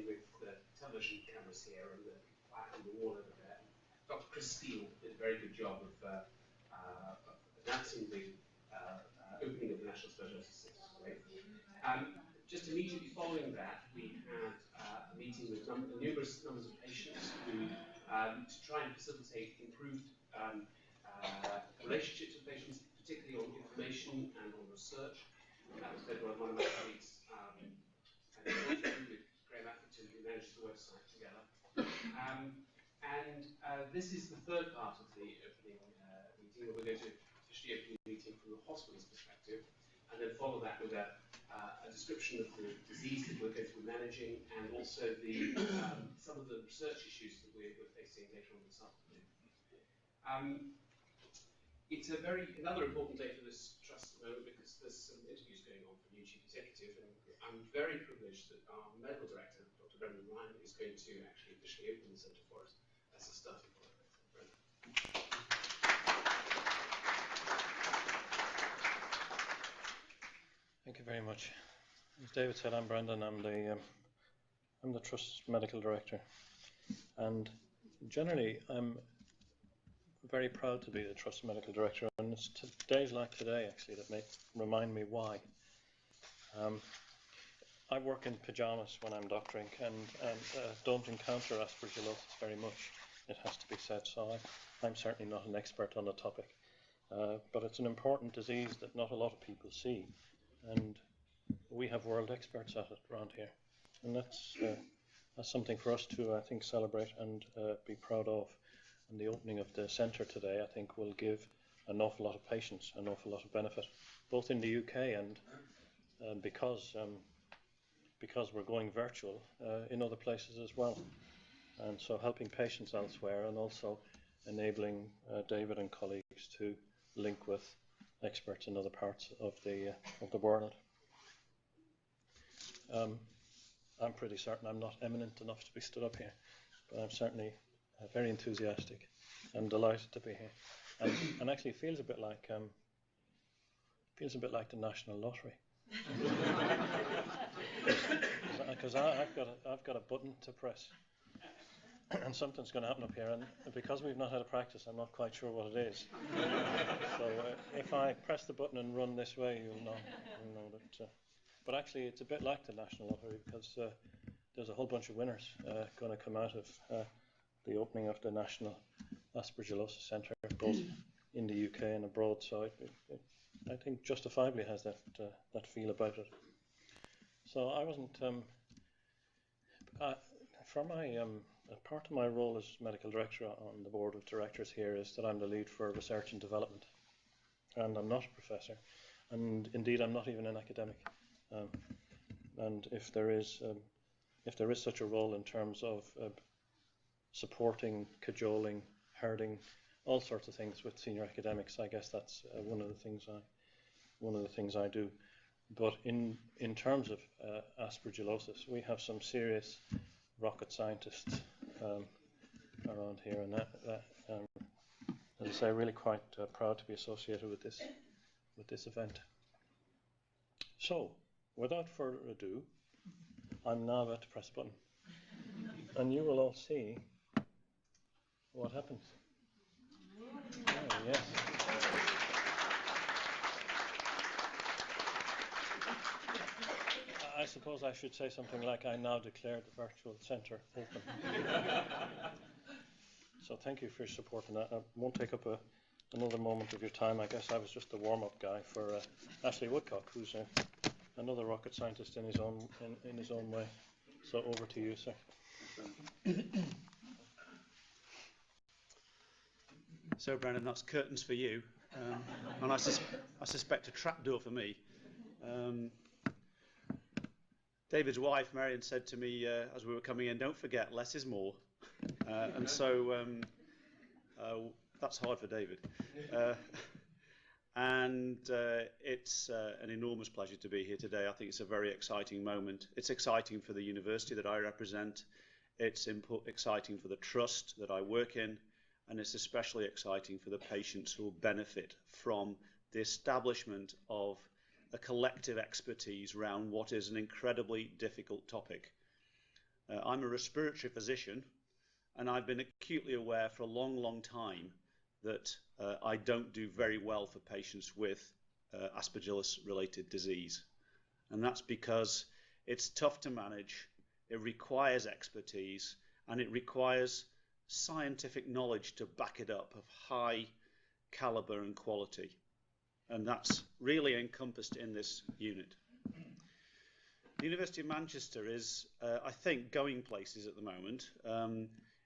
with the television cameras here and the plaque on the wall over there. Dr. Chris Steele did a very good job of announcing the opening of the National Aspergillosis Centre. Just immediately following that, we had a meeting with numerous numbers of patients who, to try and facilitate improved relationships with patients, particularly on information and on research. And that was led by one of my colleagues, and with Graham Atherton, who manages the website together. This is the third part of the opening meeting, where we're going to officially open the meeting from the hospital's perspective, and then follow that with a description of the disease that we're going to be managing, and also the some of the research issues that we're facing later on this afternoon. It's another important day for this trust at the moment, because there's some interviews going on for new chief executive, and I'm very privileged that our medical director, Dr. Brendan Ryan, is going to actually officially open the centre for us as a starting point. Brendan. Thank you very much. As David said, I'm Brendan. I'm the Trust's medical director, and generally I'm very proud to be the Trust's medical director. And it's days like today, actually, that remind me why. I work in pyjamas when I'm doctoring, and don't encounter aspergillosis very much, it has to be said. So I'm certainly not an expert on the topic, but it's an important disease that not a lot of people see. And we have world experts at it around here, and that's something for us to, I think, celebrate and be proud of. And the opening of the centre today, I think, will give an awful lot of patients an awful lot of benefit, both in the UK and because we're going virtual in other places as well. And so helping patients elsewhere, and also enabling David and colleagues to link with experts in other parts of the world. I'm pretty certain I'm not eminent enough to be stood up here, but I'm certainly very enthusiastic and delighted to be here. And actually, it feels a bit like the National Lottery, because I've got a button to press, and something's going to happen up here, and because we've not had a practice, I'm not quite sure what it is. So if I press the button and run this way, you'll know that. But actually, it's a bit like the National Lottery, because there's a whole bunch of winners going to come out of the opening of the National Aspergillosis Centre, both in the UK and abroad. So I think justifiably has that feel about it. So I wasn't. For my part of my role as medical director on the board of directors here is that I'm the lead for research and development, and I'm not a professor, and indeed I'm not even an academic. And if there is such a role in terms of supporting, cajoling, herding, all sorts of things with senior academics, I guess that's one of the things I do. But in terms of aspergillosis, we have some serious rocket scientists around here, and that as I say, really quite proud to be associated with this event. So, without further ado, I'm now about to press a button, and you will all see what happens. Oh, yes. I suppose I should say something like, I now declare the virtual centre open. So thank you for supporting that. I won't take up another moment of your time. I guess I was just the warm-up guy for Ashley Woodcock, who's another rocket scientist in his own way. So over to you, sir. So, Brendan, that's curtains for you, and I suspect a trapdoor for me. David's wife, Marion, said to me as we were coming in, "Don't forget, less is more." And so that's hard for David. It's an enormous pleasure to be here today. I think it's a very exciting moment. It's exciting for the university that I represent. It's exciting for the trust that I work in. And it's especially exciting for the patients who will benefit from the establishment of a collective expertise around what is an incredibly difficult topic. I'm a respiratory physician, and I've been acutely aware for a long, long time that I don't do very well for patients with Aspergillus-related disease. And that's because it's tough to manage, it requires expertise, and it requires scientific knowledge to back it up of high caliber and quality. And that's really encompassed in this unit. The University of Manchester is, I think, going places at the moment.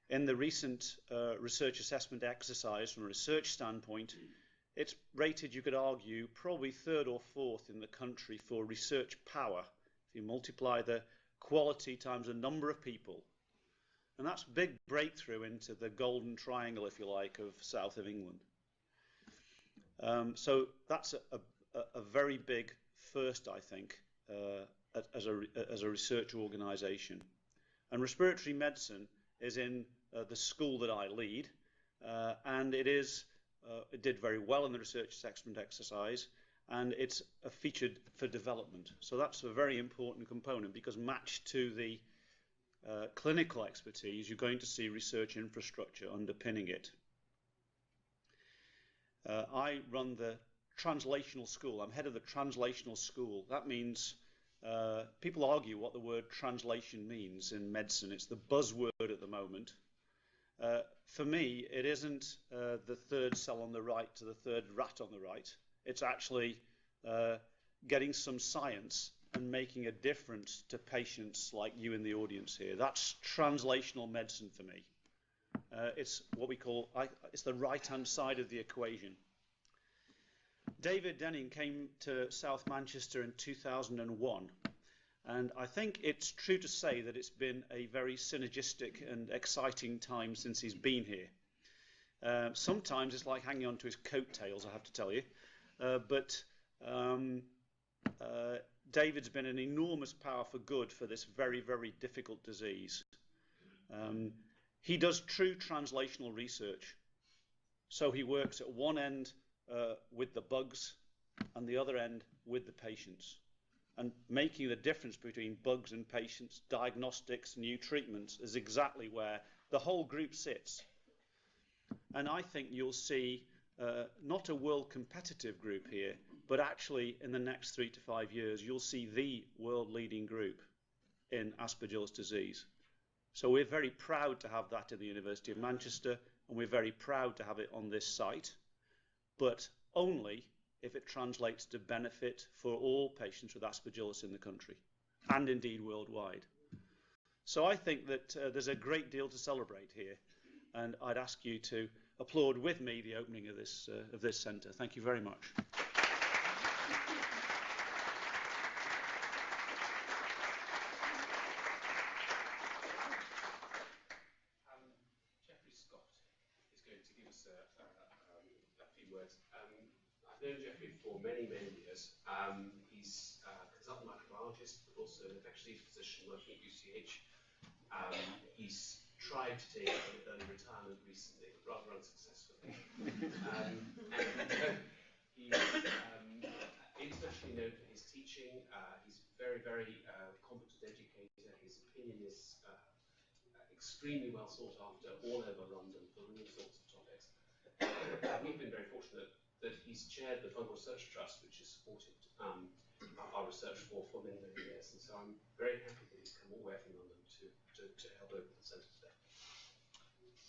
In the recent research assessment exercise from a research standpoint, it's rated, you could argue, probably third or fourth in the country for research power. If you multiply the quality times the number of people. And that's a big breakthrough into the golden triangle, if you like, of south of England. So that's a very big first, I think, as a research organisation. And respiratory medicine is in the school that I lead, and it did very well in the research assessment exercise, and it's featured for development. So that's a very important component, because matched to the clinical expertise, you're going to see research infrastructure underpinning it. I run the translational school. I'm head of the translational school. That means people argue what the word translation means in medicine. It's the buzzword at the moment. For me, it isn't the third cell on the right to the third rat on the right. It's actually getting some science and making a difference to patients like you in the audience here. That's translational medicine for me. It's what we call, it's the right-hand side of the equation. David Denning came to South Manchester in 2001, and I think it's true to say that it's been a very synergistic and exciting time since he's been here. Sometimes it's like hanging on to his coattails, I have to tell you, but David's been an enormous power for good for this very, very difficult disease. He does true translational research. So he works at one end with the bugs and the other end with the patients. And making the difference between bugs and patients, diagnostics, new treatments is exactly where the whole group sits. And I think you'll see not a world competitive group here, but actually in the next 3 to 5 years, you'll see the world leading group in Aspergillus disease. So we're very proud to have that at the University of Manchester, and we're very proud to have it on this site, but only if it translates to benefit for all patients with Aspergillus in the country, and indeed worldwide. So I think that there's a great deal to celebrate here, and I'd ask you to applaud with me the opening of this centre. Thank you very much. I've known Geoffrey for many, many years. He's a consultant microbiologist, but also an infectious disease physician working at UCH. He's tried to take an early retirement recently, but rather unsuccessfully. He's internationally known for his teaching. He's very, very competent educator. His opinion is extremely well sought after all over London for all sorts of topics. We've been very fortunate that he's chaired the Fungal Research Trust, which has supported our research for many, many years. And so I'm very happy that he's come all the way from London to help open the centre today.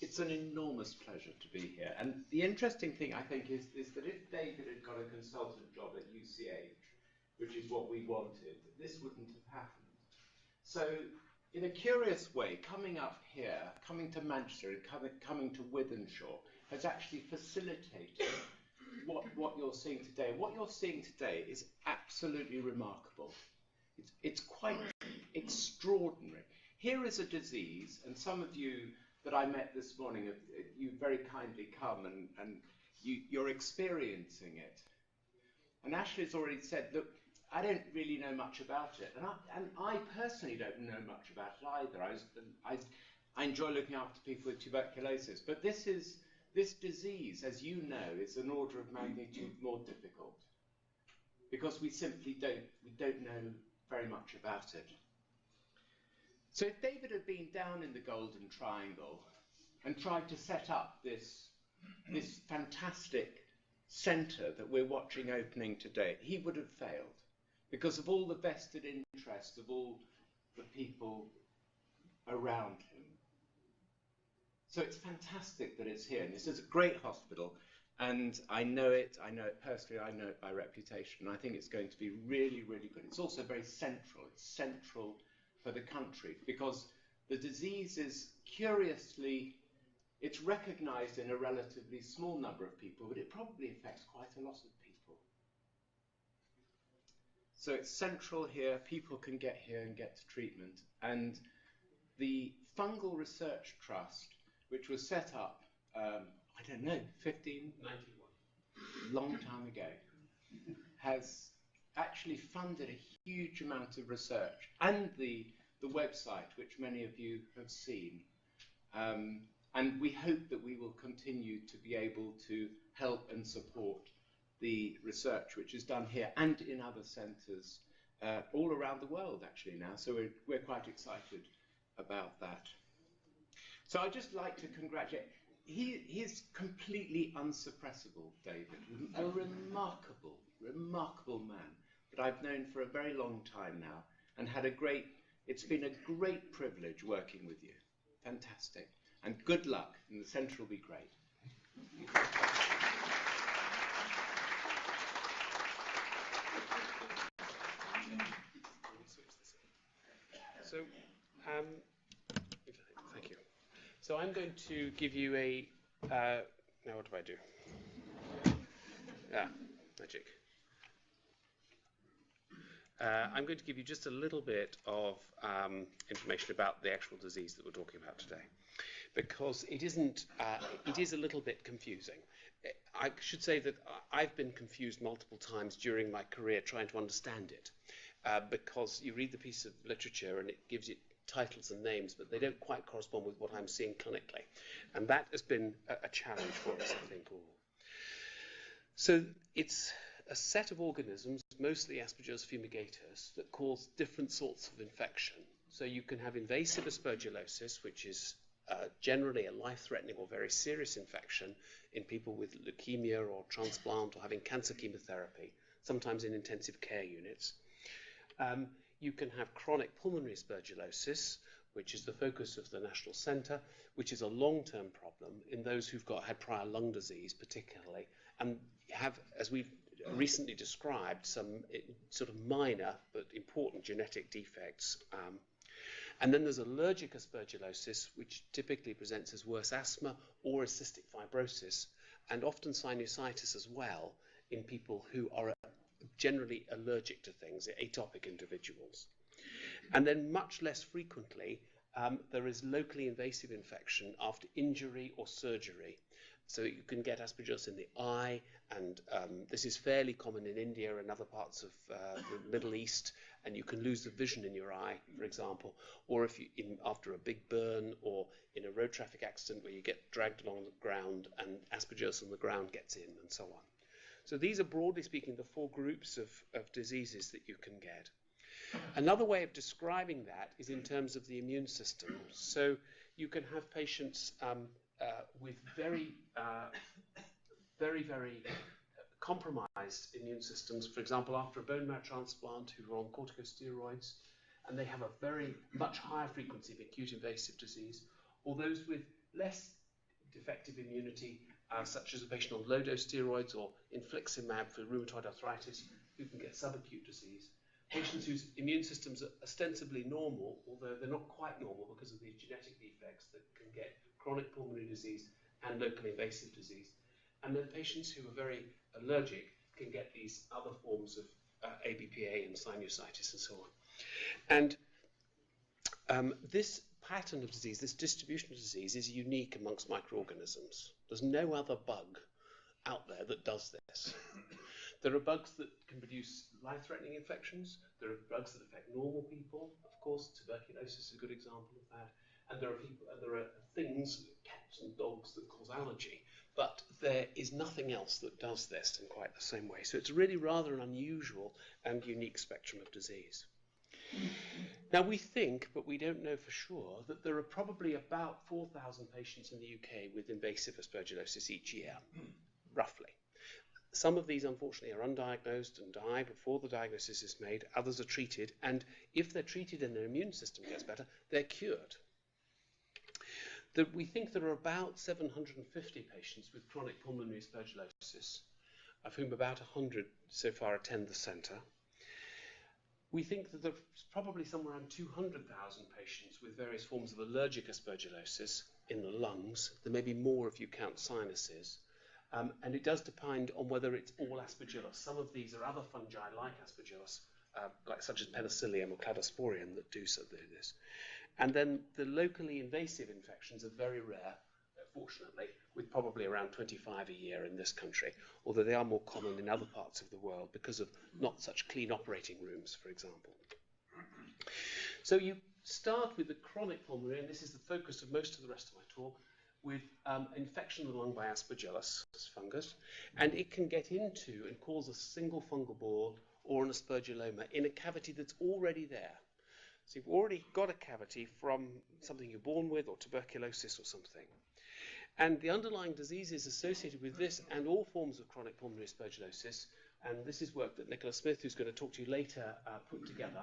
It's an enormous pleasure to be here. And the interesting thing, I think, is that if David had got a consultant job at UCH, which is what we wanted, this wouldn't have happened. So, in a curious way, coming up here, coming to Manchester and coming to Wythenshawe has actually facilitated what you're seeing today. What you're seeing today is absolutely remarkable. It's quite extraordinary. Here is a disease, and some of you that I met this morning, you very kindly come and you're experiencing it. And Ashley's already said, look, I don't really know much about it, and I personally don't know much about it either. I enjoy looking after people with tuberculosis, but this disease, as you know, is an order of magnitude more difficult because we simply don't know very much about it. So if David had been down in the Golden Triangle and tried to set up this fantastic centre that we're watching opening today, he would have failed because of all the vested interests of all the people around him. So it's fantastic that it's here. And this is a great hospital, and I know it personally, I know it by reputation. I think it's going to be really, really good. It's also very central. It's central for the country because the disease is curiously, it's recognised in a relatively small number of people, but it probably affects quite a lot of people. So it's central here, people can get here and get to treatment. And the Fungal Research Trust, which was set up, I don't know, 91. Long time ago, has actually funded a huge amount of research, and the website, which many of you have seen. And we hope that we will continue to be able to help and support the research which is done here and in other centres all around the world actually now. So we're quite excited about that. So I'd just like to congratulate. He's completely unsuppressible, David. A remarkable, remarkable man that I've known for a very long time now and it's been a great privilege working with you. Fantastic. And good luck, and the centre will be great. So, thank you. So I'm going to give you a, now what do I do? Magic. I'm going to give you just a little bit of information about the actual disease that we're talking about today, because it is a little bit confusing. I should say that I've been confused multiple times during my career trying to understand it, because you read the piece of literature and it gives you titles and names, but they don't quite correspond with what I'm seeing clinically. And that has been a challenge for us, I think. So it's a set of organisms, mostly Aspergillus fumigatus, that cause different sorts of infection. So you can have invasive aspergillosis, which is generally a life-threatening or very serious infection in people with leukemia or transplant or having cancer chemotherapy, sometimes in intensive care units. You can have chronic pulmonary aspergillosis, which is the focus of the National Centre, which is a long-term problem in those who've had prior lung disease particularly, and have, as we've recently described, some sort of minor but important genetic defects. And then there's allergic aspergillosis, which typically presents as worse asthma or as cystic fibrosis, and often sinusitis as well in people who are generally allergic to things, atopic individuals. And then much less frequently, there is locally invasive infection after injury or surgery. So you can get aspergillus in the eye, and this is fairly common in India and other parts of the Middle East, and you can lose the vision in your eye, for example, or if you after a big burn or in a road traffic accident where you get dragged along the ground and aspergillus on the ground gets in, and so on. So these are, broadly speaking, the four groups of diseases that you can get. Another way of describing that is in terms of the immune system. So you can have patients with very compromised immune systems, for example, after a bone marrow transplant, who are on corticosteroids, and they have a very much higher frequency of acute invasive disease, or those with less defective immunity, such as a patient on low-dose steroids or infliximab for rheumatoid arthritis, who can get subacute disease. Patients whose immune systems are ostensibly normal, although they're not quite normal because of these genetic defects, that can get chronic pulmonary disease and locally invasive disease. And then patients who are very allergic can get these other forms of ABPA and sinusitis and so on. And this pattern of disease, this distribution of disease, is unique amongst microorganisms. There's no other bug out there that does this. There are bugs that can produce life-threatening infections. There are bugs that affect normal people. Of course, tuberculosis is a good example of that. And there are things, cats and dogs, that cause allergy. But there is nothing else that does this in quite the same way. So it's really rather an unusual and unique spectrum of disease. Now we think, but we don't know for sure, that there are probably about 4,000 patients in the UK with invasive aspergillosis each year, roughly. Some of these, unfortunately, are undiagnosed and die before the diagnosis is made. Others are treated, and if they're treated and their immune system gets better, they're cured. We think there are about 750 patients with chronic pulmonary aspergillosis, of whom about 100 so far attend the centre. We think that there's probably somewhere around 200,000 patients with various forms of allergic aspergillosis in the lungs. There may be more if you count sinuses. And it does depend on whether it's all aspergillus. Some of these are other fungi like aspergillus, such as penicillium or cladosporium, that do this. And then the locally invasive infections are very rare, fortunately, with probably around 25 a year in this country, although they are more common in other parts of the world because of not such clean operating rooms, for example. So you start with the chronic pulmonary, and this is the focus of most of the rest of my talk, with infection of the lung by Aspergillus fungus, and it can get into and cause a single fungal ball or an aspergilloma in a cavity that's already there. So you've already got a cavity from something you're born with, or tuberculosis or something. And the underlying diseases associated with this and all forms of chronic pulmonary aspergillosis, and this is work that Nicola Smith, who's going to talk to you later, put together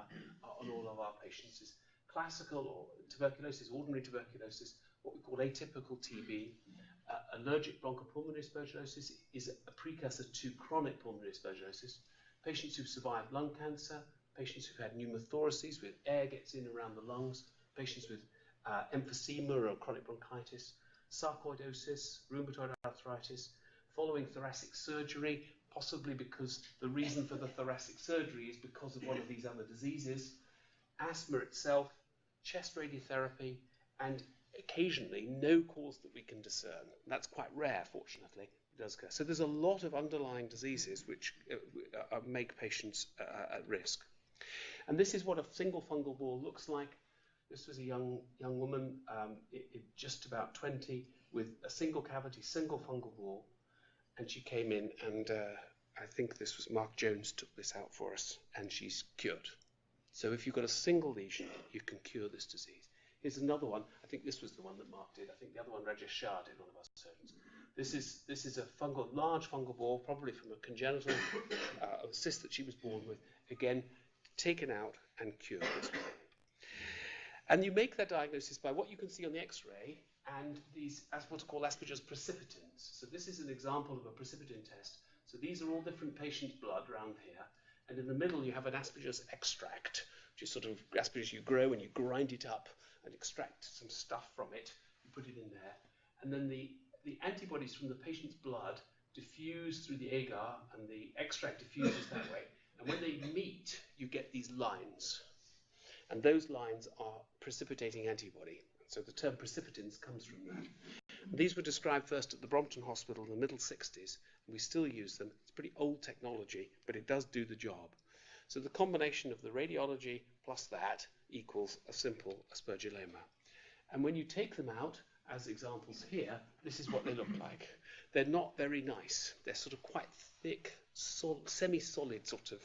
on all of our patients, is classical or tuberculosis, ordinary tuberculosis, what we call atypical TB. Allergic bronchopulmonary aspergillosis is a precursor to chronic pulmonary aspergillosis. Patients who've survived lung cancer, patients who've had pneumothoraces where air gets in around the lungs, patients with emphysema or chronic bronchitis, sarcoidosis, rheumatoid arthritis, following thoracic surgery, possibly because the reason for the thoracic surgery is because of one of these other diseases, asthma itself, chest radiotherapy, and occasionally no cause that we can discern. That's quite rare, fortunately. It does occur. So there's a lot of underlying diseases which make patients at risk. And this is what a single fungal ball looks like. This was a young woman, just about 20, with a single cavity, single fungal ball, and she came in, and I think this was Mark Jones took this out for us, and she's cured. So if you've got a single lesion, you can cure this disease. Here's another one. I think this was the one that Mark did. I think the other one Regis Shah did, one of our surgeons. This is a large fungal ball, probably from a congenital cyst that she was born with. Again, taken out and cured. And you make that diagnosis by what you can see on the X-ray and these, as what's called Aspergillus precipitans. So this is an example of a precipitin test. So these are all different patients' blood around here. And in the middle, you have an Aspergillus extract, which is sort of Aspergillus you grow and you grind it up and extract some stuff from it. You put it in there. And then the antibodies from the patient's blood diffuse through the agar, and the extract diffuses that way. And when they meet, you get these lines. And those lines are precipitating antibody. So the term precipitins comes from that. And these were described first at the Brompton Hospital in the middle 60s, and we still use them. It's pretty old technology, but it does do the job. So the combination of the radiology plus that equals a simple aspergilloma. And when you take them out, as examples here, this is what they look like. They're not very nice. They're sort of quite thick, semi-solid sort of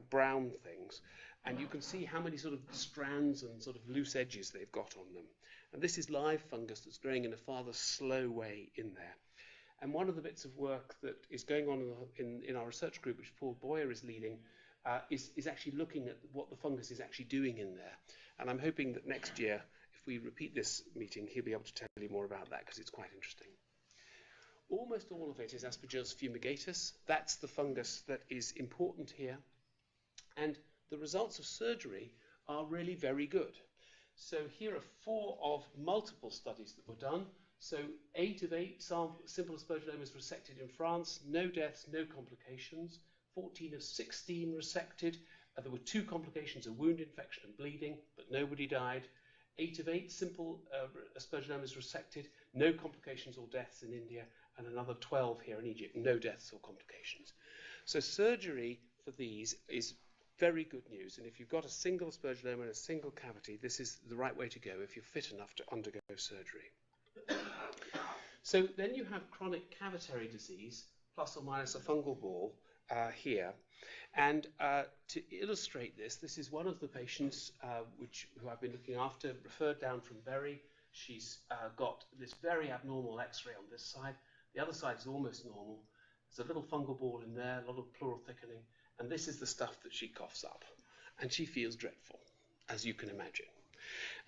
brown things. And you can see how many sort of strands and sort of loose edges they've got on them. And this is live fungus that's growing in a rather slow way in there. And one of the bits of work that is going on in our research group, which Paul Boyer is leading, is actually looking at what the fungus is actually doing in there. And I'm hoping that next year, if we repeat this meeting, he'll be able to tell you more about that, because it's quite interesting. Almost all of it is Aspergillus fumigatus. That's the fungus that is important here. And the results of surgery are really very good. So here are 4 of multiple studies that were done. So 8 of 8 simple aspergillomas resected in France, no deaths, no complications. 14 of 16 resected. There were 2 complications, a wound infection and bleeding, but nobody died. 8 of 8 simple aspergillomas resected, no complications or deaths in India, and another 12 here in Egypt, no deaths or complications. So surgery for these is very good news, and if you've got a single aspergilloma in a single cavity, this is the right way to go if you're fit enough to undergo surgery. So then you have chronic cavitary disease, plus or minus a fungal ball, here. And to illustrate this, this is one of the patients who I've been looking after, referred down from Bury. She's got this very abnormal X-ray on this side. The other side is almost normal. There's a little fungal ball in there, a lot of pleural thickening, and this is the stuff that she coughs up. And she feels dreadful, as you can imagine.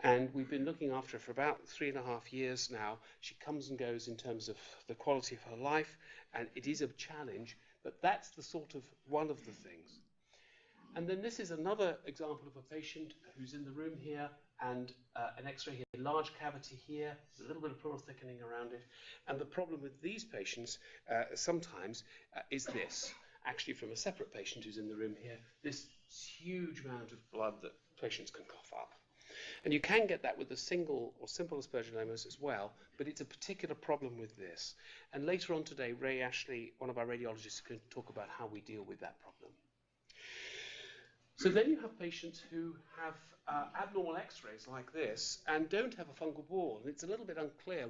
And we've been looking after her for about 3.5 years now. She comes and goes in terms of the quality of her life, and it is a challenge, but that's the sort of one of the things. And then this is another example of a patient who's in the room here, and an X-ray here, large cavity here, a little bit of pleural thickening around it. And the problem with these patients sometimes is this, actually from a separate patient who's in the room here, this huge amount of blood that patients can cough up. And you can get that with the single or simple aspergillomas as well, but it's a particular problem with this. And later on today, Ray Ashley, one of our radiologists, is going to talk about how we deal with that problem. So then you have patients who have abnormal X-rays like this and don't have a fungal ball. And it's a little bit unclear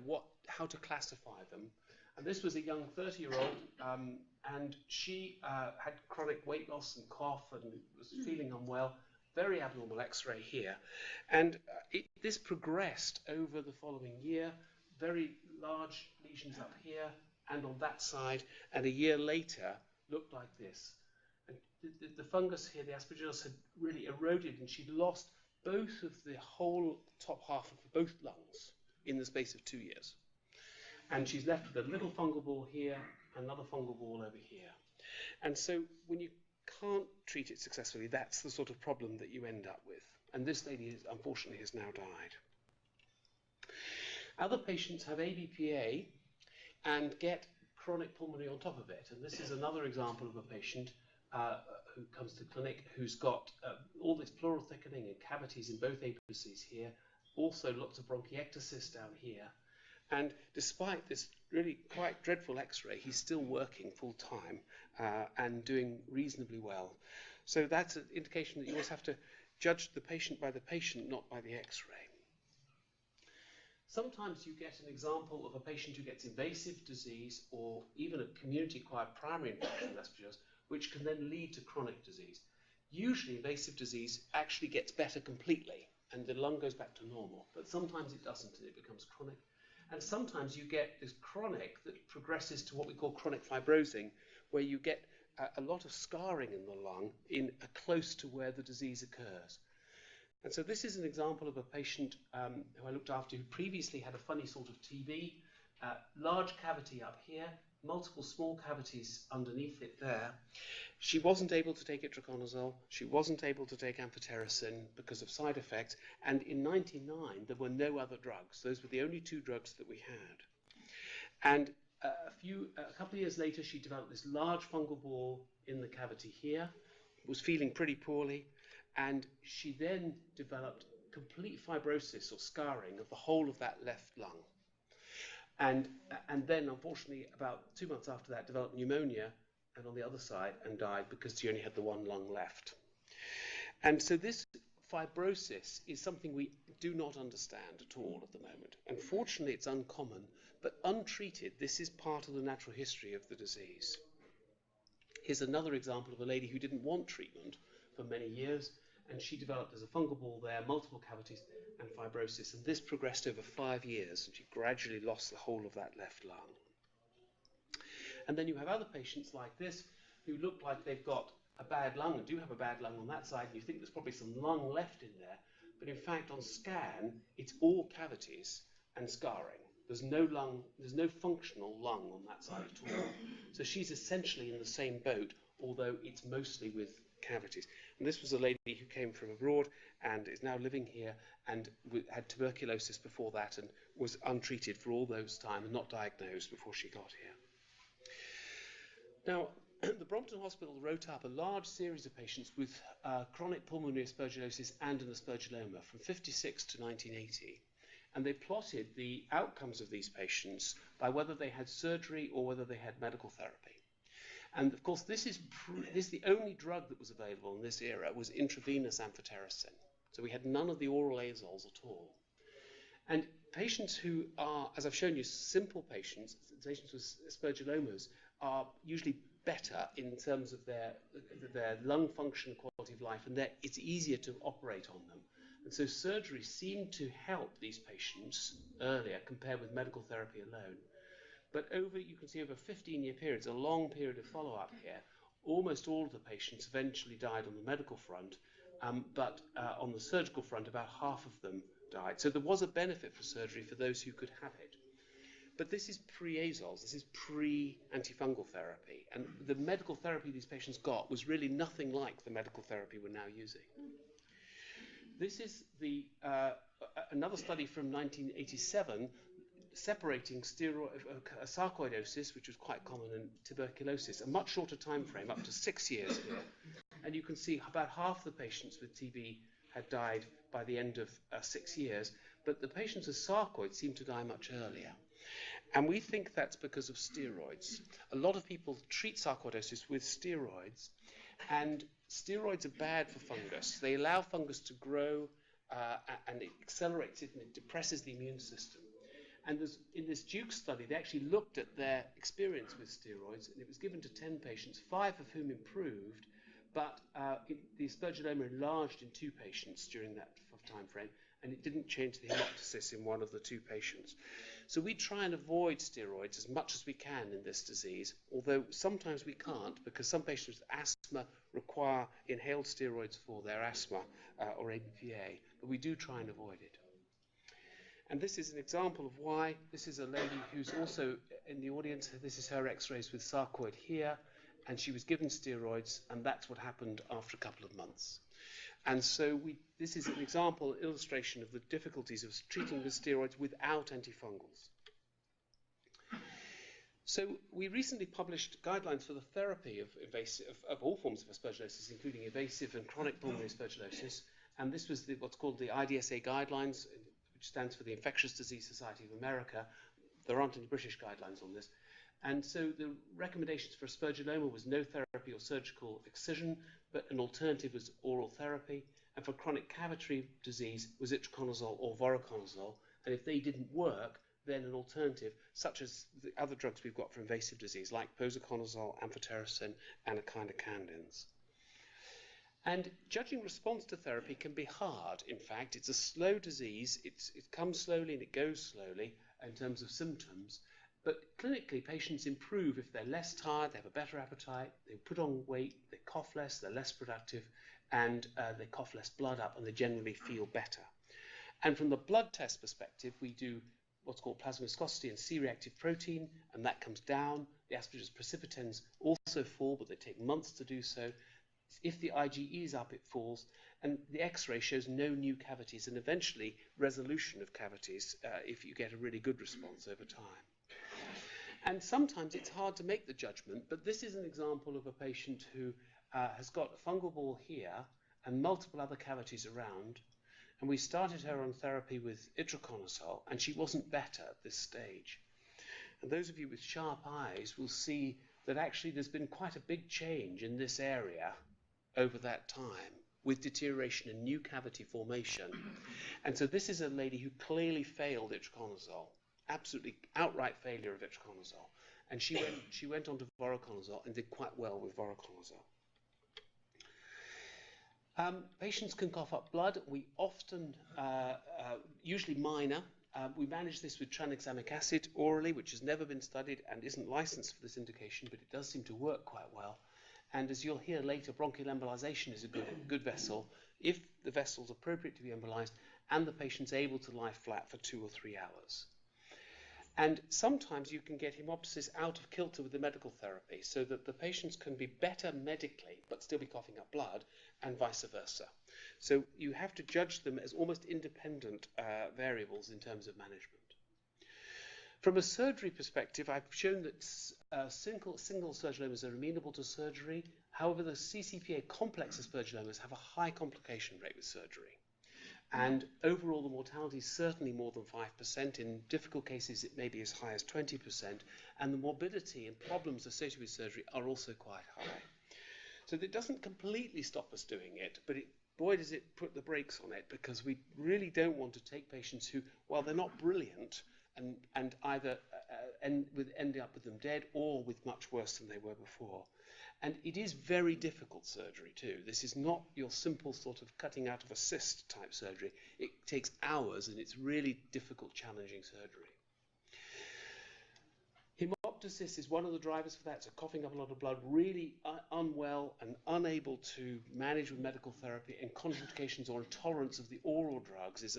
how to classify them. And this was a young 30-year-old, and she had chronic weight loss and cough and was feeling unwell. Very abnormal X-ray here. And this progressed over the following year, very large lesions up here and on that side, and a year later looked like this. And the fungus here, the aspergillus, had really eroded, and she'd lost both of the whole top half of both lungs in the space of 2 years. And she's left with a little fungal ball here, another fungal ball over here. And so when you can't treat it successfully, that's the sort of problem that you end up with. And this lady, unfortunately, has now died. Other patients have ABPA and get chronic pulmonary on top of it. And this is another example of a patient who comes to clinic who's got all this pleural thickening and cavities in both apices here, also lots of bronchiectasis down here. And despite this really quite dreadful X-ray, he's still working full-time and doing reasonably well. So that's an indication that you always have to judge the patient by the patient, not by the X-ray. Sometimes you get an example of a patient who gets invasive disease or even a community-acquired primary infection of aspergillosis, which can then lead to chronic disease. Usually invasive disease actually gets better completely and the lung goes back to normal, but sometimes it doesn't and it becomes chronic. And sometimes you get this chronic that progresses to what we call chronic fibrosing, where you get a lot of scarring in the lung close to where the disease occurs. And so this is an example of a patient who I looked after who previously had a funny sort of TB, large cavity up here, multiple small cavities underneath it there. She wasn't able to take itraconazole, she wasn't able to take amphotericin because of side effects, and in '99 there were no other drugs. Those were the only 2 drugs that we had. And a couple of years later she developed this large fungal ball in the cavity here, was feeling pretty poorly, and she then developed complete fibrosis or scarring of the whole of that left lung. And then, unfortunately, about 2 months after that, developed pneumonia, and on the other side, and died because she only had the 1 lung left. And so this fibrosis is something we do not understand at all at the moment. Unfortunately, it's uncommon, but untreated, this is part of the natural history of the disease. Here's another example of a lady who didn't want treatment for many years, and she developed as a fungal ball there, multiple cavities and fibrosis, and this progressed over 5 years, and she gradually lost the whole of that left lung. And then you have other patients like this who look like they've got a bad lung and do have a bad lung on that side, and you think there's probably some lung left in there, but in fact on scan it's all cavities and scarring. There's no lung, there's no functional lung on that side at all. So she's essentially in the same boat, although it's mostly with cavities. And this was a lady who came from abroad and is now living here and had tuberculosis before that and was untreated for all those time and not diagnosed before she got here. Now, the Brompton Hospital wrote up a large series of patients with chronic pulmonary aspergillosis and an aspergilloma from 56 to 1980. And they plotted the outcomes of these patients by whether they had surgery or whether they had medical therapy. And of course, this is the only drug that was available in this era was intravenous amphotericin. So we had none of the oral azoles at all. And patients who are, as I've shown you, simple patients with aspergillomas are usually better in terms of their lung function, quality of life, and it's easier to operate on them. And so surgery seemed to help these patients earlier compared with medical therapy alone. But you can see over a 15-year period, it's a long period of follow-up here, almost all of the patients eventually died on the medical front, but on the surgical front, about half of them died. So there was a benefit for surgery for those who could have it. But this is pre-azoles, this is pre-antifungal therapy. And the medical therapy these patients got was really nothing like the medical therapy we're now using. This is another study from 1987 separating sarcoidosis, which was quite common, and tuberculosis, a much shorter time frame, up to 6 years here. And you can see about half the patients with TB had died by the end of 6 years, but the patients with sarcoid seem to die much earlier. And we think that's because of steroids. A lot of people treat sarcoidosis with steroids, and steroids are bad for fungus. They allow fungus to grow, and it accelerates it, and it depresses the immune system. And in this Duke study, they actually looked at their experience with steroids, and it was given to 10 patients, 5 of whom improved, but the aspergilloma enlarged in 2 patients during that time frame, and it didn't change the hemoptysis in one of the 2 patients. So we try and avoid steroids as much as we can in this disease, although sometimes we can't, because some patients with asthma require inhaled steroids for their asthma or ABPA, but we do try and avoid it. And this is an example of why. This is a lady who's also in the audience. This is her x-rays with sarcoid here, and she was given steroids, and that's what happened after a couple of months. And so this is an example, illustration of the difficulties of treating with steroids without antifungals. So we recently published guidelines for the therapy of all forms of aspergillosis, including invasive and chronic pulmonary aspergillosis. And this was what's called the IDSA guidelines, which stands for the Infectious Disease Society of America. There aren't any British guidelines on this. And so the recommendations for aspergilloma was no therapy or surgical excision, but an alternative was oral therapy. And for chronic cavitary disease was itraconazole or voriconazole. And if they didn't work, then an alternative, such as the other drugs we've got for invasive disease, like posaconazole, amphotericin, and echinocandins. And judging response to therapy can be hard. In fact, it's a slow disease. It comes slowly and it goes slowly in terms of symptoms. But clinically, patients improve if they're less tired, they have a better appetite, they put on weight, they cough less, they're less productive, and they cough less blood up, and they generally feel better. And from the blood test perspective, we do what's called plasma viscosity and C-reactive protein, and that comes down. The Aspergillus precipitans also fall, but they take months to do so. If the IgE is up, it falls, and the X-ray shows no new cavities, and eventually resolution of cavities if you get a really good response over time. And sometimes it's hard to make the judgment, but this is an example of a patient who has got a fungal ball here and multiple other cavities around, and we started her on therapy with itraconazole, and she wasn't better at this stage. And those of you with sharp eyes will see that actually there's been quite a big change in this area over that time, with deterioration and new cavity formation. And so this is a lady who clearly failed itraconazole, absolutely outright failure of itraconazole. And she went on to voriconazole and did quite well with voriconazole. Patients can cough up blood. We often, usually minor, we manage this with tranexamic acid orally, which has never been studied and isn't licensed for this indication, but it does seem to work quite well. And as you'll hear later, bronchial embolization is a good vessel if the vessel's appropriate to be embolized and the patient's able to lie flat for 2 or 3 hours. And sometimes you can get hemoptysis out of kilter with the medical therapy so that the patients can be better medically but still be coughing up blood, and vice versa. So you have to judge them as almost independent variables in terms of management. From a surgery perspective, I've shown that single aspergillomas are amenable to surgery. However, the CCPA complex aspergillomas have a high complication rate with surgery. And overall, the mortality is certainly more than 5%. In difficult cases, it may be as high as 20%. And the morbidity and problems associated with surgery are also quite high. So that doesn't completely stop us doing it, but boy, does it put the brakes on it, because we really don't want to take patients who, while they're not brilliant and either ending up with them dead or with much worse than they were before. And it is very difficult surgery too. This is not your simple sort of cutting out of a cyst type surgery. It takes hours and it's really difficult, challenging surgery. Hemoptysis is one of the drivers for that, so coughing up a lot of blood, really unwell and unable to manage with medical therapy, and contraindications or intolerance of the oral drugs is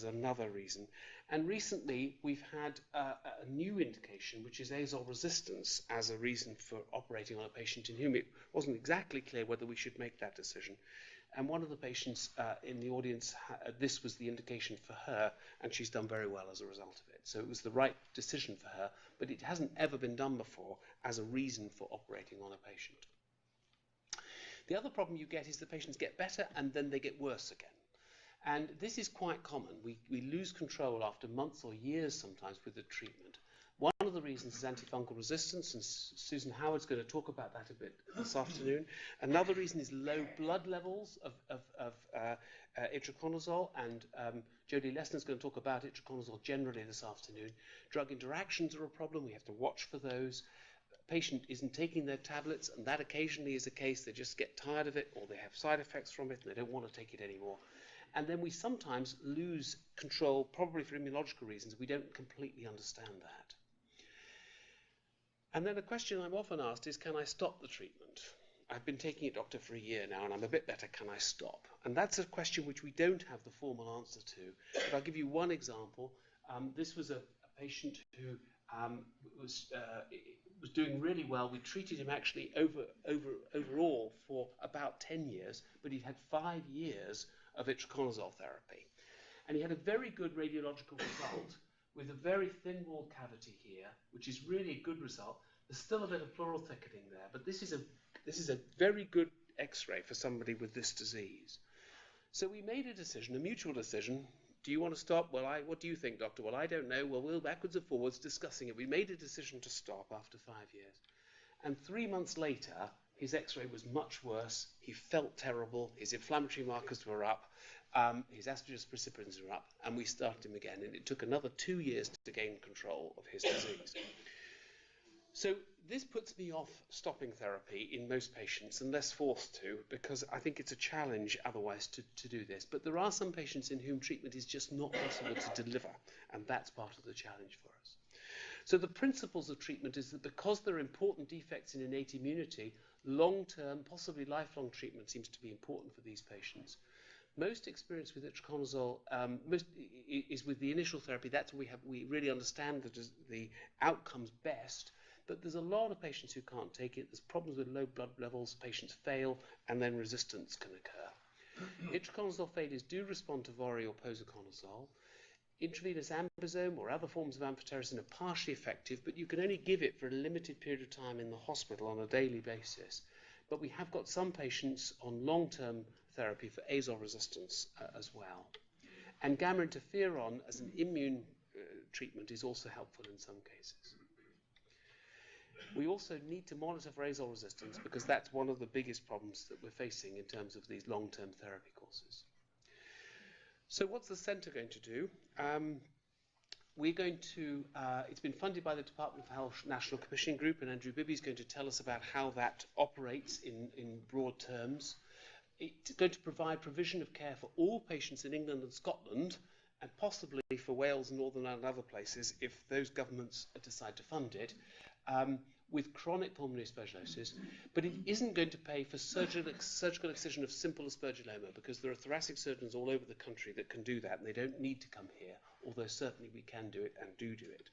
another reason. And recently we've had a new indication, which is azole resistance, as a reason for operating on a patient in whom it wasn't exactly clear whether we should make that decision. And one of the patients in the audience, this was the indication for her, and she's done very well as a result of it. So it was the right decision for her, but it hasn't ever been done before as a reason for operating on a patient. The other problem you get is the patients get better and then they get worse again. And this is quite common. We lose control after months or years sometimes with the treatment. One of the reasons is antifungal resistance, and Susan Howard's going to talk about that a bit this afternoon. Another reason is low blood levels of itraconazole, and Jodie Lessner's going to talk about itraconazole generally this afternoon. Drug interactions are a problem. We have to watch for those. The patient isn't taking their tablets, and that occasionally is a case. They just get tired of it, or they have side effects from it, and they don't want to take it anymore. And then we sometimes lose control, probably for immunological reasons. We don't completely understand that. And then a question I'm often asked is, can I stop the treatment? I've been taking it, doctor, for a year now, and I'm a bit better. Can I stop? And that's a question which we don't have the formal answer to. But I'll give you one example. This was a patient who was doing really well. We treated him actually overall for about 10 years, but he'd had 5 years of itraconazole therapy. And he had a very good radiological result with a very thin walled cavity here, which is really a good result. There's still a bit of pleural thickening there, but this is a very good X-ray for somebody with this disease. So we made a decision, a mutual decision. Do you want to stop? Well, what do you think, doctor? Well, I don't know. Well, we'll backwards and forwards discussing it. We made a decision to stop after 5 years. And 3 months later, his X-ray was much worse. He felt terrible. His inflammatory markers were up. His aspergillus precipitans were up, and we started him again. And it took another 2 years to gain control of his disease. So this puts me off stopping therapy in most patients, unless forced to, because I think it's a challenge otherwise to do this. But there are some patients in whom treatment is just not possible to deliver, and that's part of the challenge for us. So the principles of treatment is that because there are important defects in innate immunity, long-term, possibly lifelong treatment seems to be important for these patients. Most experience with itraconazole is with the initial therapy. That's where we really understand the outcomes best. But there's a lot of patients who can't take it. There's problems with low blood levels. Patients fail, and then resistance can occur. Itraconazole failures do respond to vori or posaconazole. Intravenous ambisome or other forms of amphotericin are partially effective, but you can only give it for a limited period of time in the hospital on a daily basis. But we have got some patients on long-term therapy for azole resistance as well. And gamma interferon as an immune treatment is also helpful in some cases. We also need to monitor for azole resistance because that's one of the biggest problems that we're facing in terms of these long-term therapy courses. So what's the centre going to do? We're going to, it's been funded by the Department of Health National Commissioning Group, and Andrew Bibby's going to tell us about how that operates in broad terms. It's going to provide provision of care for all patients in England and Scotland, and possibly for Wales, Northern Ireland and other places if those governments decide to fund it, with chronic pulmonary aspergillosis, but it isn't going to pay for surgical excision of simple aspergilloma because there are thoracic surgeons all over the country that can do that, and they don't need to come here, although certainly we can do it and do it.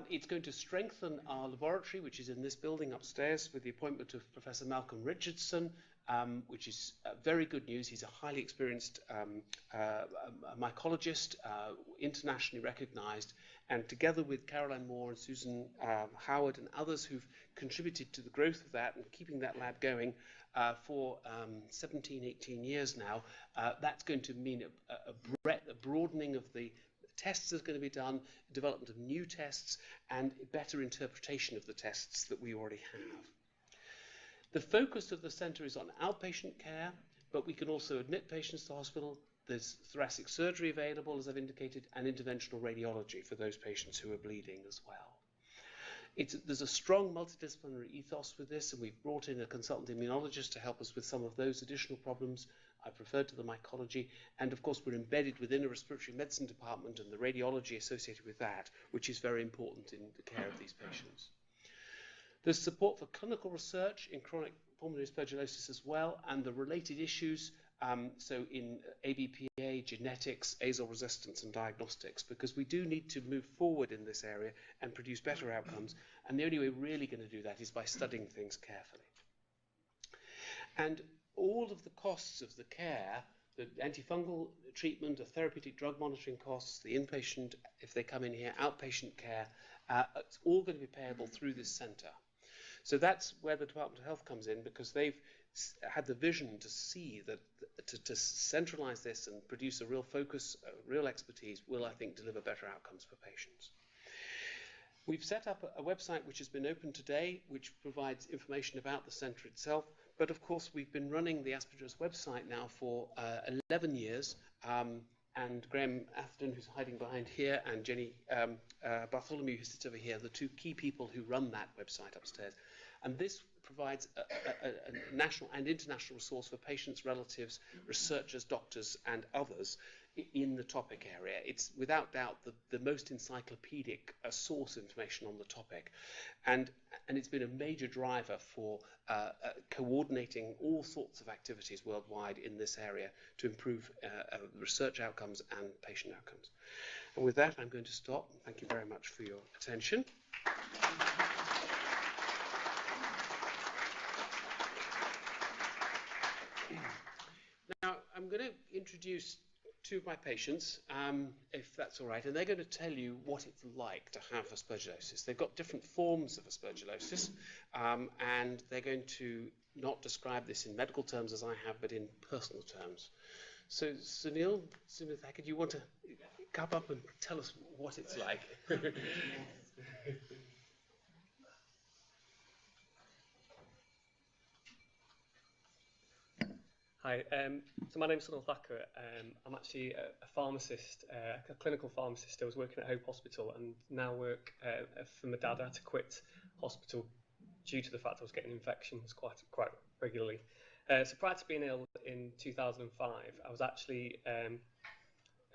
It's going to strengthen our laboratory, which is in this building upstairs, with the appointment of Professor Malcolm Richardson, which is very good news. He's a highly experienced mycologist, internationally recognized, and together with Caroline Moore and Susan Howard and others who've contributed to the growth of that and keeping that lab going for 17, 18 years now, that's going to mean a broadening of the tests that are going to be done, development of new tests, and better interpretation of the tests that we already have. The focus of the centre is on outpatient care, but we can also admit patients to hospital, There's thoracic surgery available, as I've indicated, and interventional radiology for those patients who are bleeding as well. There's a strong multidisciplinary ethos with this, and we've brought in a consultant immunologist to help us with some of those additional problems. I've referred to the mycology, and of course we're embedded within a respiratory medicine department and the radiology associated with that, which is very important in the care of these patients. There's support for clinical research in chronic pulmonary aspergillosis as well, and the related issues, so in ABPA, genetics, azole resistance, and diagnostics, because we do need to move forward in this area and produce better outcomes, and the only way we're really going to do that is by studying things carefully. And all of the costs of the care, the antifungal treatment, the therapeutic drug monitoring costs, the inpatient, if they come in here, outpatient care, it's all going to be payable through this centre. So that's where the Department of Health comes in, because they've had the vision to see that to centralise this and produce a real focus, a real expertise will, I think, deliver better outcomes for patients. We've set up a website which has been opened today, which provides information about the centre itself. But of course, we've been running the Aspergillus website now for 11 years. And Graham Atherton, who's hiding behind here, and Jenny Bartholomew, who sits over here, the two key people who run that website upstairs. And this provides a national and international resource for patients, relatives, researchers, doctors, and others in the topic area. It's without doubt the most encyclopedic source of information on the topic. And it's been a major driver for coordinating all sorts of activities worldwide in this area to improve research outcomes and patient outcomes. And with that, I'm going to stop. Thank you very much for your attention. Now, I'm going to introduce two of my patients, if that's all right, and they're going to tell you what it's like to have aspergillosis. They've got different forms of aspergillosis, and they're going to not describe this in medical terms as I have, but in personal terms. So, Sunil Sumithacker, do you want to come up and tell us what it's like? Hi, so my name's Sunil Thacker. I'm actually a pharmacist, a clinical pharmacist. I was working at Hope Hospital and now work for my dad. I had to quit hospital due to the fact I was getting infections quite regularly. So prior to being ill in 2005, I was actually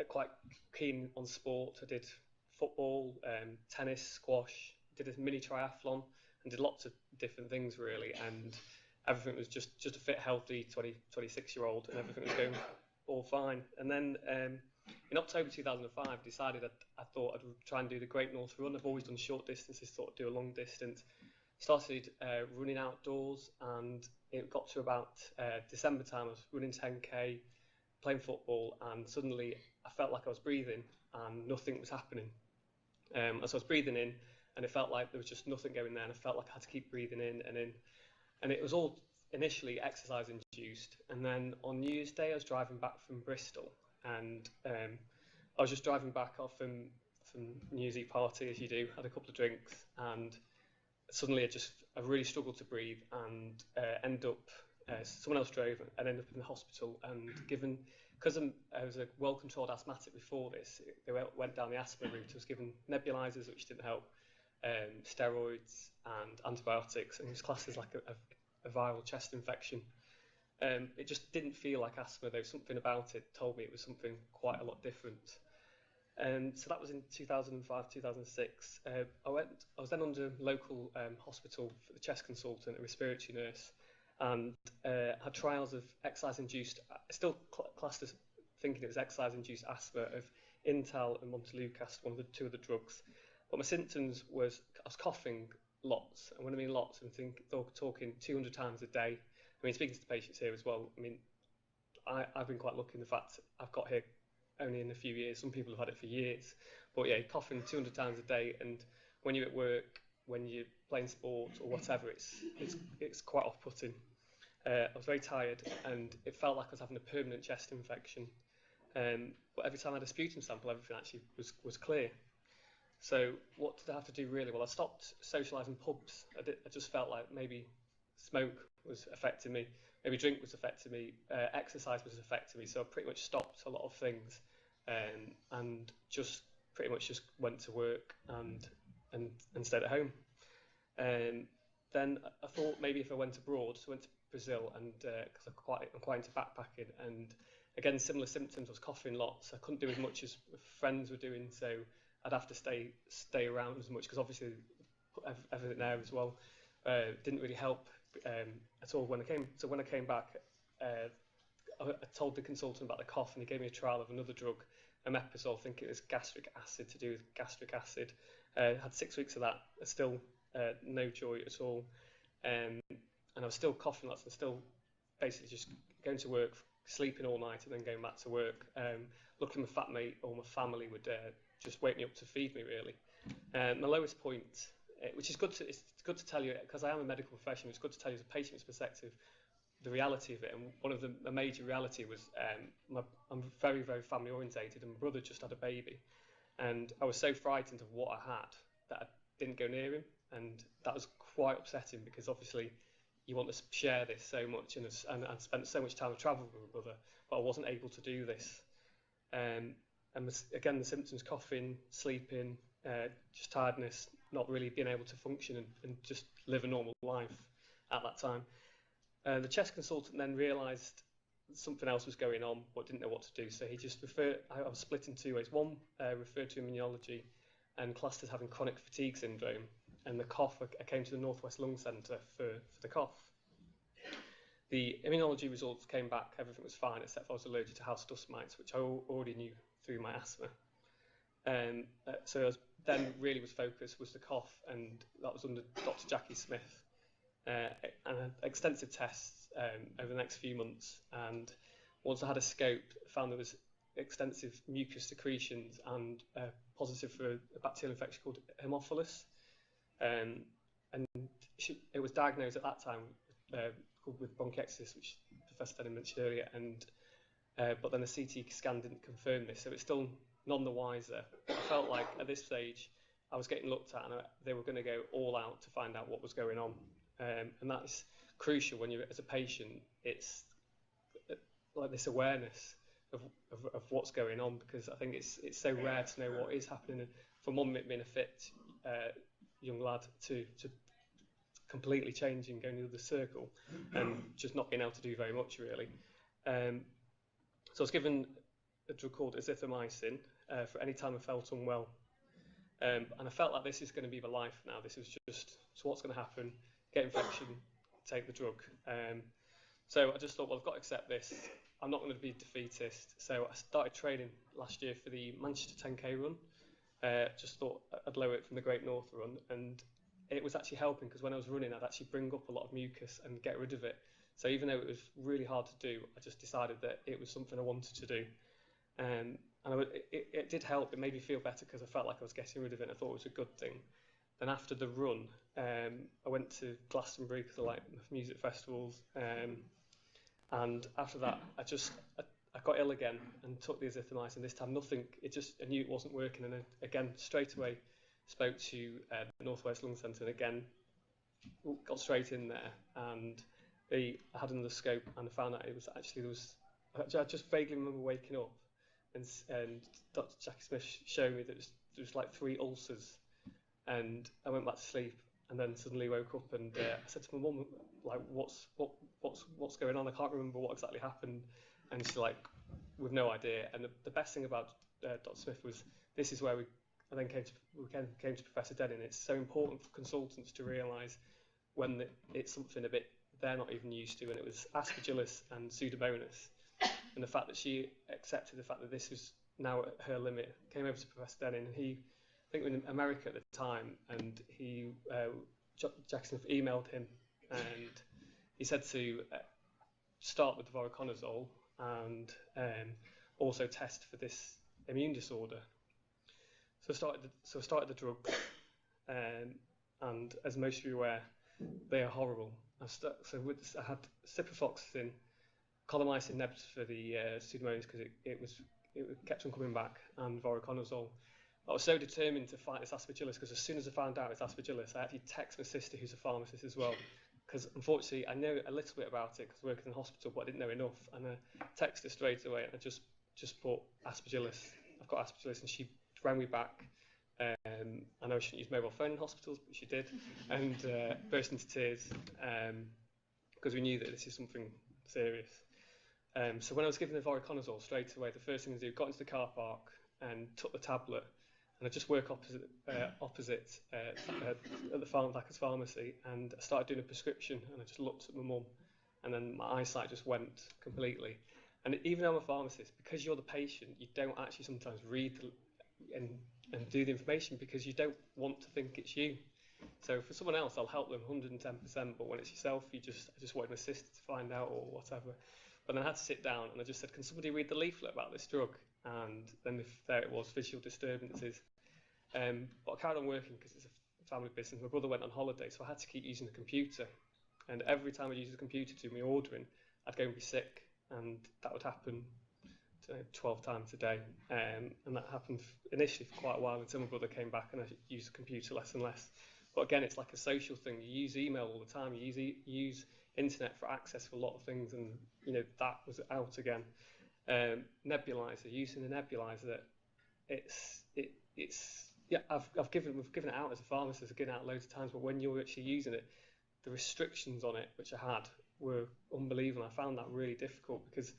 quite keen on sport. I did football, tennis, squash, did a mini triathlon and did lots of different things really. And everything was just a fit, healthy 26-year-old, and everything was going all fine. And then in October 2005, I decided I thought I'd try and do the Great North Run. I've always done short distances, thought I'd do a long distance. Started running outdoors, and it got to about December time. I was running 10k, playing football, and suddenly I felt like I was breathing and nothing was happening. And so I was breathing in, and it felt like there was just nothing going there, and I felt like I had to keep breathing in and in. And it was all initially exercise induced. And then on New Year's Day, I was driving back from Bristol, and I was just driving back off from New Year's Eve party, as you do, had a couple of drinks, and suddenly I really struggled to breathe and ended up, someone else drove and ended up in the hospital. And because I was a well-controlled asthmatic before this, they went down the asthma route. I was given nebulizers, which didn't help, steroids and antibiotics, and it was classed as like a viral chest infection. It just didn't feel like asthma, though something about it told me it was something quite a lot different. So that was in 2005, 2006. I was then under local hospital for the chest consultant, a respiratory nurse, and had trials of exercise-induced, still classed as thinking it was exercise-induced asthma, of Intal and Montelukast, one of the two of the drugs. But my symptoms was I was coughing lots, and when I mean lots, I'm talking 200 times a day. I mean, speaking to the patients here as well, I mean, I've been quite lucky in the fact I've got here only in a few years. Some people have had it for years. But yeah, coughing 200 times a day, and when you're at work, when you're playing sport or whatever, it's quite off-putting. I was very tired, and it felt like I was having a permanent chest infection. But every time I had a sputum sample, everything actually was clear. So what did I have to do really? Well, I stopped socialising pubs. I just felt like maybe smoke was affecting me. maybe drink was affecting me, exercise was affecting me, so I pretty much stopped a lot of things, and just pretty much just went to work and stayed at home. Then I thought maybe if I went abroad, so I went to Brazil, and because I'm quite into backpacking, and again similar symptoms. I was coughing lots. I couldn't do as much as friends were doing, so I'd have to stay around as much because obviously everything there as well didn't really help at all when I came. So when I came back, I told the consultant about the cough, and he gave me a trial of another drug, omeprazole. I think it was gastric acid, to do with gastric acid. Had 6 weeks of that. Still no joy at all, and I was still coughing lots and still basically just going to work, sleeping all night, and then going back to work. Luckily, my fat mate or my family would just wake me up to feed me, really. My lowest point, which is good it's good to tell you, because I am a medical professional, it's good to tell you as a patient's perspective the reality of it. And one of the major reality was I'm very, very family orientated, and my brother just had a baby, and I was so frightened of what I had that I didn't go near him, and that was quite upsetting because obviously you want to share this so much, and I spent so much time traveling with my brother, but I wasn't able to do this. And again, the symptoms: coughing, sleeping, just tiredness, not really being able to function and just live a normal life at that time. The chest consultant then realised something else was going on, but didn't know what to do. So he just referred. I was split in two ways. One, referred to immunology and classed as having chronic fatigue syndrome. And the cough, I came to the Northwest Lung Centre for the cough. The immunology results came back, everything was fine, except I was allergic to house dust mites, which I already knew through my asthma. So then really was focused was the cough, and that was under Dr. Jackie Smith. And extensive tests over the next few months, and once I had a scope, found there was extensive mucus secretions and positive for a bacterial infection called Haemophilus, and it was diagnosed at that time with bronchiectasis, which Professor Denning mentioned earlier, and but then the CT scan didn't confirm this, so it's still none the wiser. I felt like at this stage I was getting looked at, and they were going to go all out to find out what was going on. And that's crucial when you're, as a patient, it's like this awareness of what's going on, because I think it's so rare to know what is happening. And from one minute being a fit young lad to completely changing, going into the circle, and just not being able to do very much, really. So I was given a drug called azithromycin for any time I felt unwell. And I felt like this is going to be my life now. This is just, so what's going to happen? Get infection, take the drug. So I just thought, well, I've got to accept this. I'm not going to be defeatist. So I started training last year for the Manchester 10K run. Just thought I'd lower it from the Great North Run, and it was actually helping, because when I was running, I'd actually bring up a lot of mucus and get rid of it. So even though it was really hard to do, I just decided that it was something I wanted to do. And it did help. It made me feel better because I felt like I was getting rid of it, and I thought it was a good thing. Then after the run, I went to Glastonbury because I like music festivals, and after that I got ill again and took the azithromycin. This time nothing, I knew it wasn't working, and again straight away spoke to the Northwest Lung Centre, and again got straight in there, and I had another scope, and I found out it was actually, I just vaguely remember waking up and Dr. Jackie Smith showed me that there was like 3 ulcers. And I went back to sleep, and then suddenly woke up, and I said to my mum, like, what's going on? I can't remember what exactly happened. And she's like, we've no idea. And the best thing about Dr. Smith was, this is where we came to Professor Denning. It's so important for consultants to realise when it's something a bit they're not even used to, and it was Aspergillus and Pseudomonas. And the fact that she accepted the fact that this was now at her limit, came over to Professor Denning, and I think we were in America at the time, and Jackson emailed him, and he said to start with the voriconazole and also test for this immune disorder. So I started the drug, and as most of you are aware, they are horrible. I had ciprofloxacin, colimicin nebs for the Pseudomonas because it kept on coming back, and voriconazole. I was so determined to fight this Aspergillus, because as soon as I found out it's Aspergillus, I actually texted my sister, who's a pharmacist as well, because unfortunately I know a little bit about it because I work in a hospital, but I didn't know enough. And I texted her straight away, and I just put Aspergillus. I've got Aspergillus, and she rang me back. I know I shouldn't use mobile phone in hospitals, but she did, and burst into tears because we knew that this is something serious. So when I was given the voriconazole straight away, the first thing I did, got into the car park and took the tablet, and I just work opposite at the Thackers pharmacy, and I started doing a prescription, and I just looked at my mum, and then my eyesight just went completely. And even though I'm a pharmacist, because you're the patient, you don't actually sometimes read and do the information because you don't want to think it's you. So for someone else, I'll help them 110%, but when it's yourself, I just want an assist to find out or whatever. But then I had to sit down and I just said, can somebody read the leaflet about this drug? And then there it was, visual disturbances. But I carried on working because it's a family business. My brother went on holiday, so I had to keep using the computer. And every time I'd use the computer to do my ordering, I'd go and be sick. And that would happen 12 times a day. And that happened initially for quite a while until my brother came back and I used the computer less and less. But again, it's like a social thing. You use email all the time. You use internet for access for a lot of things, and that was out again. Nebulizer, using the nebulizer, we've given it out as a pharmacist, I've given it out loads of times, but when you're actually using it, the restrictions on it which I had were unbelievable. I found that really difficult because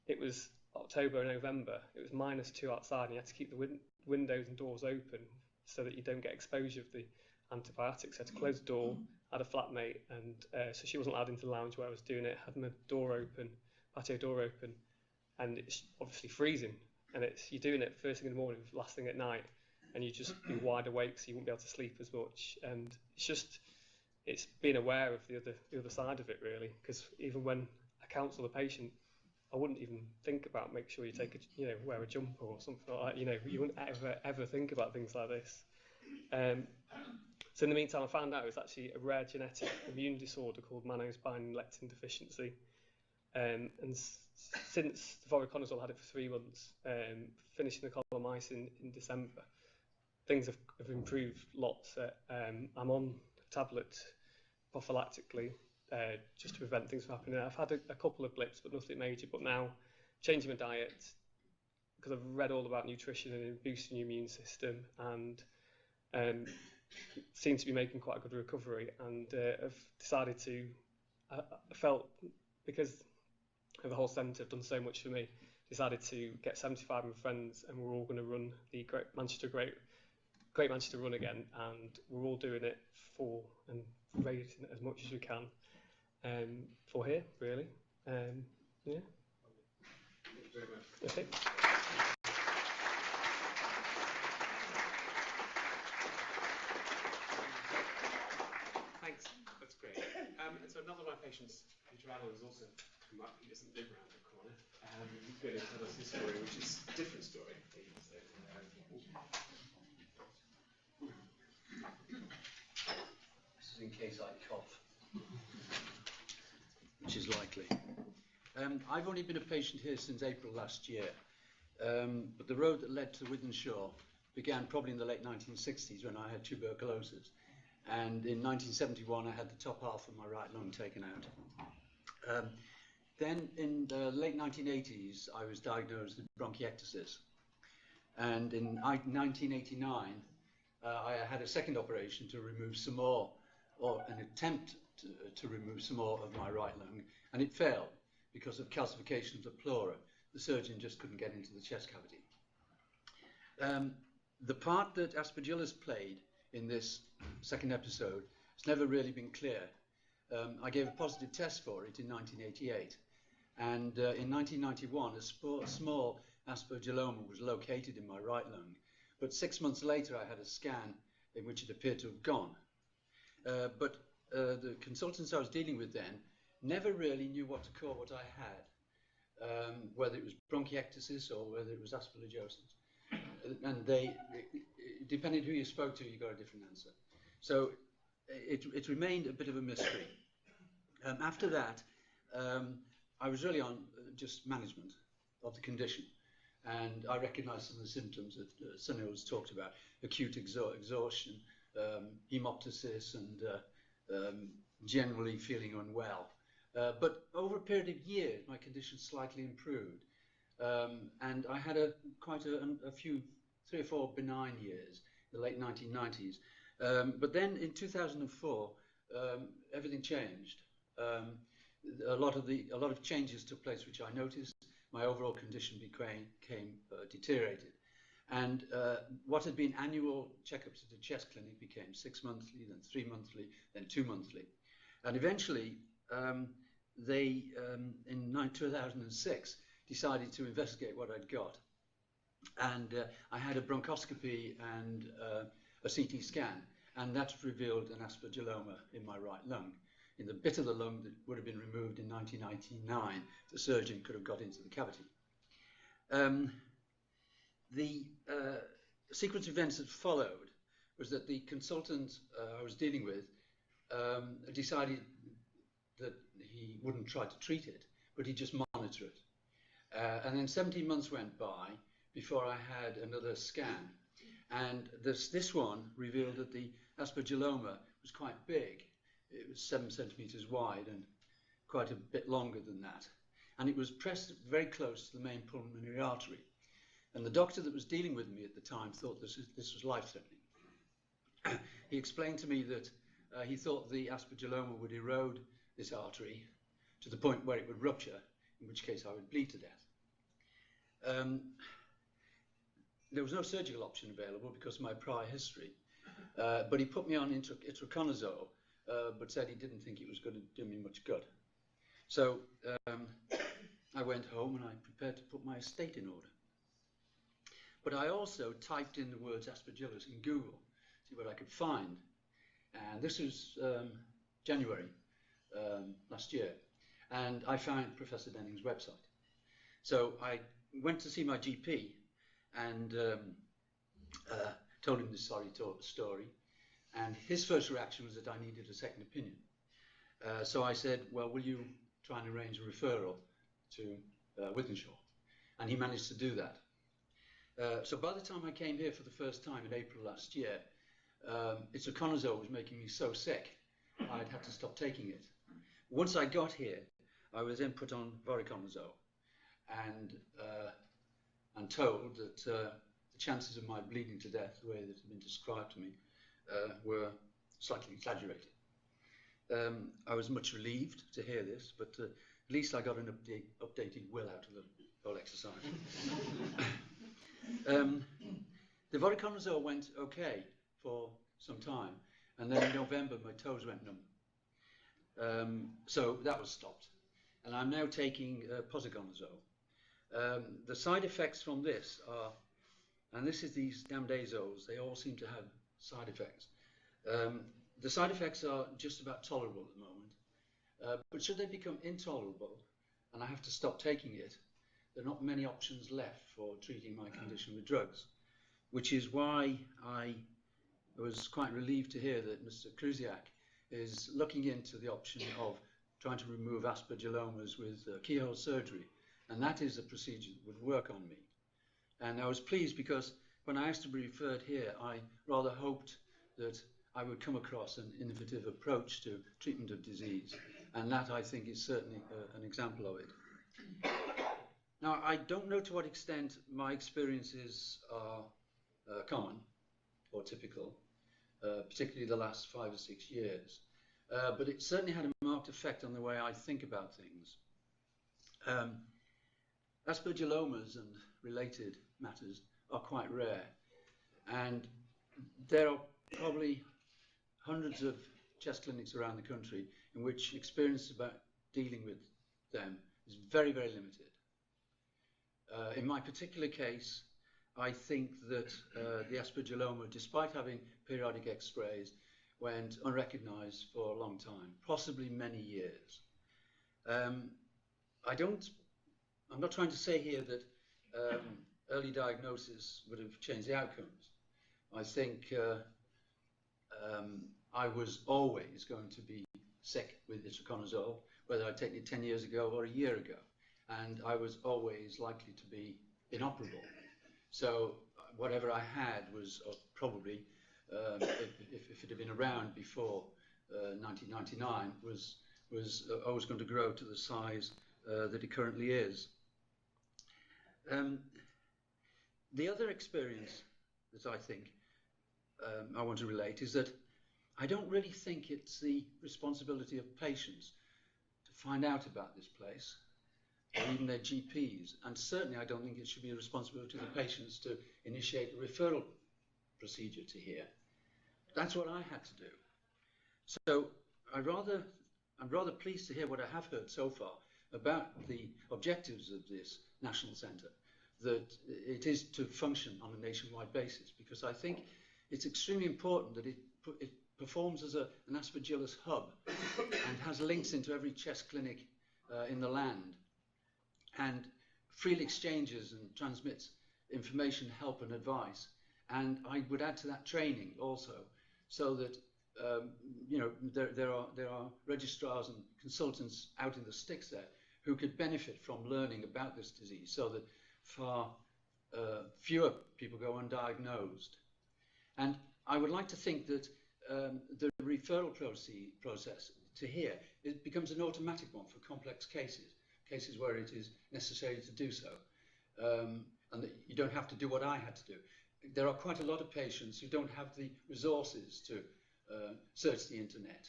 it was October and November, it was -2 outside, and you had to keep the windows and doors open so that you don't get exposure of the antibiotics. I had to close the door. I had a flatmate, and so she wasn't allowed into the lounge where I was doing it. I had my patio door open, and it's obviously freezing, and you're doing it first thing in the morning, last thing at night, and you just be wide awake, so you won't be able to sleep as much. And it's being aware of the other side of it, really, because even when I counsel the patient, I wouldn't even think about make sure you wear a jumper or something like that. You wouldn't ever think about things like this. So in the meantime, I found out it was actually a rare genetic immune disorder called mannose binding lectin deficiency. And since the voriconazole, had it for 3 months, finishing the colomycin in December, things have improved lots. I'm on a tablet prophylactically just to prevent things from happening. I've had a couple of blips, but nothing major. But now, changing my diet, because I've read all about nutrition and boosting your immune system, and seem to be making quite a good recovery, and I've decided to, I felt, because the whole centre have done so much for me, decided to get 75 of my friends, and we're all going to run the Great Manchester Run again, and we're all doing it for and raising as much as we can for here, really. Yeah. Thank you very much. Okay. Thanks, that's great. So another of my patients, Peter Allen, has also come up. He doesn't live around the corner. He's going to tell us his story, which is a different story. So, this is in case I cough, which is likely. I've only been a patient here since April last year, but the road that led to Wythenshawe began probably in the late 1960s when I had tuberculosis. And in 1971, I had the top half of my right lung taken out. Then in the late 1980s, I was diagnosed with bronchiectasis. And in 1989, I had a second operation to remove some more, or an attempt to remove some more of my right lung, and it failed because of calcification of the pleura. The surgeon just couldn't get into the chest cavity. The part that Aspergillus played in this second episode has never really been clear. I gave a positive test for it in 1988, and in 1991 a small aspergilloma was located in my right lung, but 6 months later I had a scan in which it appeared to have gone. But the consultants I was dealing with then never really knew what to call what I had, whether it was bronchiectasis or whether it was aspergillosis. And depending who you spoke to, you got a different answer. So it remained a bit of a mystery. After that, I was really on just management of the condition. And I recognised some of the symptoms that Sunil's talked about: acute exhaustion, hemoptysis, and generally feeling unwell. But over a period of years, my condition slightly improved. And I had quite a few, 3 or 4 benign years, the late 1990s. But then in 2004, everything changed. A lot of changes took place, which I noticed. My overall condition became deteriorated. And what had been annual checkups at the chest clinic became 6 monthly, then 3 monthly, then 2 monthly. And eventually, they, in 2006, decided to investigate what I'd got. And I had a bronchoscopy and a CT scan, and that revealed an aspergilloma in my right lung, in the bit of the lung that would have been removed in 1999. The surgeon could have got into the cavity. The sequence of events that followed was that the consultant I was dealing with decided that he wouldn't try to treat it, but he'd just monitor it. And then 17 months went by before I had another scan. And this one revealed that the aspergilloma was quite big. It was 7 centimeters wide and quite a bit longer than that. And it was pressed very close to the main pulmonary artery. And the doctor that was dealing with me at the time thought this was life-threatening. He explained to me that he thought the aspergilloma would erode this artery to the point where it would rupture, in which case I would bleed to death. There was no surgical option available because of my prior history, but he put me on itraconazole, but said he didn't think it was going to do me much good. So I went home and I prepared to put my estate in order. But I also typed in the words aspergillus in Google, see what I could find. And this was January last year. And I found Professor Denning's website. So I went to see my GP and told him this sorry story. And his first reaction was that I needed a second opinion. So I said, well, will you try and arrange a referral to Wythenshawe? And he managed to do that. So by the time I came here for the first time in April last year, itraconazole was making me so sick, I'd had to stop taking it. Once I got here, I was then put on voriconazole and told that the chances of my bleeding to death, the way that had been described to me, were slightly exaggerated. I was much relieved to hear this, but at least I got an updated will out of the whole exercise. The voriconazole went okay for some time, and then in November my toes went numb. So that was stopped. And I'm now taking posaconazole. The side effects from this are, and this is these damned azoles, they all seem to have side effects. The side effects are just about tolerable at the moment, but should they become intolerable and I have to stop taking it, there are not many options left for treating my condition with drugs, which is why I was quite relieved to hear that Mr. Krusiak is looking into the option of trying to remove aspergillomas with keyhole surgery, and that is a procedure that would work on me. And I was pleased because when I asked to be referred here, I rather hoped that I would come across an innovative approach to treatment of disease, and that I think is certainly an example of it. Now, I don't know to what extent my experiences are common or typical, particularly the last 5 or 6 years, but it certainly had a marked effect on the way I think about things. Aspergillomas and related matters are quite rare, and there are probably hundreds of chest clinics around the country in which experience about dealing with them is very, very limited. In my particular case, I think that the aspergilloma, despite having periodic x-rays, went unrecognized for a long time, possibly many years. I'm not trying to say here that early diagnosis would have changed the outcomes. I think I was always going to be sick with itraconazole, whether I'd taken it 10 years ago or a year ago, and I was always likely to be inoperable. So whatever I had was probably, if it had been around before 1999 was always going to grow to the size that it currently is. The other experience that I think I want to relate is that I don't really think it's the responsibility of patients to find out about this place, or even their GPs, and certainly I don't think it should be the responsibility of the patients to initiate a referral procedure to here. That's what I had to do. So I'm rather pleased to hear what I have heard so far about the objectives of this National Centre, that it is to function on a nationwide basis, because I think it's extremely important that it performs as an Aspergillus hub and has links into every chest clinic in the land, and freely exchanges and transmits information, help and advice. And I would add to that training also, so that you know, there are registrars and consultants out in the sticks there who could benefit from learning about this disease, so that far fewer people go undiagnosed. And I would like to think that the referral process to here, it becomes an automatic one for complex cases where it is necessary to do so, and that you don't have to do what I had to do. There are quite a lot of patients who don't have the resources to search the internet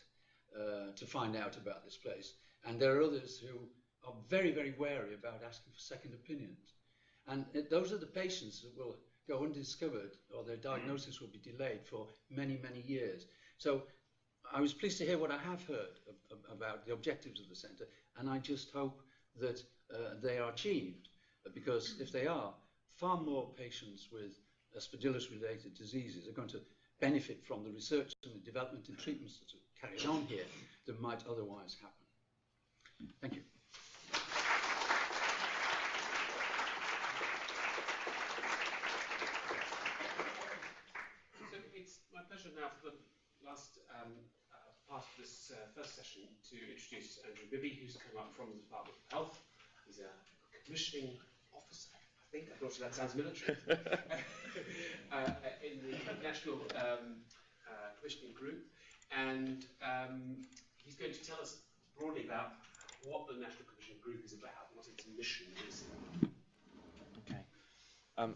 to find out about this place, and there are others who are very, very wary about asking for second opinions, and those are the patients that will go undiscovered, or their diagnosis will be delayed for many, many years. So I was pleased to hear what I have heard about the objectives of the centre, and I just hope that they are achieved, because if they are, far more patients with Aspergillus-related diseases are going to benefit from the research and the development and treatments that are carried on here that might otherwise happen. Thank you. So it's my pleasure now for the last part of this first session to introduce Andrew Bibby, who's come up from the Department of Health. He's a commissioning officer, I think. I'm not sure that sounds military. In the National Commissioning Group. And he's going to tell us broadly about what the National Commissioning Group is about, what its mission is. Okay.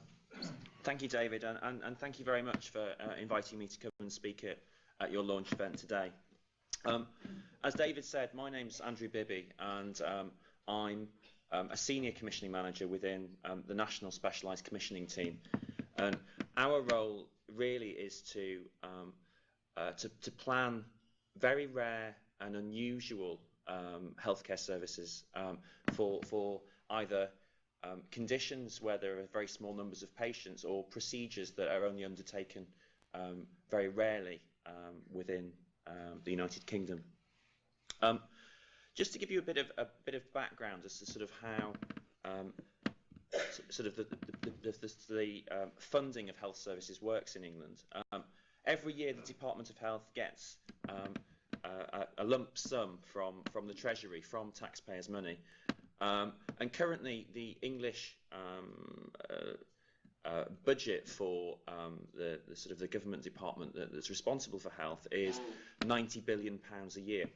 Thank you, David, and thank you very much for inviting me to come and speak at your launch event today. As David said, my name's Andrew Bibby, and I'm a senior commissioning manager within the National Specialised Commissioning Team. And our role really is to plan very rare and unusual healthcare services for either conditions where there are very small numbers of patients, or procedures that are only undertaken very rarely within the United Kingdom. Just to give you a bit of background as to sort of how sort of the funding of health services works in England. Every year the Department of Health gets a lump sum from the Treasury, from taxpayers' money. And currently the English budget for the sort of the government department that's responsible for health is £90 billion a year.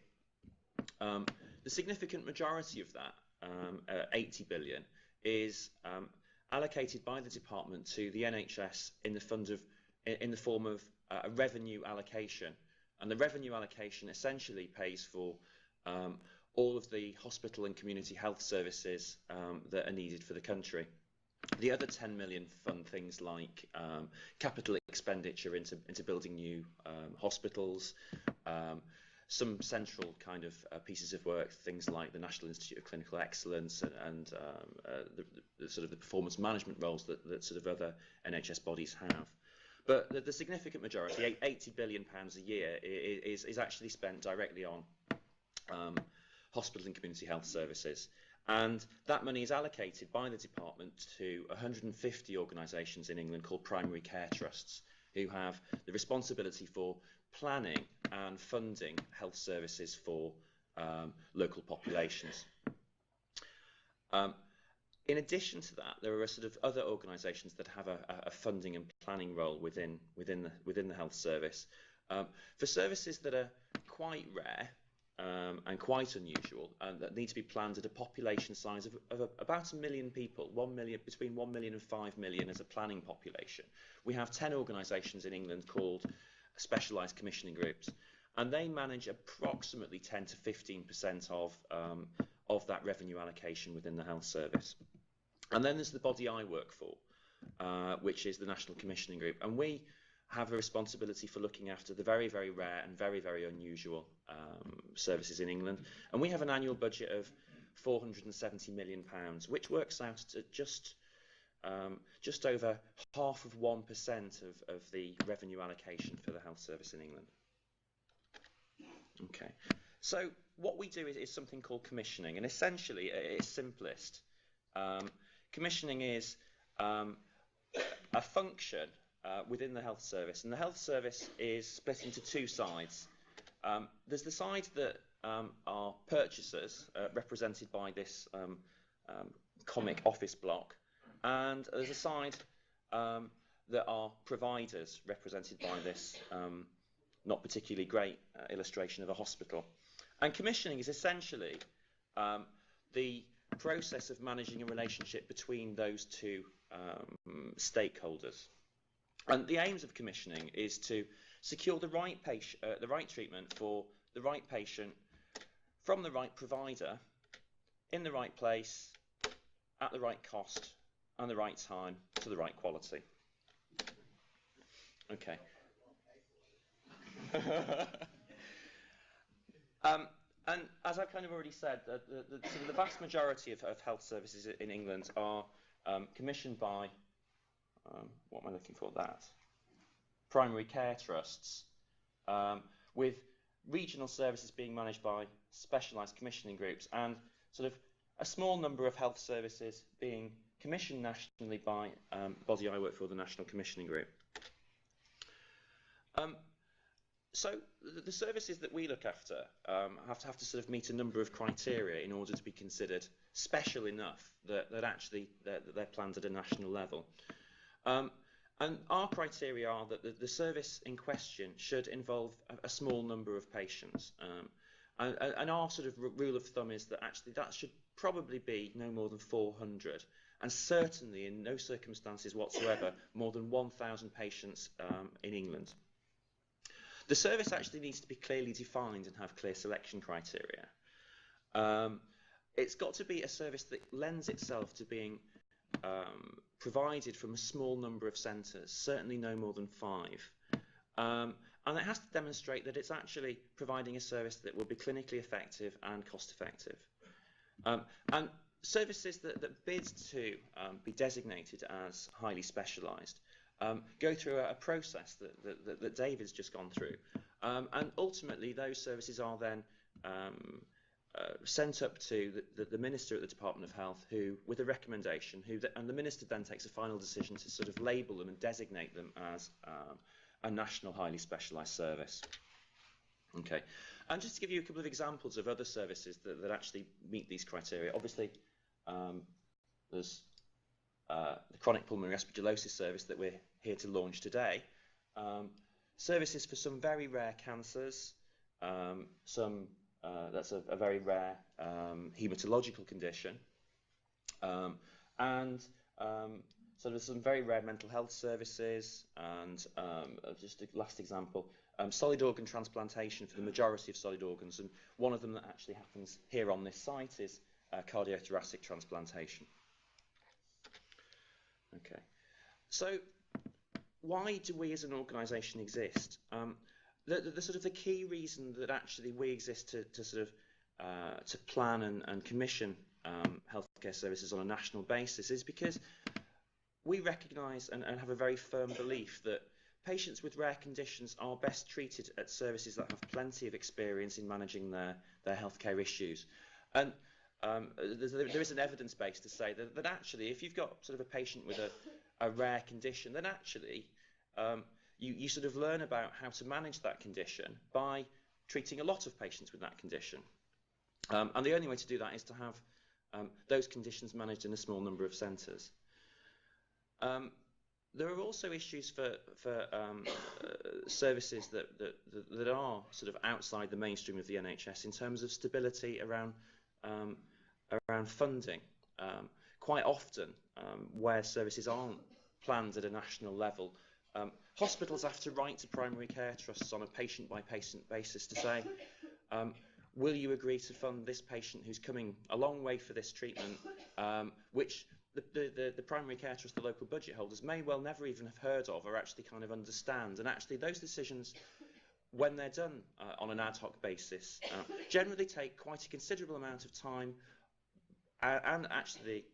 The significant majority of that, 80 billion, is allocated by the department to the NHS in the form of a revenue allocation, and the revenue allocation essentially pays for all of the hospital and community health services that are needed for the country. The other 10 million fund things like capital expenditure into building new hospitals, some central kind of pieces of work, things like the National Institute of Clinical Excellence and the sort of the performance management roles that sort of other NHS bodies have. But the significant majority, £80 billion a year, is actually spent directly on hospital and community health services. And that money is allocated by the department to 150 organisations in England called primary care trusts, who have the responsibility for planning and funding health services for local populations. In addition to that, there are sort of other organisations that have a funding and planning role within the health service for services that are quite rare and quite unusual, and that need to be planned at a population size of about 1 million people, 1 million, between 1 million and 5 million as a planning population. We have 10 organisations in England called specialised commissioning groups, and they manage approximately 10 to 15% of that revenue allocation within the health service. And then there's the body I work for, which is the National Commissioning Group, and we have a responsibility for looking after the very, very rare and very, very unusual services in England. And we have an annual budget of £470 million, which works out to just over 0.5% of the revenue allocation for the health service in England. Okay, so what we do is something called commissioning, and essentially, at its simplest, commissioning is a function within the health service, and the health service is split into two sides. There's the side that are purchasers, represented by this comic office block, and there's a side that are providers, represented by this not particularly great illustration of a hospital. And commissioning is essentially the process of managing a relationship between those two stakeholders. And the aims of commissioning is to secure the right treatment for the right patient from the right provider in the right place at the right cost and the right time to the right quality. Okay. And as I've kind of already said, the vast majority of health services in England are commissioned by, what am I looking for, primary care trusts, with regional services being managed by specialised commissioning groups, and sort of a small number of health services being commissioned nationally by body I work for, the National Commissioning Group. So the services that we look after have to sort of meet a number of criteria in order to be considered special enough that actually they're planned at a national level. And our criteria are that the service in question should involve a small number of patients. And our sort of rule of thumb is that actually that should probably be no more than 400, and certainly in no circumstances whatsoever more than 1,000 patients in England. The service actually needs to be clearly defined and have clear selection criteria. It's got to be a service that lends itself to being provided from a small number of centres, certainly no more than 5. And it has to demonstrate that it's actually providing a service that will be clinically effective and cost effective. And services that bid to be designated as highly specialised go through a process that David's just gone through. And ultimately, those services are then sent up to the Minister at the Department of Health, who, with a recommendation, and the Minister then takes a final decision to sort of label them and designate them as a national highly specialised service. Okay, and just to give you a couple of examples of other services that actually meet these criteria. Obviously, there's the chronic pulmonary aspergillosis service that we're here to launch today. Services for some very rare cancers, that's a very rare haematological condition, and so there's some very rare mental health services, and just a last example, solid organ transplantation for the majority of solid organs, and one of them that actually happens here on this site is cardiothoracic transplantation. Okay, so why do we as an organisation exist? The sort of the key reason that actually we exist to sort of to plan and commission healthcare services on a national basis is because we recognise and have a very firm belief that patients with rare conditions are best treated at services that have plenty of experience in managing their healthcare issues. And there is an evidence base to say that actually, if you've got sort of a patient with a rare condition, then actually you sort of learn about how to manage that condition by treating a lot of patients with that condition. And the only way to do that is to have those conditions managed in a small number of centres. there are also issues for services that are sort of outside the mainstream of the NHS in terms of stability around funding. Quite often, where services aren't planned at a national level, hospitals have to write to primary care trusts on a patient-by-patient basis to say, will you agree to fund this patient who's coming a long way for this treatment, which the primary care trust, the local budget holders, may well never even have heard of or actually kind of understand. And actually those decisions, when they're done on an ad hoc basis, generally take quite a considerable amount of time and actually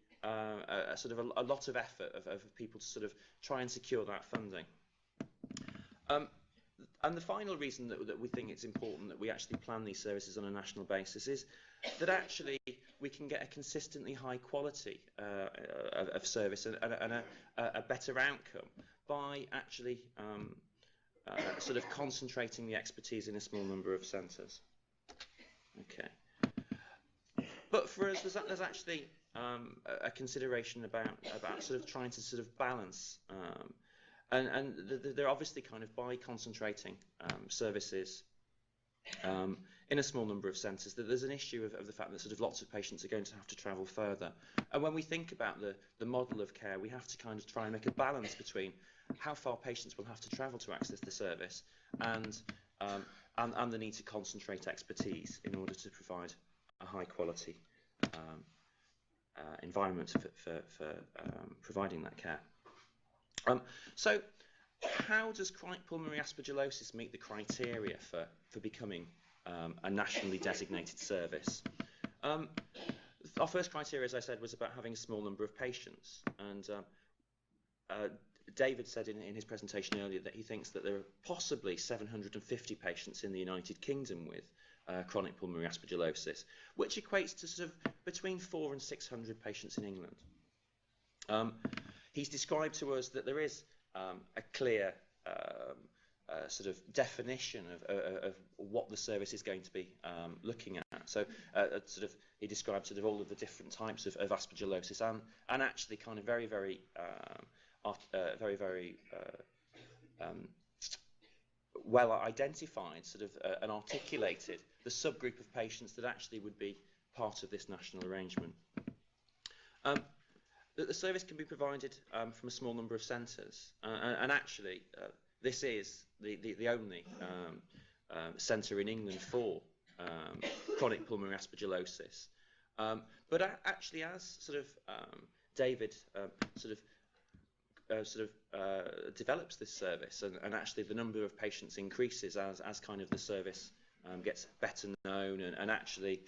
sort of a lot of effort of people to sort of try and secure that funding. And the final reason that we think it's important that we actually plan these services on a national basis is that actually we can get a consistently high quality of service and a better outcome by actually sort of concentrating the expertise in a small number of centres. Okay. But for us, there's actually a consideration about sort of trying to sort of balance, and they're obviously kind of by concentrating services in a small number of centres, that there's an issue of the fact that sort of lots of patients are going to have to travel further. And when we think about the model of care, we have to kind of try and make a balance between how far patients will have to travel to access the service and the need to concentrate expertise in order to provide a high quality environment for providing that care. So how does chronic pulmonary aspergillosis meet the criteria for becoming a nationally designated service? Our first criteria, as I said, was about having a small number of patients, and David said in his presentation earlier that he thinks that there are possibly 750 patients in the United Kingdom with chronic pulmonary aspergillosis, which equates to sort of between 400 and 600 patients in England. He's described to us that there is a clear sort of definition of what the service is going to be looking at. So he described sort of all of the different types of aspergillosis and actually kind of very well identified sort of and articulated the subgroup of patients that actually would be part of this national arrangement. The service can be provided from a small number of centres, and actually this is the only centre in England for chronic pulmonary aspergillosis. But actually, as sort of David develops this service, and actually the number of patients increases as kind of the service gets better known, and actually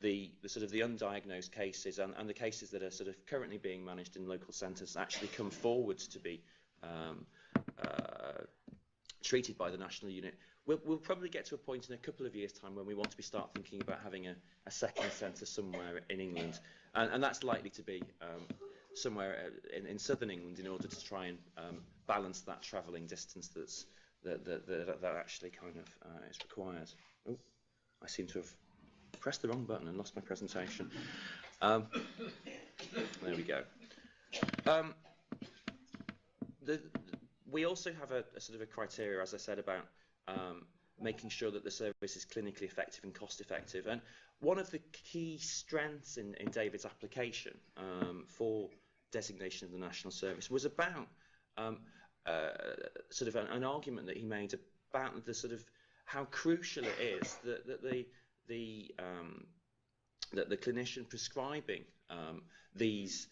the sort of the undiagnosed cases and the cases that are sort of currently being managed in local centres actually come forward to be treated by the national unit. We'll probably get to a point in a couple of years' time when we want to start thinking about having a second centre somewhere in England, and that's likely to be somewhere in southern England in order to try and balance that travelling distance that actually kind of is required. Oh, I seem to have pressed the wrong button and lost my presentation. There we go. We also have a sort of a criteria, as I said, about making sure that the service is clinically effective and cost effective. And one of the key strengths in David's application for designation of the national service was about sort of an argument that he made about the sort of how crucial it is that the clinician prescribing these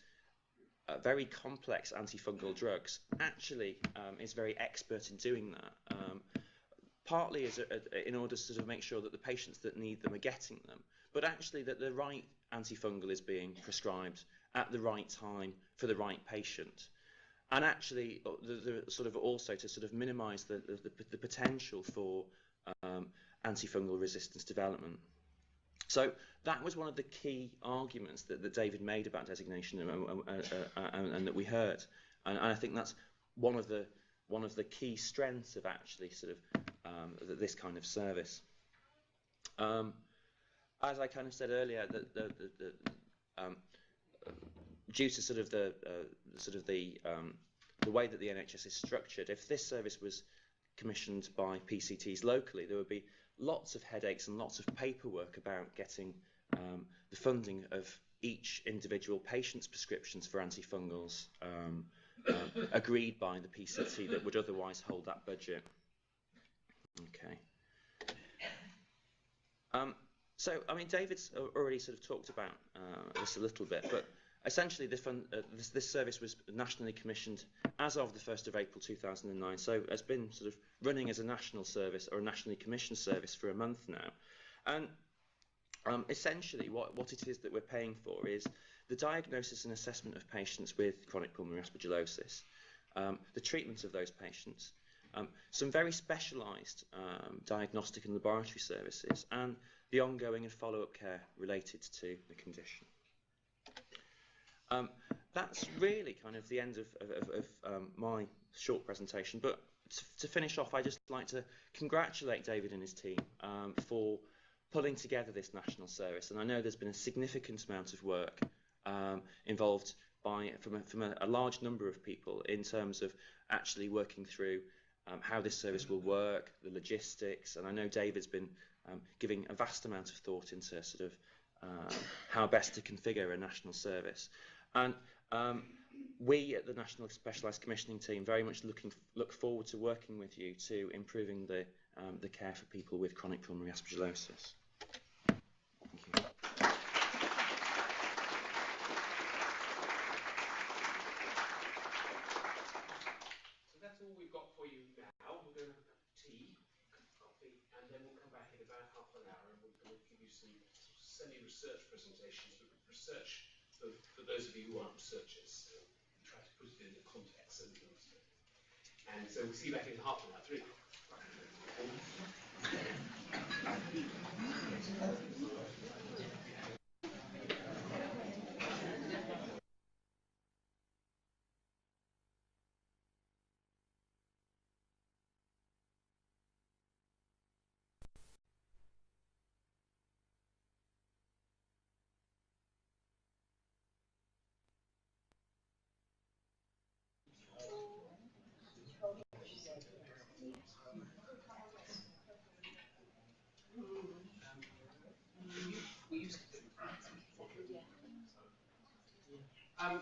very complex antifungal drugs actually is very expert in doing that. Partly in order to sort of make sure that the patients that need them are getting them, but actually that the right antifungal is being prescribed at the right time for the right patient, and actually the sort of also to sort of minimise the potential for antifungal resistance development. So that was one of the key arguments that David made about designation and that we heard, and I think that's one of the key strengths of actually sort of this kind of service. As I kind of said earlier, due to sort of the the way that the NHS is structured, if this service was commissioned by PCTs locally, there would be lots of headaches and lots of paperwork about getting the funding of each individual patient's prescriptions for antifungals agreed by the PCT that would otherwise hold that budget. Okay. So, I mean, David's already sort of talked about this a little bit, but essentially this service was nationally commissioned as of the 1st of April 2009, so it's been sort of running as a national service or a nationally commissioned service for a month now. And essentially what it is that we're paying for is the diagnosis and assessment of patients with chronic pulmonary aspergillosis, the treatment of those patients, some very specialised diagnostic and laboratory services, and the ongoing and follow-up care related to the condition. That's really kind of the end of my short presentation, but to finish off, I'd just like to congratulate David and his team for pulling together this national service, and I know there's been a significant amount of work involved from a large number of people in terms of actually working through how this service will work, the logistics, and I know David's been giving a vast amount of thought into sort of how best to configure a national service. And we at the National Specialised Commissioning Team very much look forward to working with you to improving the care for people with chronic pulmonary aspergillosis. Thank you. So that's all we've got for you now. We're going to have tea, coffee, and then we'll come back in about half an hour and we're going to give you some semi-research presentations, but research for those of you who aren't researchers, so we try to put it in the context. And so we'll see you back in half an hour, 3 o'clock.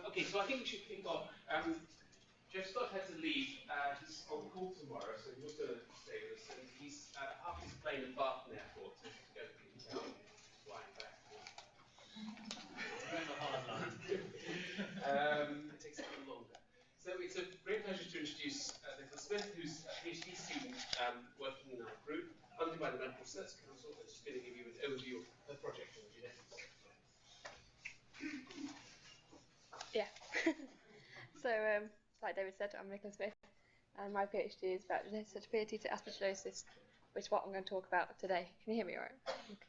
Okay, so I think we should kick off. Jeff Scott had to leave. He's on call tomorrow, so he was going to stay with us. And he's half his plane at Barton Airport to go to Cape Town, flying back. It takes a little longer. So it's a great pleasure to introduce Nicholas Smith, who's a PhD student working in our group, funded by the Medical Research Council, and just going to give you an overview of her project on genetics. Yeah. So, like David said, I'm Nicholas Smith, and my PhD is about genetic susceptibility to aspergillosis, which is what I'm going to talk about today. Can you hear me all right? Okay.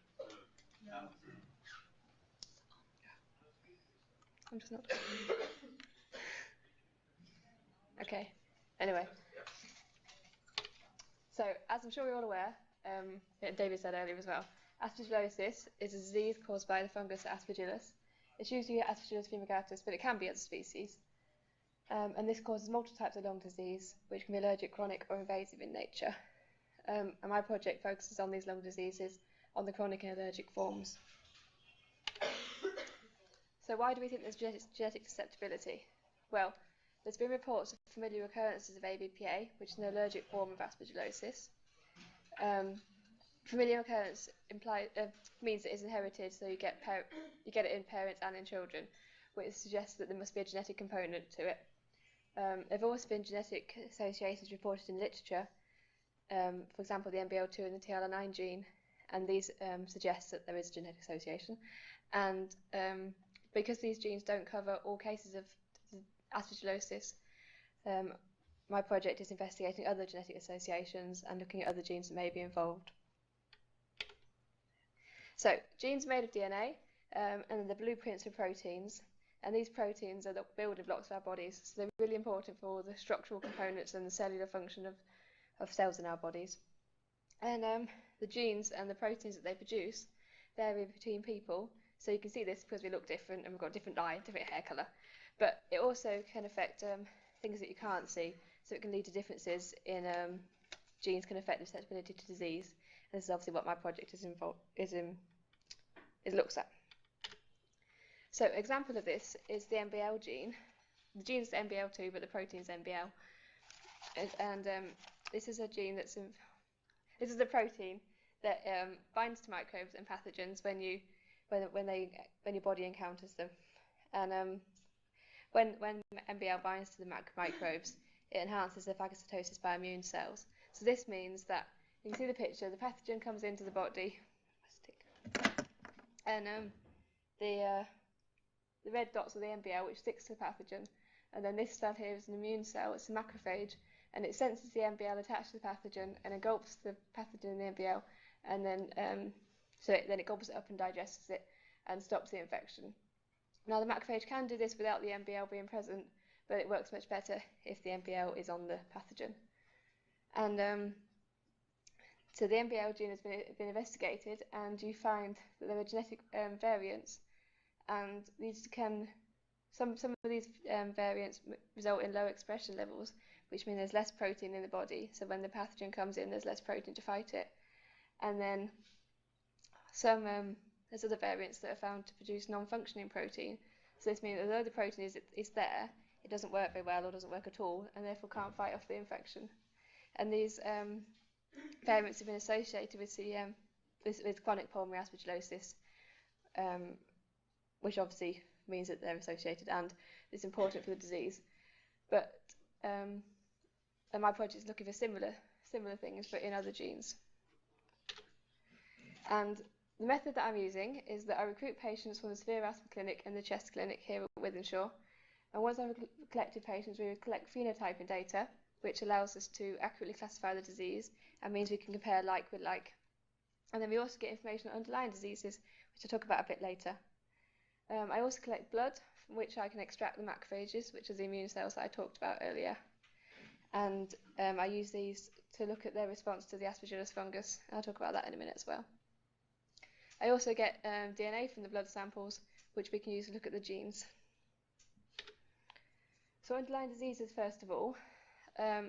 I'm just not. Okay. Anyway. So, as I'm sure you're all aware, and David said earlier as well, aspergillosis is a disease caused by the fungus Aspergillus. It's usually Aspergillus fumigatus, but it can be other species. And this causes multiple types of lung disease, which can be allergic, chronic, or invasive in nature. And my project focuses on these lung diseases, on the chronic and allergic forms. So why do we think there's genetic susceptibility? Well, there's been reports of familiar occurrences of ABPA, which is an allergic form of aspergillosis. Familiar occurrence means it is inherited, so you get it in parents and in children, which suggests that there must be a genetic component to it. There have also been genetic associations reported in literature, for example, the MBL2 and the TLR9 gene, and these suggest that there is a genetic association. And because these genes don't cover all cases of aspergillosis, my project is investigating other genetic associations and looking at other genes that may be involved. So, genes are made of DNA, and the blueprints for proteins, and these proteins are the building blocks of our bodies, so they're really important for the structural components and the cellular function of cells in our bodies. And the genes and the proteins that they produce vary between people, so you can see this because we look different and we've got different eye, different hair colour. But it also can affect things that you can't see, so it can lead to differences in genes can affect the susceptibility to disease. And this is obviously what my project looks at. So example of this is the MBL gene. The gene is MBL2, but the protein is MBL. And this is a gene this is the protein that binds to microbes and pathogens when your body encounters them. And when MBL binds to the microbes, it enhances their phagocytosis by immune cells. So this means that you can see the picture. The pathogen comes into the body, and the red dots are the MBL, which sticks to the pathogen, and then this cell here is an immune cell. It's a macrophage, and it senses the MBL attached to the pathogen and engulfs the pathogen in the MBL, and then then it gobbles it up and digests it and stops the infection. Now the macrophage can do this without the MBL being present, but it works much better if the MBL is on the pathogen. And so the MBL gene has been investigated, and you find that there are genetic variants, and some of these variants result in low expression levels, which means there's less protein in the body. So when the pathogen comes in, there's less protein to fight it. And then there's other variants that are found to produce non-functioning protein. So this means although the protein is there, it doesn't work very well or doesn't work at all, and therefore can't fight off the infection. And these variants have been associated with chronic pulmonary aspergillosis, which obviously means that they're associated and it's important for the disease. But and my project is looking for similar things, but in other genes. And the method that I'm using is that I recruit patients from the severe asthma clinic and the chest clinic here at Wythenshawe. And once I've collected patients, we would collect phenotyping data, which allows us to accurately classify the disease and means we can compare like with like. And then we also get information on underlying diseases, which I'll talk about a bit later. I also collect blood, from which I can extract the macrophages, which are the immune cells that I talked about earlier. And I use these to look at their response to the Aspergillus fungus. I'll talk about that in a minute as well. I also get DNA from the blood samples, which we can use to look at the genes. So underlying diseases, first of all.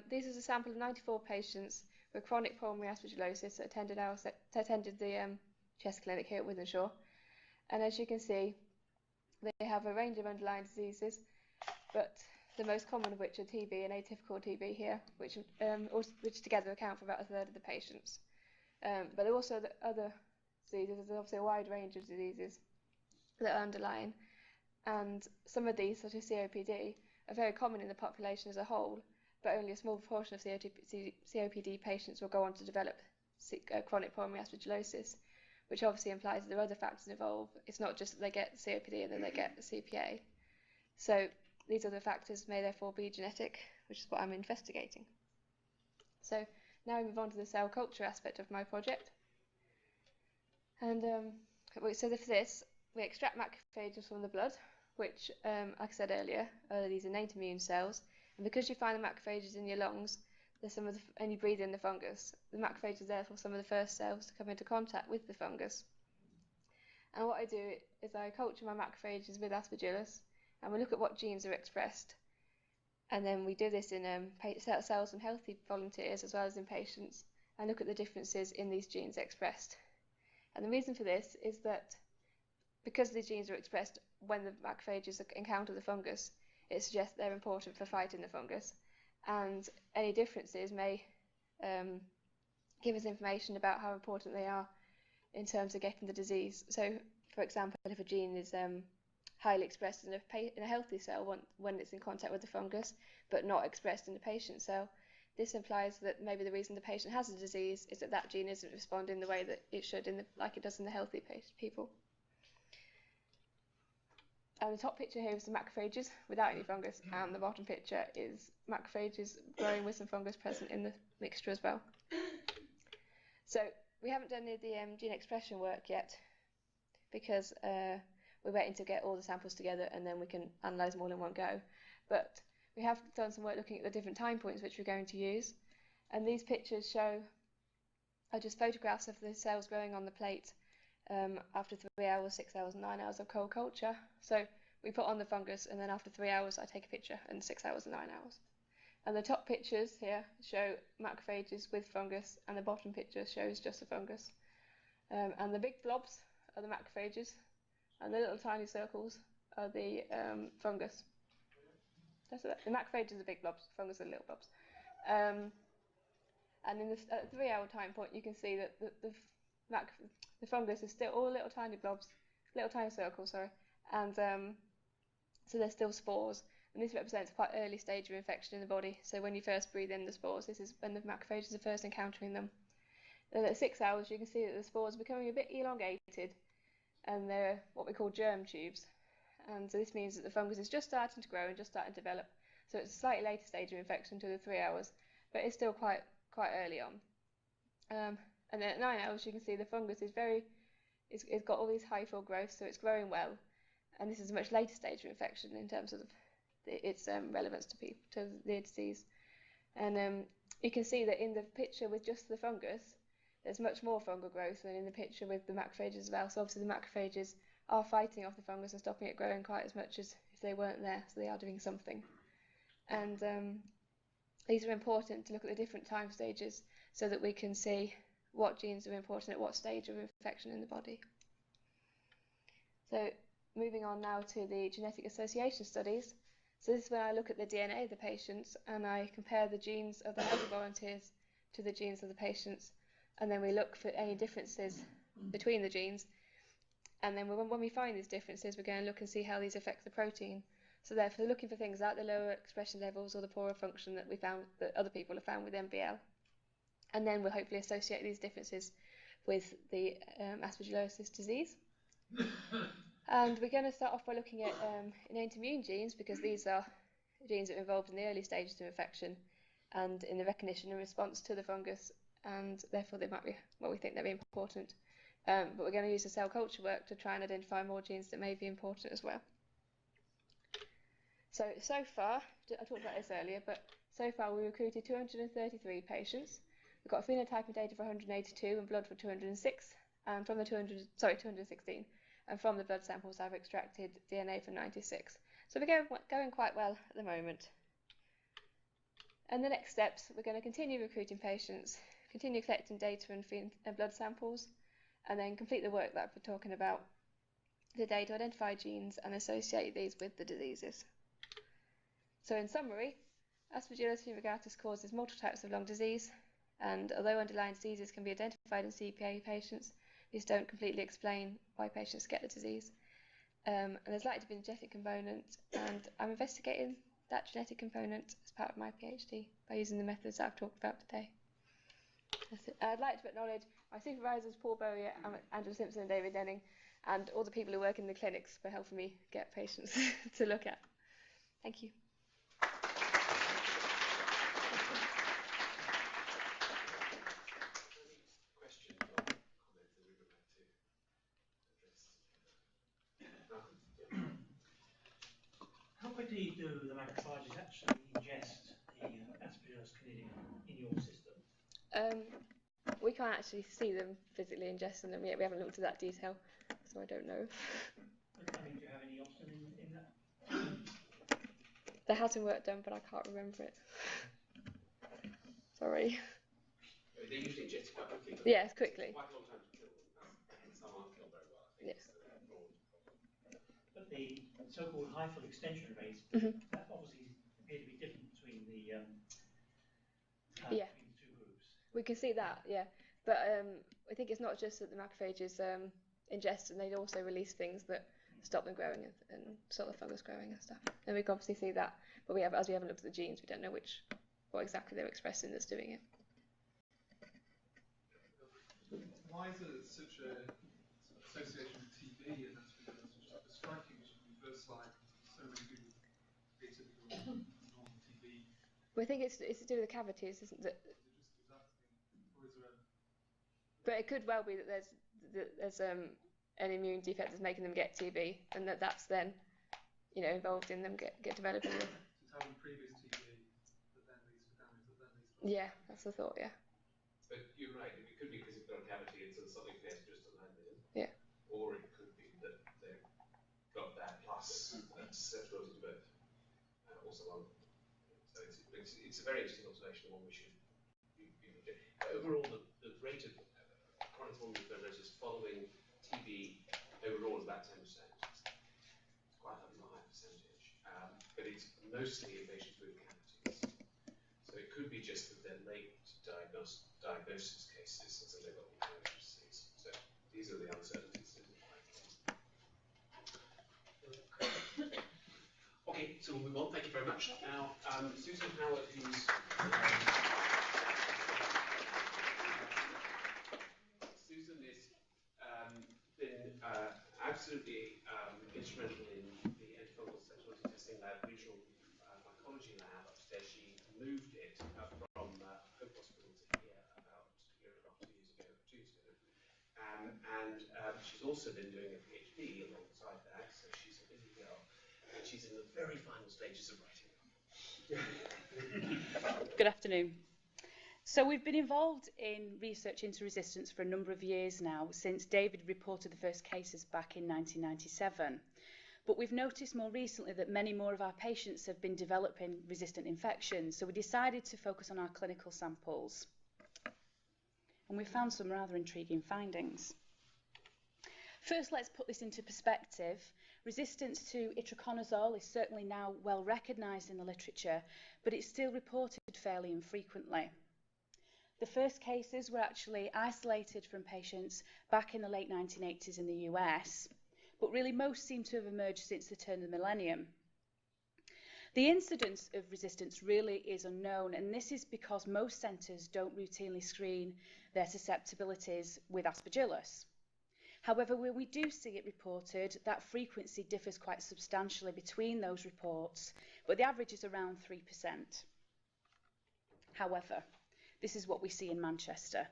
This is a sample of 94 patients with chronic pulmonary aspergillosis that attended the chest clinic here at Wythenshawe. And as you can see, they have a range of underlying diseases, but the most common of which are TB and atypical TB here, which together account for about a third of the patients. But also the other diseases, there's obviously a wide range of diseases that are underlying, and some of these, such as COPD, are very common in the population as a whole, but only a small proportion of COPD patients will go on to develop chronic pulmonary aspergillosis, which obviously implies that there are other factors involved. It's not just that they get COPD and then they get CPA. So these other factors may therefore be genetic, which is what I'm investigating. So now we move on to the cell culture aspect of my project. And so for this, we extract macrophages from the blood, which, like I said earlier, these are innate immune cells. And because you find the macrophages in your lungs, and you breathe in the fungus, the macrophages are therefore some of the first cells to come into contact with the fungus. And what I do is I culture my macrophages with Aspergillus, and we look at what genes are expressed. And then we do this in cells in healthy volunteers as well as in patients, and look at the differences in these genes expressed. And the reason for this is that because the genes are expressed when the macrophages encounter the fungus, it suggests they're important for fighting the fungus. And any differences may give us information about how important they are in terms of getting the disease. So, for example, if a gene is highly expressed in a healthy cell when it's in contact with the fungus, but not expressed in the patient cell, this implies that maybe the reason the patient has a disease is that that gene isn't responding the way that it should, like it does in the healthy people. And the top picture here is the macrophages without any fungus, and the bottom picture is macrophages growing with some fungus present in the mixture as well. So we haven't done any of the gene expression work yet, because we're waiting to get all the samples together and then we can analyse them all in one go. But we have done some work looking at the different time points which we're going to use, and these pictures are just photographs of the cells growing on the plate after 3 hours, 6 hours, and 9 hours of cold culture. So we put on the fungus, and then after 3 hours I take a picture, and 6 hours and 9 hours. And the top pictures here show macrophages with fungus, and the bottom picture shows just the fungus. And the big blobs are the macrophages, and the little tiny circles are the fungus. That's it. The macrophages are the big blobs, fungus are the little blobs. And in at the 3 hour time point, you can see that the fungus is still all little tiny blobs, little tiny circles, sorry, and so they're still spores. And this represents quite early stage of infection in the body. So when you first breathe in the spores, this is when the macrophages are first encountering them. Then at 6 hours, you can see that the spores are becoming a bit elongated, and they're what we call germ tubes. And so this means that the fungus is just starting to grow and just starting to develop. So it's a slightly later stage of infection to the 3 hours, but it's still quite early on. And then at 9 hours, you can see the fungus is it's got all these hyphal growths, so it's growing well. And this is a much later stage of infection in terms of its relevance to the disease. And you can see that in the picture with just the fungus, there's much more fungal growth than in the picture with the macrophages as well. So obviously the macrophages are fighting off the fungus and stopping it growing quite as much as if they weren't there, so they are doing something. And these are important to look at the different time stages so that we can see what genes are important at what stage of infection in the body. So moving on now to the genetic association studies. So this is when I look at the DNA of the patients and I compare the genes of the healthy volunteers to the genes of the patients, and then we look for any differences between the genes. And then when we find these differences, we're going to look and see how these affect the protein. So therefore, looking for things like the lower expression levels or the poorer function that we found that other people have found with MBL. And then we'll hopefully associate these differences with the aspergillosis disease. And we're going to start off by looking at innate immune genes, because these are genes that are involved in the early stages of infection and in the recognition and response to the fungus, and therefore they might be, well, we think they're important. But we're going to use the cell culture work to try and identify more genes that may be important as well. So far, I talked about this earlier, but so far we recruited 233 patients. We've got phenotyping data for 182 and blood for 206, and from the 216. And from the blood samples, I've extracted DNA for 96. So we're going quite well at the moment. And the next steps, we're going to continue recruiting patients, continue collecting data and blood samples, and then complete the work that I've been talking about today to identify genes and associate these with the diseases. So in summary, Aspergillus fumigatus causes multiple types of lung disease, and although underlying diseases can be identified in CPA patients, these don't completely explain why patients get the disease. And there's likely to be a genetic component, and I'm investigating that genetic component as part of my PhD by using the methods that I've talked about today. That's it. I'd like to acknowledge my supervisors, Paul Bowyer, Angela Simpson and David Denning, and all the people who work in the clinics for helping me get patients to look at. Thank you. How quickly do the macrophages actually ingest the Aspergillus canidia in your system? We can't actually see them physically ingesting them yet. We haven't looked at that detail, so I don't know. I mean, do you have any option in that? There has been work done, but I can't remember it. Sorry. They usually ingest quite quickly. Yes, quickly. Quite a long time to kill them. Some aren't killed very well, I think. Yes. But the so-called hyphal extension rates, that obviously appear to be different between the two groups. We can see that, yeah. But I think it's not just that the macrophages ingest, and they also release things that stop them growing and stop the fungus growing and stuff. And we can obviously see that, but as we haven't looked at the genes, we don't know what exactly they're expressing that's doing it. Why is there such a association with TB and Aspergillus, which is striking, which on the first slide, so many people atypical normal TB? Well, I think it's to do with the cavities, isn't it? Is that thing, or is there a... But it could well be that there's an immune defect that's making them get TB, and that's then, involved in them get developing it. Just having previous TB, but then leads for damage, that then leads for... Yeah, that's the thought, yeah. But you're right, it could be because you've got a cavity and so something there just to land in. Yeah. Or it could be that they've got that plus susceptibility to both, also one. So it's a very interesting observation, one we should be overall, the rate of chronic pulmonary fibrosis following TB overall is about 10%. It's quite a high percentage, but it's mostly in patients with cavities. So it could be just that they're late diagnosis cases, since they've got inflammatory disease. So these are the uncertainties. Okay, so we'll move on. Thank you very much. Now, Susan Howard, who's Susan has been absolutely instrumental in the antifungal susceptibility testing lab, regional mycology lab upstairs. She moved it from Hope Hospital to here about a year and a half, 2 years ago. And she's also been doing a PhD alongside that, so she's a busy girl. And she's in the very final stages of writing. Good afternoon. So we've been involved in research into resistance for a number of years now, since David reported the first cases back in 1997. But we've noticed more recently that many more of our patients have been developing resistant infections, so we decided to focus on our clinical samples. And we found some rather intriguing findings. First, let's put this into perspective. Resistance to itraconazole is certainly now well recognised in the literature, but it's still reported fairly infrequently. The first cases were actually isolated from patients back in the late 1980s in the US, but really most seem to have emerged since the turn of the millennium. The incidence of resistance really is unknown, and this is because most centres don't routinely screen their susceptibilities with Aspergillus. However, where we do see it reported, that frequency differs quite substantially between those reports, but the average is around 3%. However, this is what we see in Manchester.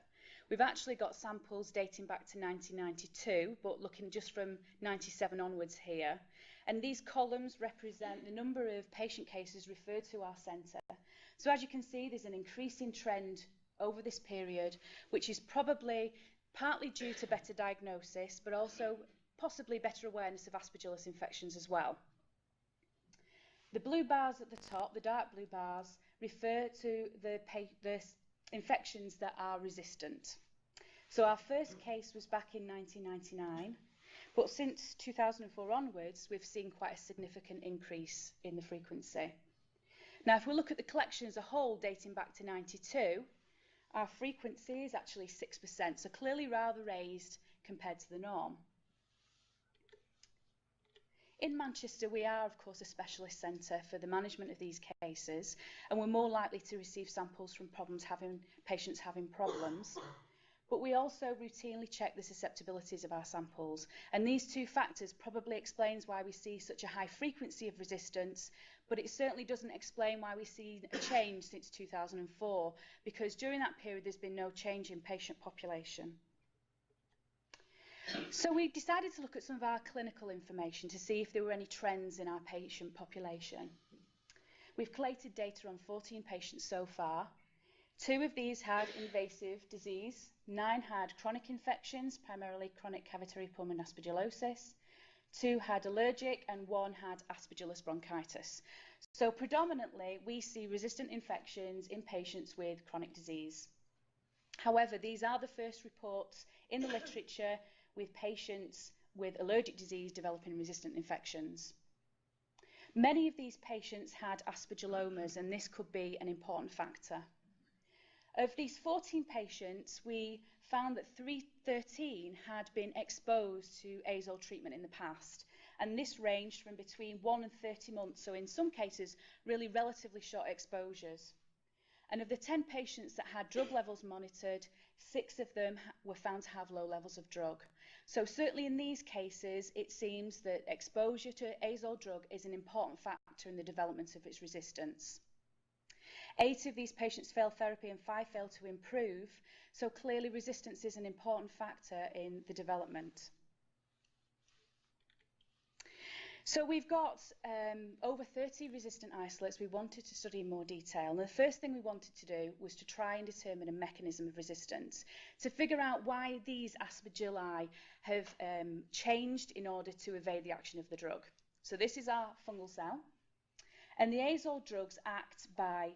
We've actually got samples dating back to 1992, but looking just from 97 onwards here. And these columns represent the number of patient cases referred to our centre. So as you can see, there's an increasing trend over this period, which is probably partly due to better diagnosis, but also possibly better awareness of Aspergillus infections as well. The blue bars at the top, the dark blue bars, refer to the infections that are resistant. So our first case was back in 1999, but since 2004 onwards, we've seen quite a significant increase in the frequency. Now, if we look at the collection as a whole, dating back to 92, our frequency is actually 6%, so clearly rather raised compared to the norm. In Manchester, we are, of course, a specialist centre for the management of these cases, and we're more likely to receive samples from patients having problems. But we also routinely check the susceptibilities of our samples, and these two factors probably explains why we see such a high frequency of resistance, but it certainly doesn't explain why we see a change since 2004, because during that period there's been no change in patient population. So we decided to look at some of our clinical information to see if there were any trends in our patient population. We've collated data on 14 patients so far. 2 of these had invasive disease, 9 had chronic infections, primarily chronic cavitary pulmonary aspergillosis, 2 had allergic, and 1 had Aspergillus bronchitis. So predominantly we see resistant infections in patients with chronic disease. However, these are the first reports in the literature with patients with allergic disease developing resistant infections. Many of these patients had aspergillomas, and this could be an important factor. Of these 14 patients, we found that 13 had been exposed to azole treatment in the past, and this ranged from between 1 and 30 months, so in some cases really relatively short exposures. And of the 10 patients that had drug levels monitored, 6 of them were found to have low levels of drug. So certainly in these cases, it seems that exposure to azole drug is an important factor in the development of its resistance. 8 of these patients failed therapy and 5 failed to improve, so clearly resistance is an important factor in the development. So we've got over 30 resistant isolates we wanted to study in more detail, and the first thing we wanted to do was to try and determine a mechanism of resistance, to figure out why these aspergilli have changed in order to evade the action of the drug. So this is our fungal cell, and the azole drugs act by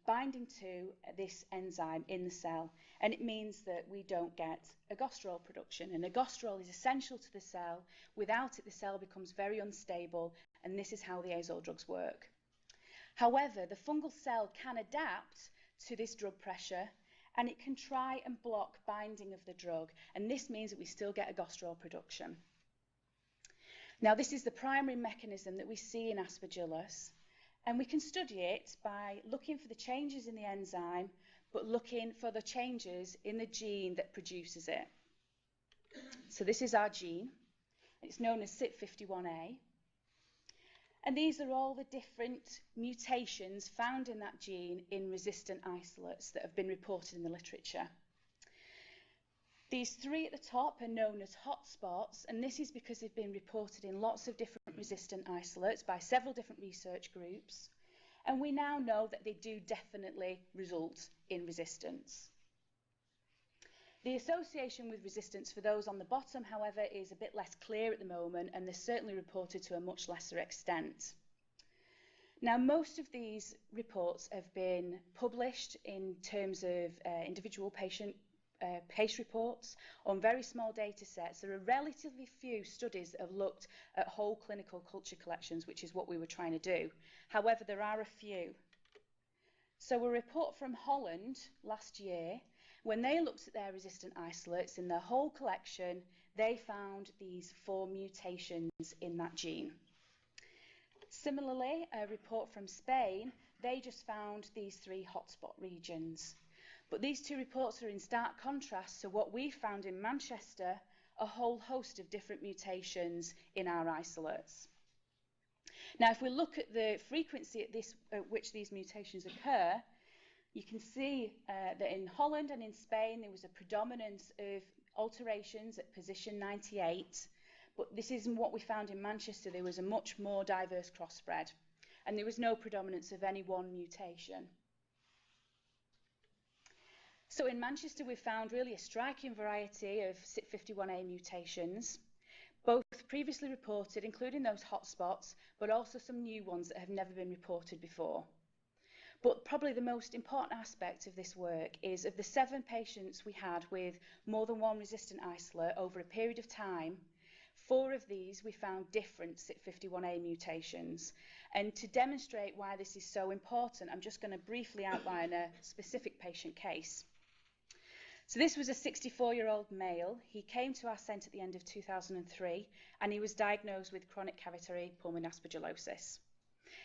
binding to this enzyme in the cell, and it means that we don't get ergosterol production, and ergosterol is essential to the cell. Without it, the cell becomes very unstable, and this is how the azole drugs work. However, the fungal cell can adapt to this drug pressure, and it can try and block binding of the drug, and this means that we still get ergosterol production. Now, this is the primary mechanism that we see in Aspergillus, and we can study it by looking for the changes in the enzyme, but looking for the changes in the gene that produces it. So this is our gene. It's known as CYP51A. And these are all the different mutations found in that gene in resistant isolates that have been reported in the literature. These three at the top are known as hotspots, and this is because they've been reported in lots of different resistant isolates by several different research groups, and we now know that they do definitely result in resistance. The association with resistance for those on the bottom, however, is a bit less clear at the moment, and they're certainly reported to a much lesser extent. Now, most of these reports have been published in terms of individual patient case reports on very small data sets. There are relatively few studies that have looked at whole clinical culture collections, which is what we were trying to do. However, there are a few. So a report from Holland last year, when they looked at their resistant isolates in their whole collection, they found these 4 mutations in that gene. Similarly, a report from Spain, they just found these 3 hotspot regions. But these 2 reports are in stark contrast to what we found in Manchester, a whole host of different mutations in our isolates. Now, if we look at the frequency at which these mutations occur, you can see that in Holland and in Spain there was a predominance of alterations at position 98, but this isn't what we found in Manchester. There was a much more diverse cross-spread, and there was no predominance of any one mutation. So in Manchester, we found really a striking variety of CYP51A mutations, both previously reported, including those hotspots, but also some new ones that have never been reported before. But probably the most important aspect of this work is of the 7 patients we had with more than one resistant isolate over a period of time, 4 of these we found different CYP51A mutations. And to demonstrate why this is so important, I'm just going to briefly outline a specific patient case. So this was a 64-year-old male. He came to our centre at the end of 2003, and he was diagnosed with chronic cavitary pulmonary aspergillosis.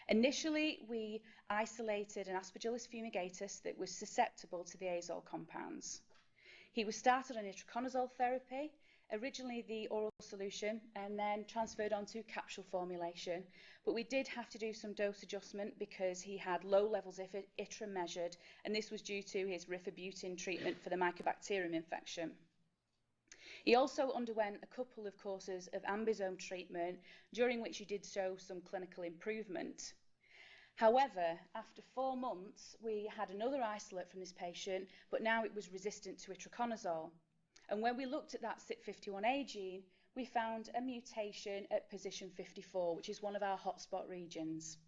Initially, we isolated an Aspergillus fumigatus that was susceptible to the azole compounds. He was started on itraconazole therapy, originally the oral solution, and then transferred onto capsule formulation. But we did have to do some dose adjustment because he had low levels of itra measured, and this was due to his rifabutin treatment for the Mycobacterium infection. He also underwent a couple of courses of ambisome treatment, during which he did show some clinical improvement. However, after 4 months, we had another isolate from this patient, but now it was resistant to itraconazole. And when we looked at that CYP51A gene, we found a mutation at position 54, which is one of our hotspot regions.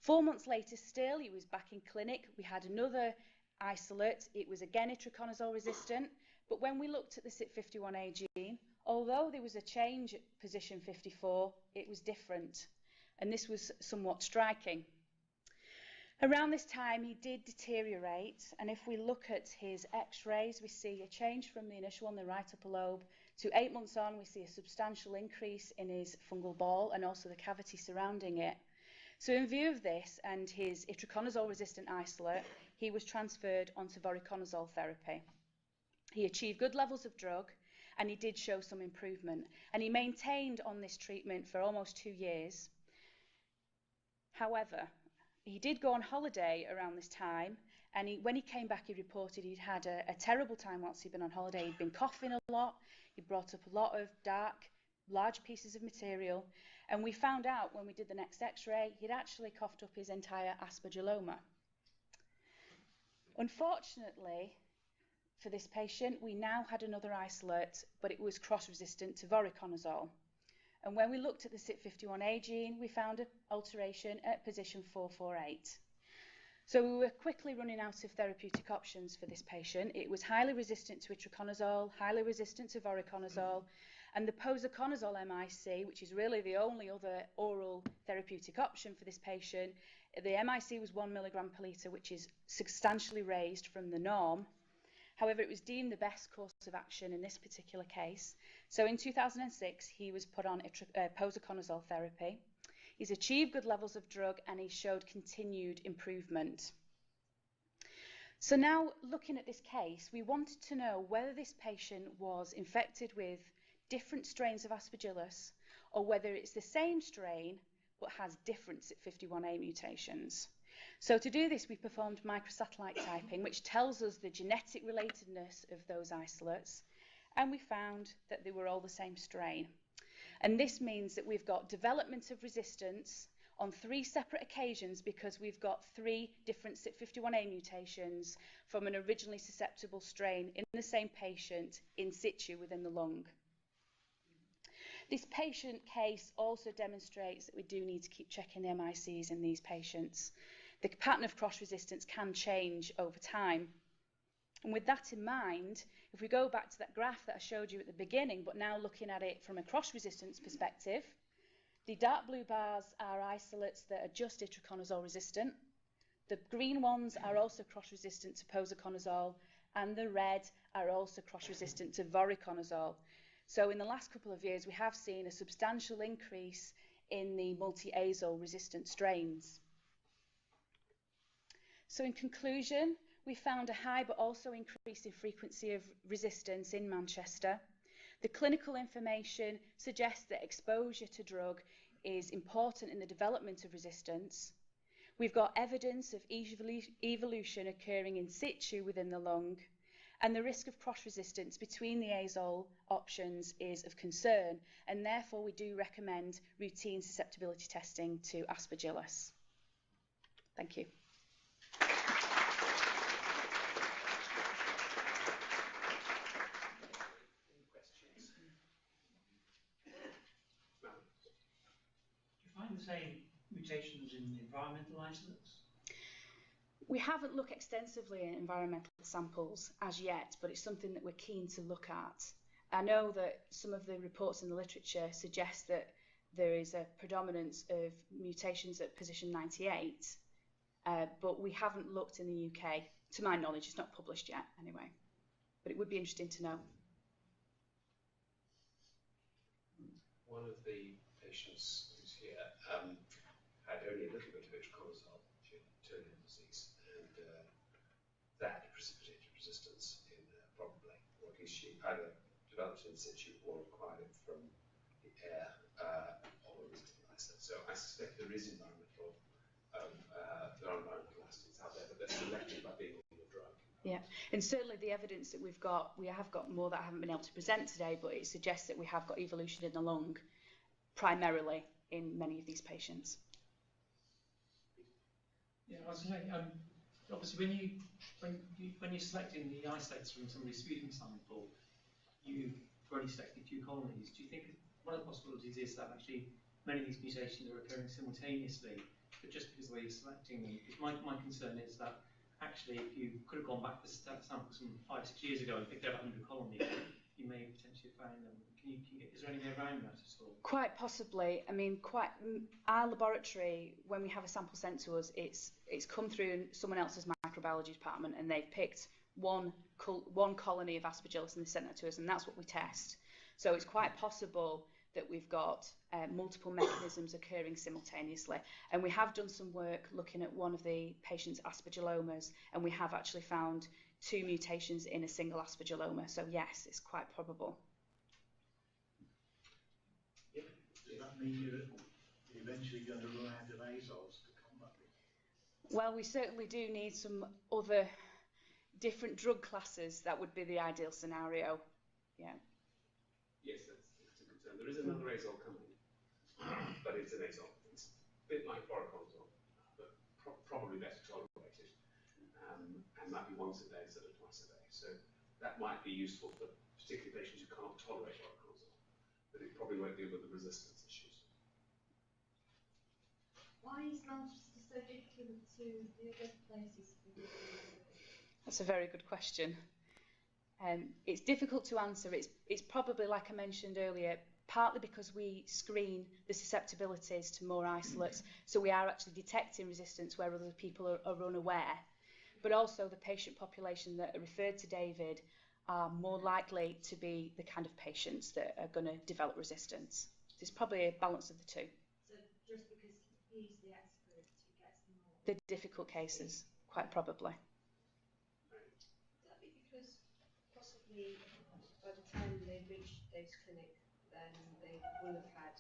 4 months later, still, he was back in clinic. We had another isolate. It was again itraconazole resistant, but when we looked at the CYP51A gene, although there was a change at position 54, it was different, and this was somewhat striking. Around this time, he did deteriorate, and if we look at his x-rays, we see a change from the initial on the right upper lobe to 8 months on. We see a substantial increase in his fungal ball and also the cavity surrounding it. So in view of this and his itraconazole-resistant isolate, he was transferred onto voriconazole therapy. He achieved good levels of drug, and he did show some improvement, and he maintained on this treatment for almost 2 years. However, he did go on holiday around this time, and when he came back, he reported he'd had a terrible time whilst he'd been on holiday. He'd been coughing a lot. He brought up a lot of dark, large pieces of material, and we found out when we did the next x-ray, he'd actually coughed up his entire aspergilloma. Unfortunately, for this patient, we now had another isolate, but it was cross-resistant to voriconazole. And when we looked at the CYP51A gene, we found an alteration at position 448. So we were quickly running out of therapeutic options for this patient. It was highly resistant to itraconazole, highly resistant to voriconazole, and the posaconazole MIC, which is really the only other oral therapeutic option for this patient, the MIC was 1 milligram per litre, which is substantially raised from the norm. However, it was deemed the best course of action in this particular case. So in 2006, he was put on posaconazole therapy. He's achieved good levels of drug and he showed continued improvement. So now, looking at this case, we wanted to know whether this patient was infected with different strains of Aspergillus or whether it's the same strain but has different CYP51A mutations. So to do this, we performed microsatellite typing, which tells us the genetic relatedness of those isolates, and we found that they were all the same strain. And this means that we've got development of resistance on 3 separate occasions because we've got 3 different CYP51A mutations from an originally susceptible strain in the same patient in situ within the lung. This patient case also demonstrates that we do need to keep checking the MICs in these patients. The pattern of cross-resistance can change over time. And with that in mind, if we go back to that graph that I showed you at the beginning, but now looking at it from a cross-resistance perspective, the dark blue bars are isolates that are just itraconazole resistant. The green ones are also cross-resistant to posaconazole, and the red are also cross-resistant to voriconazole. So in the last couple of years, we have seen a substantial increase in the multi-azole resistant strains. So in conclusion, we found a high but also increasing frequency of resistance in Manchester. The clinical information suggests that exposure to drug is important in the development of resistance. We've got evidence of evolution occurring in situ within the lung, and the risk of cross-resistance between the azole options is of concern, and therefore we do recommend routine susceptibility testing to Aspergillus. Thank you. Find the same mutations in environmental isolates? We haven't looked extensively at environmental samples as yet, but it's something that we're keen to look at. I know that some of the reports in the literature suggest that there is a predominance of mutations at position 98, but we haven't looked in the UK. To my knowledge, it's not published yet anyway, but it would be interesting to know. One of the patients who's here had only a little bit of itraconazole terminal disease, and that precipitated resistance in probably, or at least she either developed in situ or acquired it from the air of a resistant isolate. So I suspect there is environmental isolates out there, but they're selected by being on the drug. Yeah, and certainly the evidence that we have got more that I haven't been able to present today, but it suggests that we have got evolution in the lung primarily in many of these patients. Yeah, I was saying, obviously when you're selecting the isolates from somebody's sputum sample, you've already selected 2 colonies. Do you think one of the possibilities is that actually many of these mutations are occurring simultaneously, but just because the way you're selecting them? Because my concern is that actually if you could have gone back to samples from 5 or 6 years ago and picked out 100 colonies, you may have potentially found them. Is there any way around that at all? Quite possibly. I mean, our laboratory, when we have a sample sent to us, it's come through someone else's microbiology department, and they've picked one colony of Aspergillus and they sent that to us, and that's what we test. So it's quite possible that we've got multiple mechanisms occurring simultaneously. And we have done some work looking at one of the patient's aspergillomas, and we have actually found 2 mutations in a single aspergilloma. So yes, it's quite probable. Does that mean you're eventually going to run out of azoles to combat it? Well, we certainly do need some other different drug classes. That would be the ideal scenario. Yeah. Yes, that's a concern. There is another azole coming, but it's an azole. It's a bit like voriconazole, but probably better tolerated, and might be once a day instead of twice a day. So that might be useful for particularly patients who can't tolerate voriconazole. but it probably won't deal with the resistance issues. Why is Manchester so different to the other places? That's a very good question. It's difficult to answer. It's probably, like I mentioned earlier, partly because we screen the susceptibilities to more isolates, so we are actually detecting resistance where other people are unaware. But also the patient population that are referred to David are more likely to be the kind of patients that are going to develop resistance. It's probably a balance of the two. So just because he's the expert, he gets them all? The difficult cases, quite probably. Would that be because possibly by the time they reached Dave's clinic, then they will have had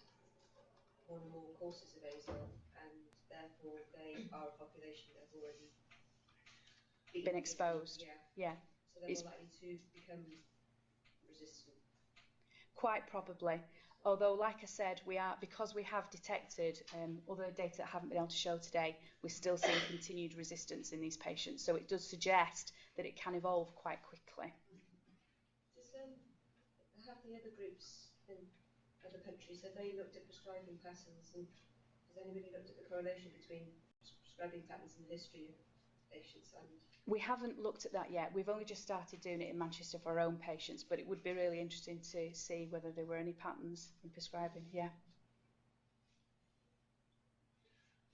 one or more courses of azole, and therefore they are a population that have already Been exposed. Yeah. So they're more likely to become resistant. Quite probably. Although, like I said, because we have detected other data that I haven't been able to show today, we're still seeing continued resistance in these patients. So it does suggest that it can evolve quite quickly. Have the other groups in other countries, have they looked at prescribing patterns, and has anybody looked at the correlation between prescribing patterns and the history of patients? And we haven't looked at that yet. We've only just started doing it in Manchester for our own patients, but it would be really interesting to see whether there were any patterns in prescribing. Yeah.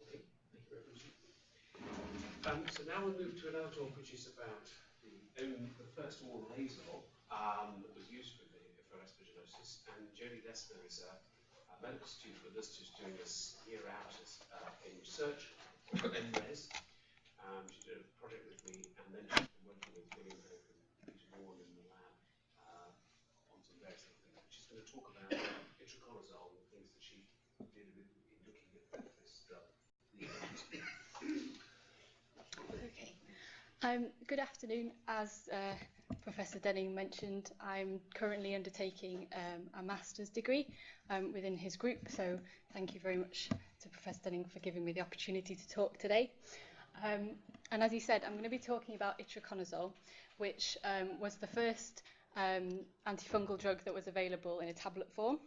Okay, thank you very much. So now we'll move to another talk, which is about the first oral azole that was used for aspergillosis. And Jodie Lessner is a medical student with us, who's doing this year out in research for NRES. She did a project with me, and then she's been working with William Hope and Peter Warren in the lab on some various other things. She's going to talk about itraconazole and the things that she did in looking at this drug. Okay. Good afternoon. As Professor Denning mentioned, I'm currently undertaking a master's degree within his group, so thank you very much to Professor Denning for giving me the opportunity to talk today. And as he said, I'm going to be talking about itraconazole, which was the first antifungal drug that was available in a tablet form.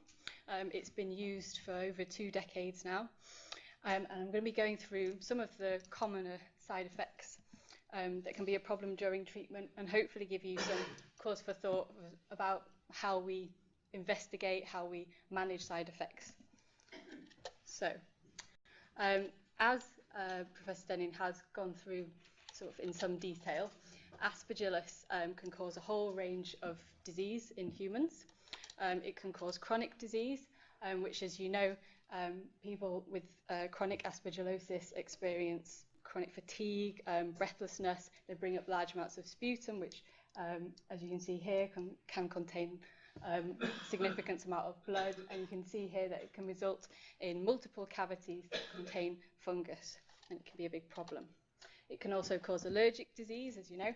It's been used for over 2 decades now, and I'm going to be going through some of the commoner side effects that can be a problem during treatment, and hopefully give you some cause for thought about how we investigate, how we manage side effects. So, as Professor Denning has gone through sort of in some detail, Aspergillus can cause a whole range of disease in humans. It can cause chronic disease, which, as you know, people with chronic aspergillosis experience chronic fatigue, breathlessness. They bring up large amounts of sputum, which, as you can see here, can contain significant amount of blood, and you can see here that it can result in multiple cavities that contain fungus, and it can be a big problem. It can also cause allergic disease, as you know.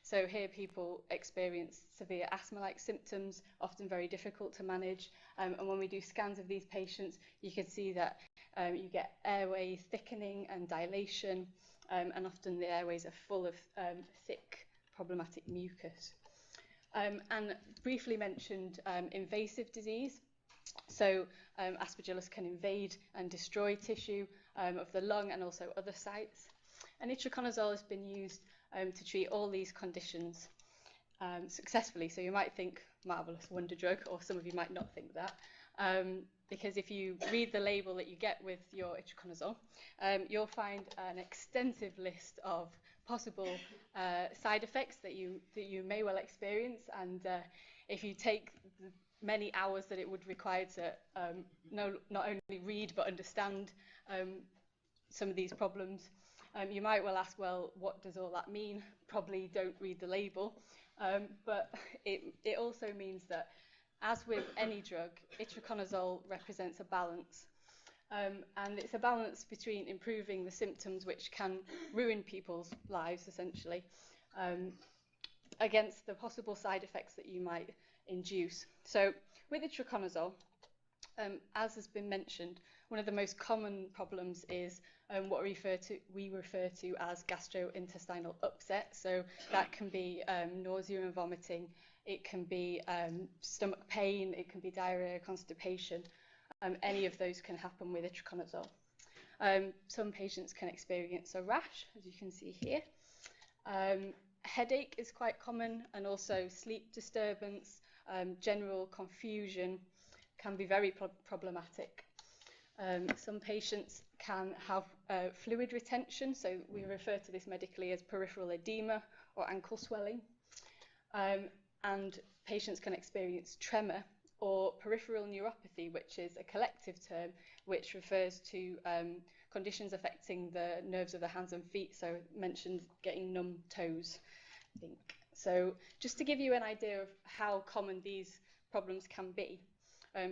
So here people experience severe asthma-like symptoms, often very difficult to manage. And when we do scans of these patients, you can see that you get airway thickening and dilation, and often the airways are full of thick, problematic mucus. And briefly mentioned invasive disease. So Aspergillus can invade and destroy tissue of the lung and also other sites. And itraconazole has been used to treat all these conditions successfully. So you might think, marvellous wonder drug, or some of you might not think that. Because if you read the label that you get with your itraconazole, you'll find an extensive list of possible side effects that you may well experience. And if you take the many hours that it would require to not only read but understand some of these problems, you might well ask, well, what does all that mean? Probably don't read the label. But it also means that, as with any drug, itraconazole represents a balance. And it's a balance between improving the symptoms, which can ruin people's lives, essentially, against the possible side effects that you might induce. So with itraconazole, as has been mentioned, one of the most common problems is what we refer to as gastrointestinal upset. So that can be nausea and vomiting. it can be stomach pain, it can be diarrhea, constipation. Any of those can happen with itraconazole. Some patients can experience a rash, as you can see here. Headache is quite common, and also sleep disturbance, general confusion can be very problematic. Some patients can have fluid retention, so we refer to this medically as peripheral edema or ankle swelling. And patients can experience tremor or peripheral neuropathy, which is a collective term which refers to conditions affecting the nerves of the hands and feet. So mentioned getting numb toes, I think. So just to give you an idea of how common these problems can be,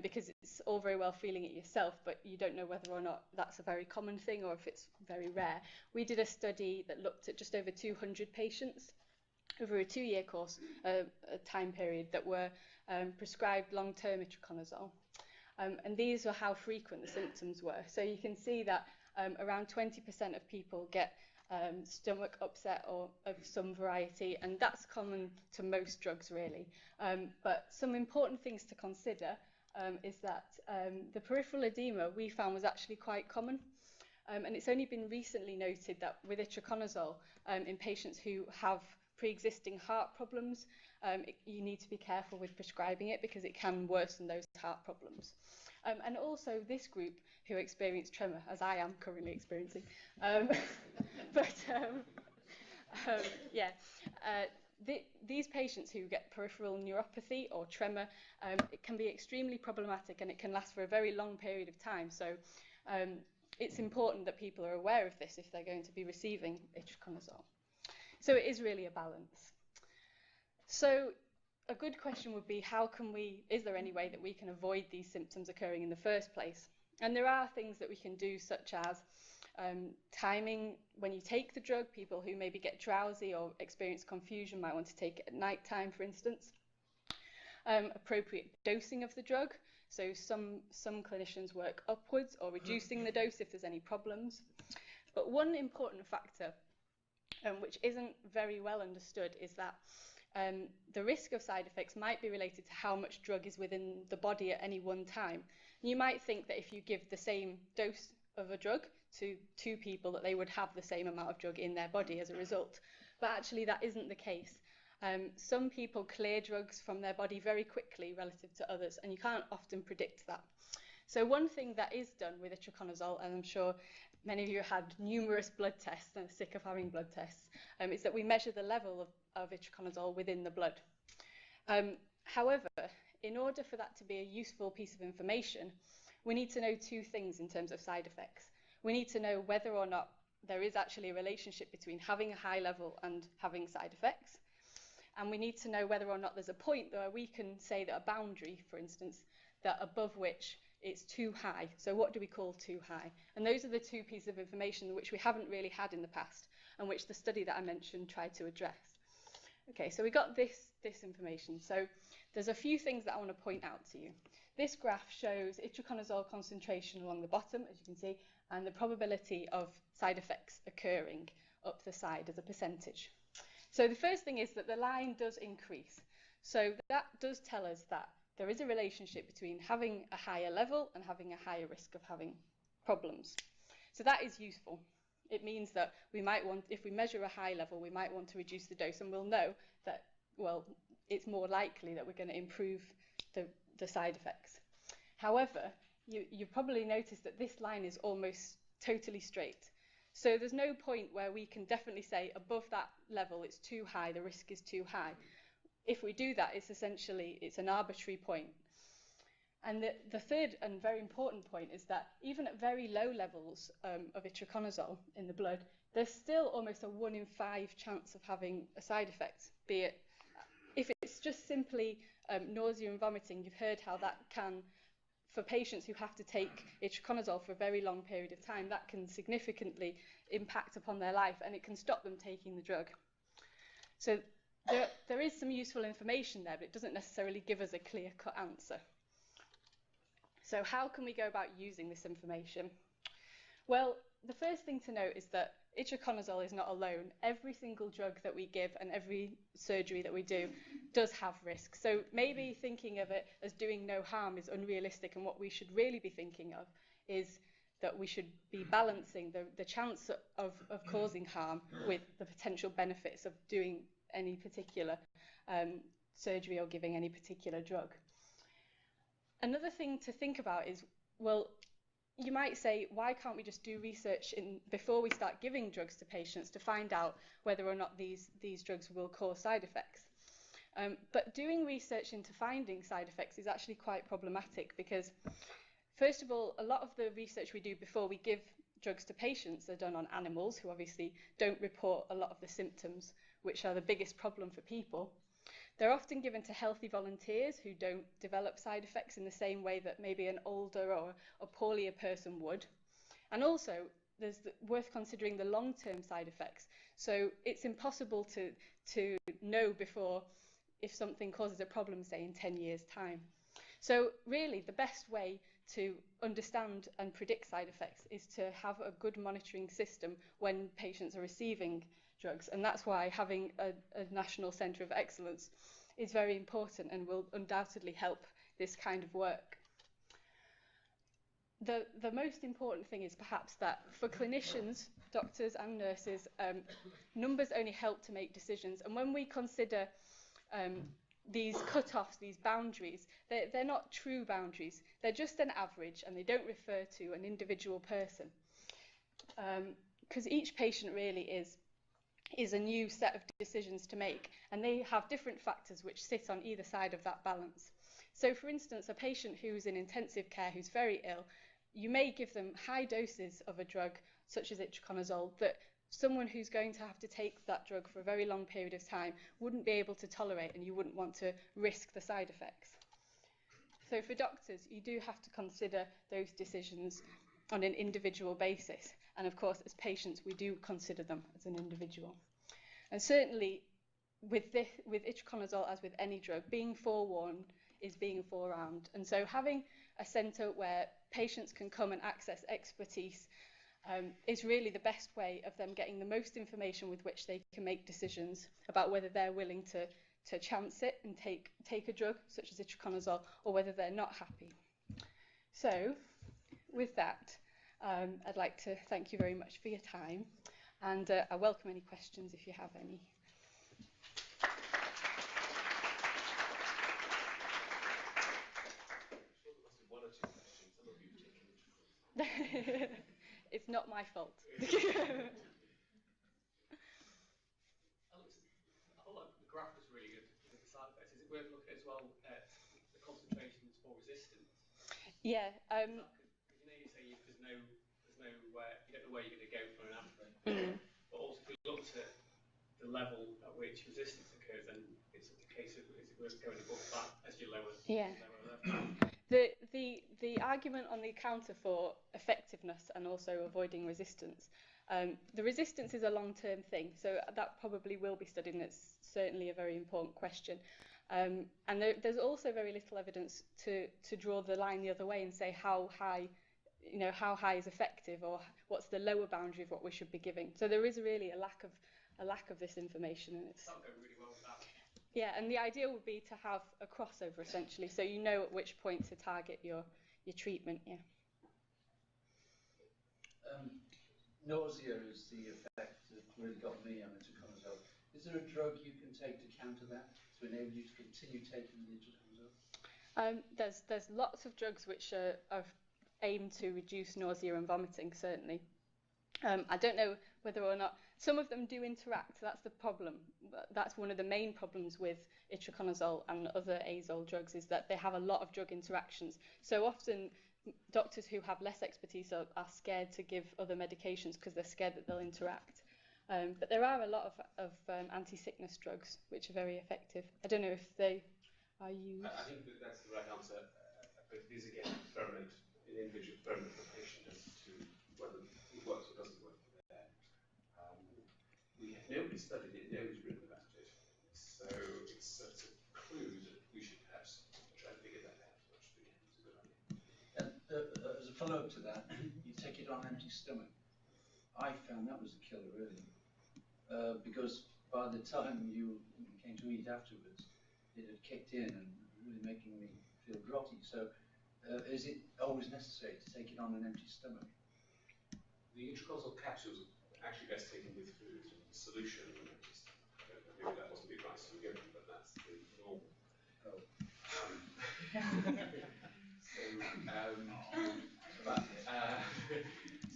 because it's all very well feeling it yourself, but you don't know whether or not that's a very common thing or if it's very rare. We did a study that looked at just over 200 patients over a 2-year course, a time period, that were prescribed long-term itraconazole. And these were how frequent the symptoms were. So you can see that around 20% of people get stomach upset or of some variety, and that's common to most drugs, really. But some important things to consider is that the peripheral edema we found was actually quite common. And it's only been recently noted that with itraconazole, in patients who have pre-existing heart problems, you need to be careful with prescribing it because it can worsen those heart problems. And also this group who experience tremor, as I am currently experiencing. These patients who get peripheral neuropathy or tremor, it can be extremely problematic, and it can last for a very long period of time. So it's important that people are aware of this if they're going to be receiving itraconazole. So it is really a balance. So a good question would be, is there any way that we can avoid these symptoms occurring in the first place? And there are things that we can do, such as timing when you take the drug. People who maybe get drowsy or experience confusion might want to take it at night time, for instance. Appropriate dosing of the drug. So some clinicians work upwards or reducing the dose if there's any problems. But one important factor, which isn't very well understood, is that the risk of side effects might be related to how much drug is within the body at any one time. You might think that if you give the same dose of a drug to 2 people, that they would have the same amount of drug in their body as a result. But actually that isn't the case. Some people clear drugs from their body very quickly relative to others, and you can't often predict that. So one thing that is done with itraconazole, and I'm sure many of you had numerous blood tests and are sick of having blood tests, is that we measure the level of itraconazole within the blood. However, in order for that to be a useful piece of information, we need to know 2 things in terms of side effects. We need to know whether or not there is actually a relationship between having a high level and having side effects. And we need to know whether or not there's a point where we can say that a boundary, for instance, that above which it's too high. So what do we call too high? And those are the 2 pieces of information which we haven't really had in the past, and which the study that I mentioned tried to address. Okay, so we got this information. So there's a few things that I want to point out to you. This graph shows itraconazole concentration along the bottom, as you can see, and the probability of side effects occurring up the side as a percentage. So the first thing is that the line does increase. So that does tell us that there is a relationship between having a higher level and having a higher risk of having problems. So that is useful. It means that we might want, if we measure a high level, we might want to reduce the dose, and we'll know that, well, it's more likely that we're going to improve the side effects. However, you've probably noticed that this line is almost totally straight. So there's no point where we can definitely say above that level it's too high, the risk is too high. If we do that, it's an arbitrary point. And the third and very important point is that even at very low levels of itraconazole in the blood, there's still almost a 1 in 5 chance of having a side effect, be it, if it's just simply nausea and vomiting. You've heard how that can, for patients who have to take itraconazole for a very long period of time, that can significantly impact upon their life, and it can stop them taking the drug. So there is some useful information there, but it doesn't necessarily give us a clear-cut answer. So how can we go about using this information? Well, the first thing to note is that itraconazole is not alone. Every single drug that we give and every surgery that we do does have risk. So maybe thinking of it as doing no harm is unrealistic, and what we should really be thinking of is that we should be balancing the chance of causing harm with the potential benefits of doing any particular surgery or giving any particular drug. Another thing to think about is, well, you might say, why can't we just do research before we start giving drugs to patients to find out whether or not these drugs will cause side effects? But doing research into finding side effects is actually quite problematic because, first of all, a lot of the research we do before we give drugs to patients are done on animals who obviously don't report a lot of the symptoms, which are the biggest problem for people. They're often given to healthy volunteers who don't develop side effects in the same way that maybe an older or a poorlier person would. And also, there's worth considering the long-term side effects. So it's impossible to know before if something causes a problem, say, in 10 years' time. So really, the best way to understand and predict side effects is to have a good monitoring system when patients are receiving drugs, and that's why having a National Centre of Excellence is very important and will undoubtedly help this kind of work. The most important thing is perhaps that for clinicians, doctors and nurses, numbers only help to make decisions, and when we consider these cut-offs, these boundaries, they're not true boundaries. They're just an average, and they don't refer to an individual person. Because each patient really is a new set of decisions to make, and they have different factors which sit on either side of that balance. So, for instance, a patient who's in intensive care, who's very ill, you may give them high doses of a drug, such as itraconazole, that someone who's going to have to take that drug for a very long period of time wouldn't be able to tolerate, and you wouldn't want to risk the side effects. So for doctors, you do have to consider those decisions on an individual basis. And of course, as patients, we do consider them as an individual. And certainly, with itraconazole, as with any drug, being forewarned is being forearmed. And so having a centre where patients can come and access expertise is really the best way of them getting the most information with which they can make decisions about whether they're willing to chance it and take a drug such as itraconazole, or whether they're not happy. So with that, I'd like to thank you very much for your time, and I welcome any questions if you have any. It's not my fault. I thought the graph was really good with the side effects. Is it worth looking as well at the concentrations for resistance? Yeah. Because you say there's no you don't know where you're going to go for an aspirin. But also, if we looked at the level at which resistance occurs, then it's a case of is it worth going above that as you lower level? The argument on the counter for effectiveness and also avoiding resistance, the resistance is a long-term thing, so that probably will be studied, and it's certainly a very important question. And there's also very little evidence to draw the line the other way and say how high is effective, or what's the lower boundary of what we should be giving. So there is really a lack of this information, and it's that'll go really well with that. Yeah, and the idea would be to have a crossover essentially, so you know at which point to target your treatment. Yeah. Nausea is the effect that really got me on itraconazole. Is there a drug you can take to counter that, to enable you to continue taking the itraconazole? There's lots of drugs which are aimed to reduce nausea and vomiting, certainly. I don't know whether or not some of them do interact. That's the problem. That's one of the main problems with itraconazole and other azole drugs, is that they have a lot of drug interactions. So often doctors who have less expertise are scared to give other medications because they're scared that they'll interact. But there are a lot of anti-sickness drugs which are very effective. I don't know if they are used. I think that's the right answer. But it is again an individual experiment for the patient as to whether it works or doesn't work. Nobody studied it, nobody's written about it. So it's a clue that we should perhaps try and figure that out as much as we can. It's a good idea. And as a follow-up to that, you take it on empty stomach. I found that was a killer, really, because by the time you came to eat afterwards, it had kicked in and really making me feel grotty. So, is it always necessary to take it on an empty stomach? The intracausal capsules are actually best taken with food and solution. Maybe that wasn't the advice you were given, but that's the norm. Oh.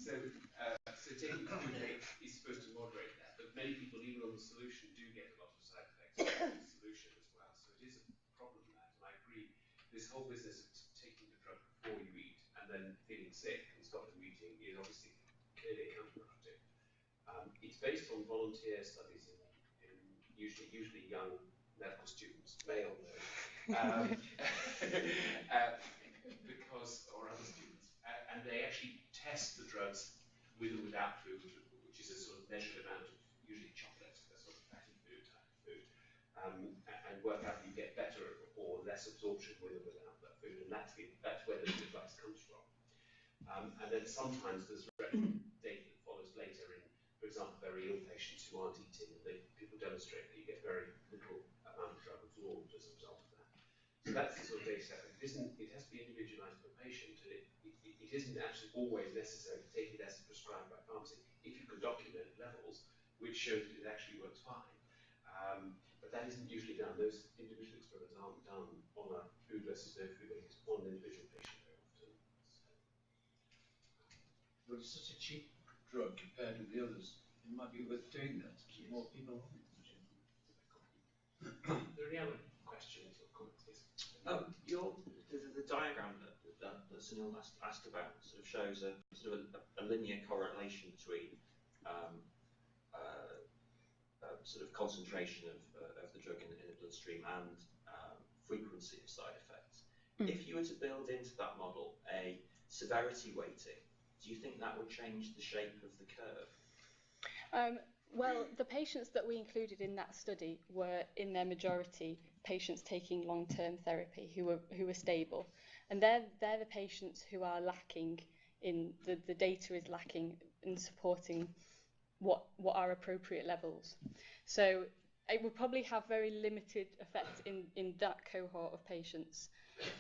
So taking food is supposed to moderate that, but many people, even on the solution, do get a lot of side effects of the solution as well. So it is a problem that, and I agree, this whole business of taking the drug before you eat and then feeling sick and stopping eating is obviously clearly counterproductive. It's based on volunteer studies in usually young medical students, male though, because, or other students, and they actually test the drugs with or without food, which is a sort of measured amount of usually chocolate, a sort of fatty food type of food, and work out if you get better or less absorption with or without that food, and that's where the advice comes from. And then sometimes there's data that follows later in, for example, very ill patients who aren't eating, and people demonstrate that you get very little amount of drug absorbed as a result of that. So that's the sort of data set. It has to be individualized per patient, and it isn't actually always necessary to take it as prescribed by pharmacy if you can document levels, which shows that it actually works fine. But that isn't usually done. Those individual experiments aren't done on a food versus no food basis on an individual patient very often. Well, it's such a cheap drug compared with the others. It might be worth doing that to keep more people on it. Are there any other questions or comments? The diagram that Sunil asked about sort of shows a sort of a linear correlation between sort of concentration of the drug in the bloodstream and frequency of side effects. If you were to build into that model a severity weighting, do you think that would change the shape of the curve? Well, the patients that we included in that study were, in their majority, patients taking long-term therapy who were stable, and they're the patients who are lacking in the data is lacking in supporting what are appropriate levels. So it would probably have very limited effect in that cohort of patients,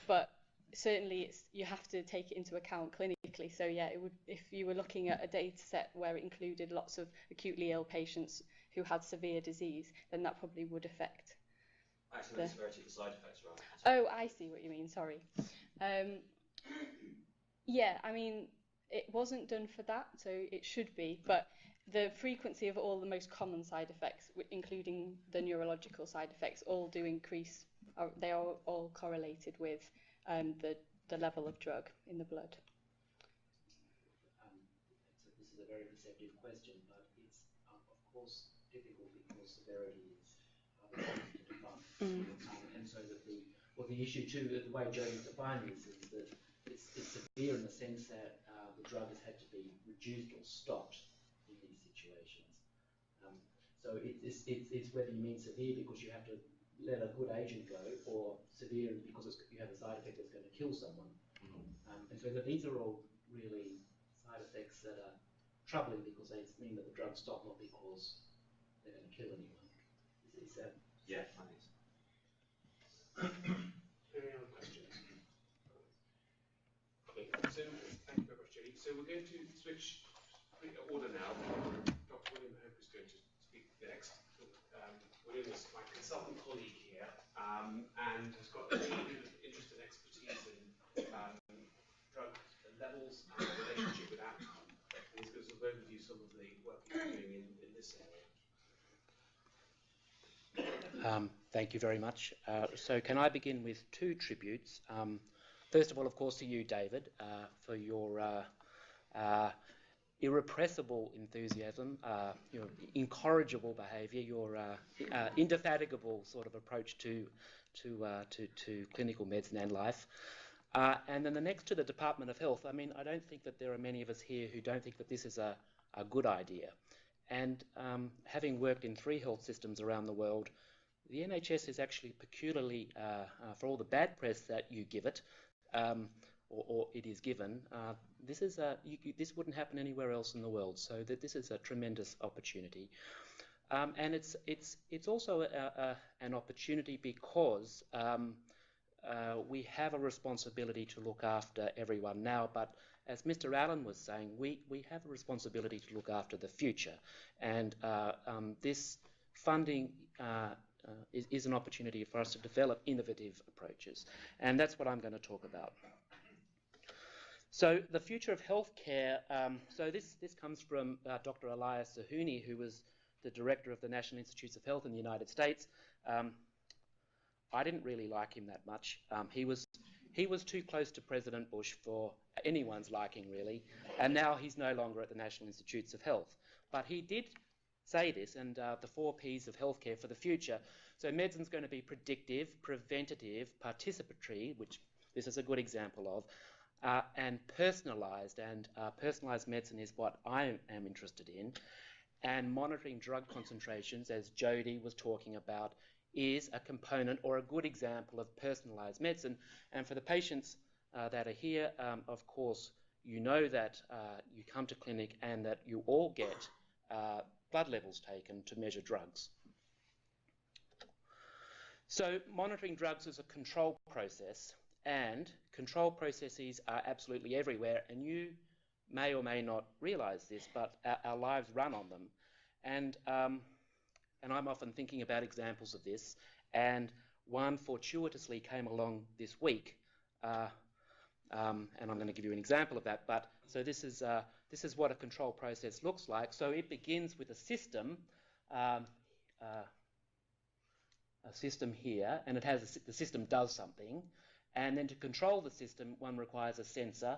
but certainly you have to take it into account clinically. So yeah, it would, if you were looking at a data set where it included lots of acutely ill patients who had severe disease, then that probably would affect the severity of the side effects, rather. Oh, I see what you mean, sorry. Yeah, I mean, it wasn't done for that, so it should be, but the frequency of all the most common side effects, including the neurological side effects, all do increase. They are all correlated with the level of drug in the blood. This is a very perceptive question, but it's of course difficult because severity is hard to define. And so that the issue too, the way Jodie's defining this is that it's severe in the sense that the drug has had to be reduced or stopped in these situations. So it's whether you mean severe because you have to let a good agent go, or severe because you have a side effect that's going to kill someone. And so that these are all really side effects that are troubling because they mean that the drugs stop, not because they're going to kill anyone. Is that? Yeah, I think so. Any other questions? Okay, so thank you very much, Jenny. So we're going to switch order now. Dr. William Hope is going to speak next. William is my consultant colleague here and has got a really good interest and expertise in drug levels and the relationship with outcome. And he's going to sort of overview some of the work he's doing in this area. Thank you very much. So can I begin with two tributes? First of all, of course, to you, David, for your irrepressible enthusiasm, your incorrigible behaviour, your indefatigable sort of approach to clinical medicine and life. And then the next to the Department of Health, I mean, I don't think that there are many of us here who don't think that this is a good idea. And having worked in 3 health systems around the world, the NHS is actually peculiarly, for all the bad press that you give it, or it is given, this wouldn't happen anywhere else in the world. So that this is a tremendous opportunity, and it's also an opportunity because we have a responsibility to look after everyone now, but as Mr. Allen was saying, we have a responsibility to look after the future, and this funding is an opportunity for us to develop innovative approaches, and that's what I'm going to talk about. So the future of healthcare, so this comes from Dr. Elias Zahuni, who was the director of the National Institutes of Health in the United States. I didn't really like him that much. He was too close to President Bush for anyone's liking, really, and now he's no longer at the National Institutes of Health. But he did say this, and the 4 Ps of healthcare for the future. So medicine's going to be predictive, preventative, participatory, which this is a good example of, and personalised. And personalised medicine is what I am interested in. And monitoring drug concentrations, as Jody was talking about, is a component or a good example of personalised medicine. And for the patients that are here, of course, you know that you come to clinic and that you all get blood levels taken to measure drugs. So monitoring drugs is a control process, and control processes are absolutely everywhere, and you may or may not realise this, but our lives run on them. And I'm often thinking about examples of this, and one fortuitously came along this week, and I'm going to give you an example of that. But so this is what a control process looks like. So it begins with a system here, and it has the system does something, and then to control the system, one requires a sensor,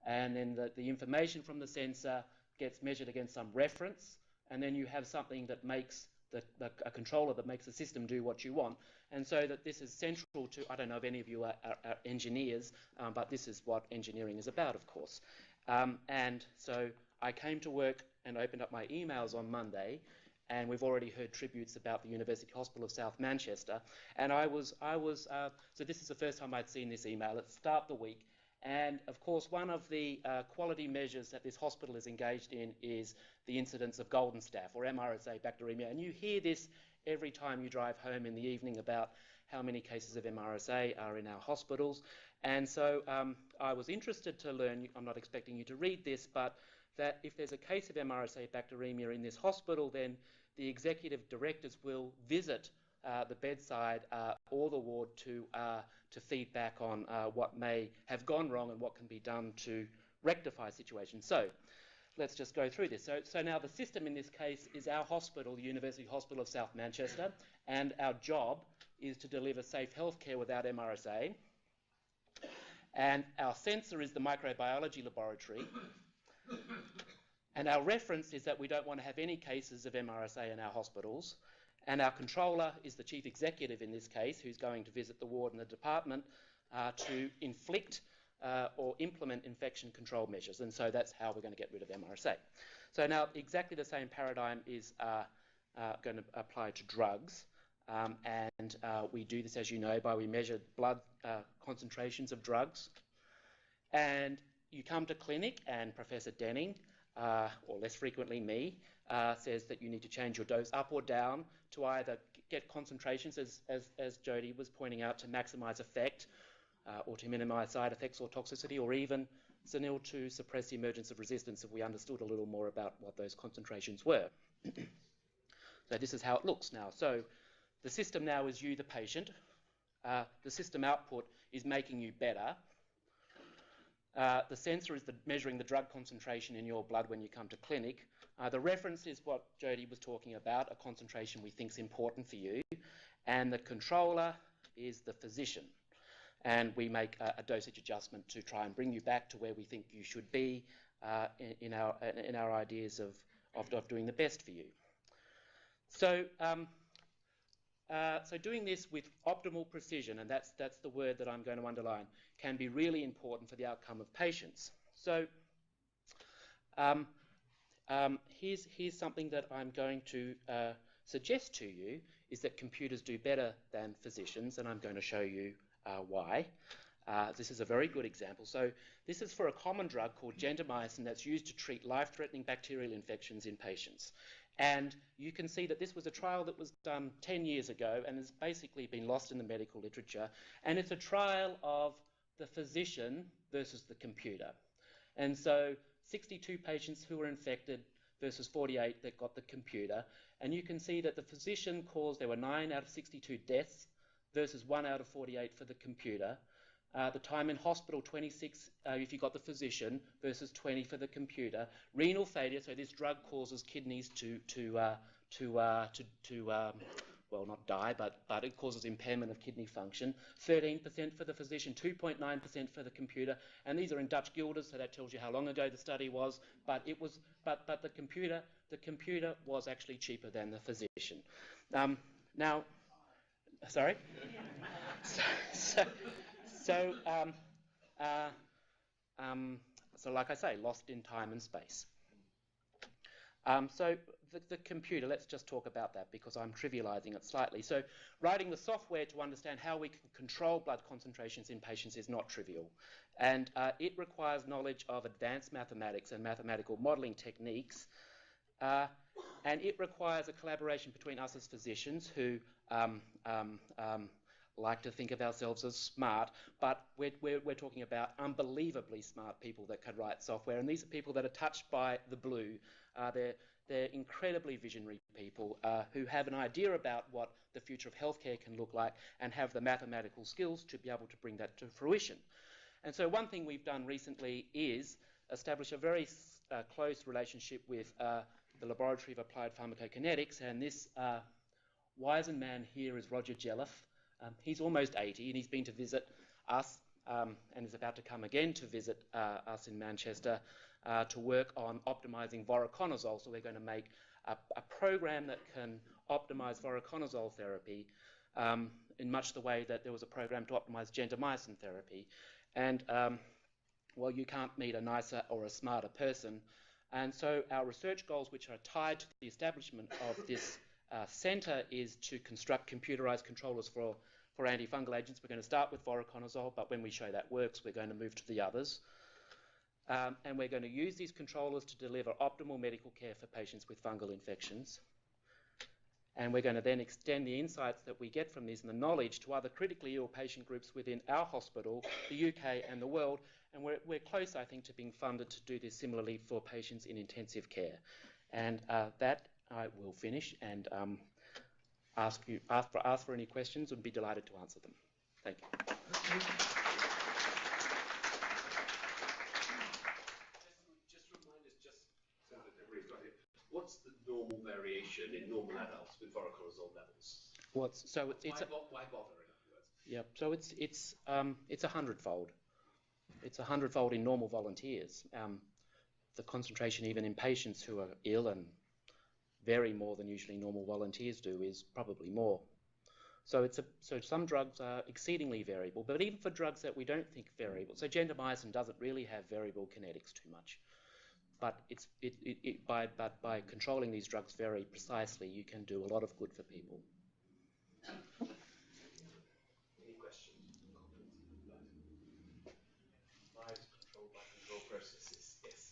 and then the information from the sensor gets measured against some reference, and then you have something that makes a controller that makes the system do what you want. And so that this is central to, I don't know if any of you are engineers, but this is what engineering is about, of course. And so I came to work and opened up my emails on Monday, and we've already heard tributes about the University Hospital of South Manchester. And so this is the first time I'd seen this email at the start of the week. And of course, one of the quality measures that this hospital is engaged in is the incidence of golden staph, or MRSA bacteremia. And you hear this every time you drive home in the evening about how many cases of MRSA are in our hospitals. And so I was interested to learn, I'm not expecting you to read this, but that if there's a case of MRSA bacteremia in this hospital, then the executive directors will visit the bedside or the ward to feedback on what may have gone wrong and what can be done to rectify situations. So let's just go through this. So now the system in this case is our hospital, the University Hospital of South Manchester, and our job is to deliver safe healthcare without MRSA. And our sensor is the microbiology laboratory. And our reference is that we don't want to have any cases of MRSA in our hospitals. And our controller is the chief executive in this case, who's going to visit the ward and the department to inflict or implement infection control measures. And so that's how we're going to get rid of MRSA. So now exactly the same paradigm is going to apply to drugs. And we do this, as you know, we measure blood concentrations of drugs. And you come to clinic and Professor Denning, or less frequently me, says that you need to change your dose up or down to either get concentrations, as Jody was pointing out, to maximise effect or to minimise side effects or toxicity, or even, Sunil, to suppress the emergence of resistance if we understood a little more about what those concentrations were. So this is how it looks now. So the system now is you, the patient. The system output is making you better. The sensor is measuring the drug concentration in your blood when you come to clinic. The reference is what Jody was talking about, a concentration we think is important for you. And the controller is the physician. And we make a dosage adjustment to try and bring you back to where we think you should be in our ideas of doing the best for you. So, so doing this with optimal precision, and that's the word that I'm going to underline, can be really important for the outcome of patients. So here's something that I'm going to suggest to you, is that computers do better than physicians, and I'm going to show you why. This is a very good example. So this is for a common drug called gentamicin that's used to treat life-threatening bacterial infections in patients. And you can see that this was a trial that was done 10 years ago and has basically been lost in the medical literature. And it's a trial of the physician versus the computer. And so 62 patients who were infected versus 48 that got the computer. And you can see that the physician caused, there were 9 out of 62 deaths versus 1 out of 48 for the computer. The time in hospital, 26 if you got the physician versus 20 for the computer. Renal failure, so this drug causes kidneys well, not die, but it causes impairment of kidney function. 13% for the physician, 2.9% for the computer, and these are in Dutch guilders, so that tells you how long ago the study was. But the computer was actually cheaper than the physician. Now, sorry. So like I say, lost in time and space. So the computer, let's just talk about that because I'm trivializing it slightly. So writing the software to understand how we can control blood concentrations in patients is not trivial. And it requires knowledge of advanced mathematics and mathematical modeling techniques. And it requires a collaboration between us as physicians who like to think of ourselves as smart, but we're talking about unbelievably smart people that can write software, and these are people that are touched by the blue. They're incredibly visionary people who have an idea about what the future of healthcare can look like and have the mathematical skills to be able to bring that to fruition. And so one thing we've done recently is establish a very close relationship with the Laboratory of Applied Pharmacokinetics, and this wizened man here is Roger Jelliff. He's almost 80 and he's been to visit us and is about to come again to visit us in Manchester to work on optimizing voriconazole. So we're going to make a program that can optimize voriconazole therapy in much the way that there was a program to optimize gentamicin therapy. And well, you can't meet a nicer or a smarter person. And so our research goals, which are tied to the establishment of this centre, is to construct computerized controllers for antifungal agents. We're going to start with voriconazole, but when we show that works, we're going to move to the others. And we're going to use these controllers to deliver optimal medical care for patients with fungal infections. And we're going to then extend the insights that we get from these and the knowledge to other critically ill patient groups within our hospital, the UK and the world. And we're close, I think, to being funded to do this similarly for patients in intensive care. And that I will finish and ask for any questions and be delighted to answer them. Thank you. Just remind us, just so that everybody's got it, what's the normal variation in normal adults with voriconazole levels? Why bother, in other words? Yeah, so it's 100-fold. It's 100-fold in normal volunteers. The concentration even in patients who are ill and vary more than usually normal volunteers do is probably more. So some drugs are exceedingly variable, but even for drugs that we don't think variable, so gentamicin doesn't really have variable kinetics too much, but by controlling these drugs very precisely, you can do a lot of good for people. Any questions? Lives controlled by control processes. Yes.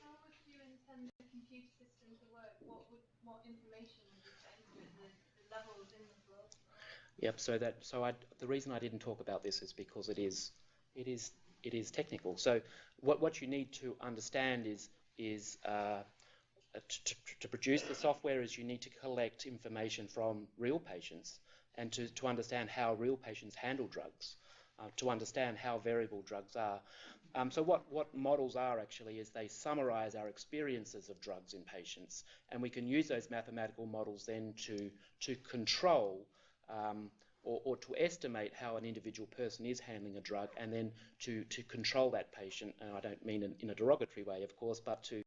How would you intend the computer system to work? What information would you put into it? The levels in the blood? Yep. So the reason I didn't talk about this is because it is technical. So what you need to understand is to produce the software is you need to collect information from real patients and to understand how real patients handle drugs, to understand how variable drugs are. So what models are actually is they summarize our experiences of drugs in patients, and we can use those mathematical models then to control or to estimate how an individual person is handling a drug, and then to control that patient. And I don't mean in a derogatory way, of course, but to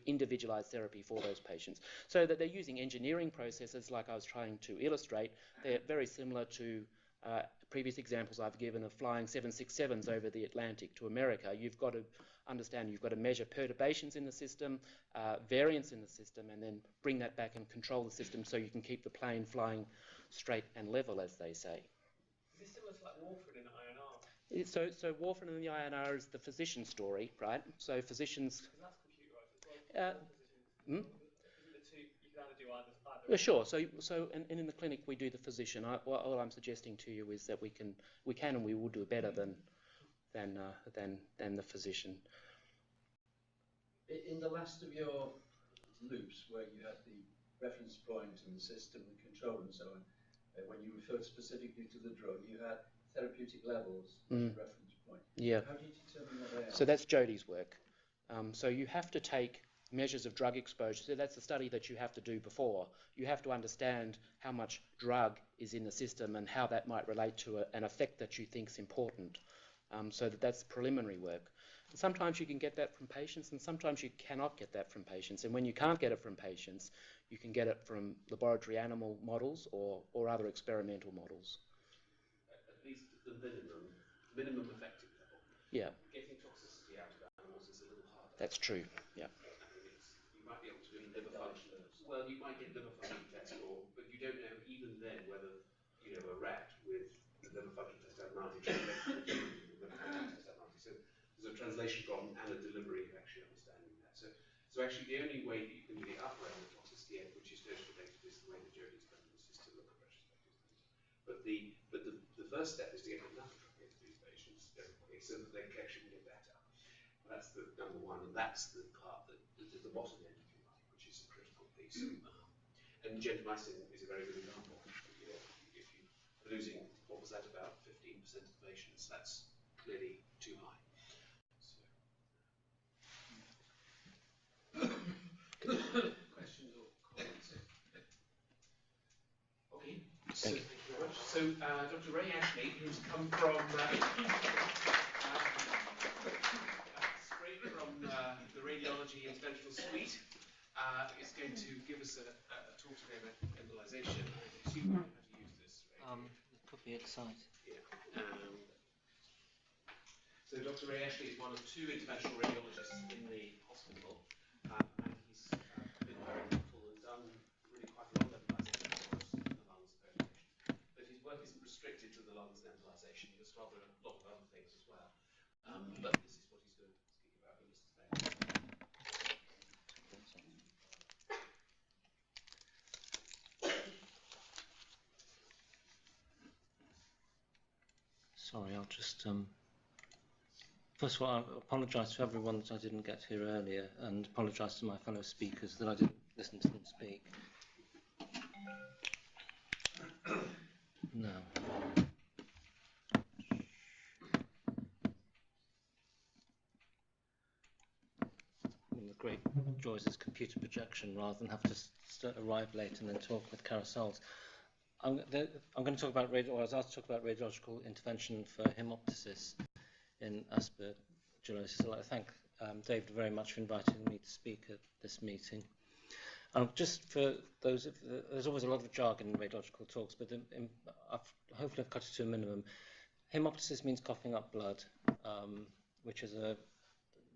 individualize therapy for those patients. So that they're using engineering processes like I was trying to illustrate. They're very similar to previous examples I've given of flying 767s over the Atlantic to America. You've got to understand, you've got to measure perturbations in the system, variance in the system, and then bring that back and control the system so you can keep the plane flying straight and level, as they say. Is this similar to like warfarin in INR? So warfarin and the INR is the physician story, right? So physicians. That's computerized as well. Hmm? Isn't the two, you can either do either. Sure. So in the clinic we do the physician. All I'm suggesting to you is that we can and we will do better than the physician. In the last of your loops, where you had the reference point and the system, the control, and so on, when you referred specifically to the drug, you had therapeutic levels as a reference point. Yeah. How do you determine what they are? So that's Jodie's work. So you have to take measures of drug exposure. So that's the study that you have to do before. You have to understand how much drug is in the system and how that might relate to an effect that you think is important. So that's preliminary work. And sometimes you can get that from patients, and sometimes you cannot get that from patients. And when you can't get it from patients, you can get it from laboratory animal models or other experimental models. At least the minimum effective level. Yeah. Getting toxicity out of animals is a little harder. That's true. Yeah. I mean, you might be able to do liver function. Well, you might get liver function test, but you don't know even then whether a rat with the liver function test abnormality translates to liver function test abnormality. So there's a translation problem and a delivery of actually understanding that. So actually the only way that you can do the upper end of toxicity, which is dose related, is the way that Jodie's done in the system look retrospectively. But the first step is to get enough drug into these patients so that they actually get better. That's the number one, and that's the part that the bottom end, if you like, which is a critical piece. And gentamicin is a very good example. If you're losing, what was that, about 15% of patients, that's clearly too high. Questions or comments? Okay, so thank you very much. So Dr. Ray Ashley, who's come from straight from the radiology interventional suite, is going to give us a talk today about embolization. I assume you know how to use this, right? It could be exciting. Yeah. So Dr. Ray Ashley is one of two interventional radiologists in the hospital, and he's been very helpful and done really quite a lot of embolization for us in the lungs of those patients. But his work isn't restricted to the lungs and embolization. He does rather a lot of other things as well. But this is what he's going to speak about with us today. Sorry, I'll just first of all, I apologise to everyone that I didn't get here earlier, and apologise to my fellow speakers that I didn't listen to them speak. No. One of the great joys is computer projection, rather than have to arrive late and then talk with carousels. I'm going to talk about I was asked to talk about radiological intervention for hemoptysis in aspergillosis. I'd like to thank David very much for inviting me to speak at this meeting. Just for those, there's always a lot of jargon in radiological talks, but hopefully I've cut it to a minimum. Hemoptysis means coughing up blood, which is a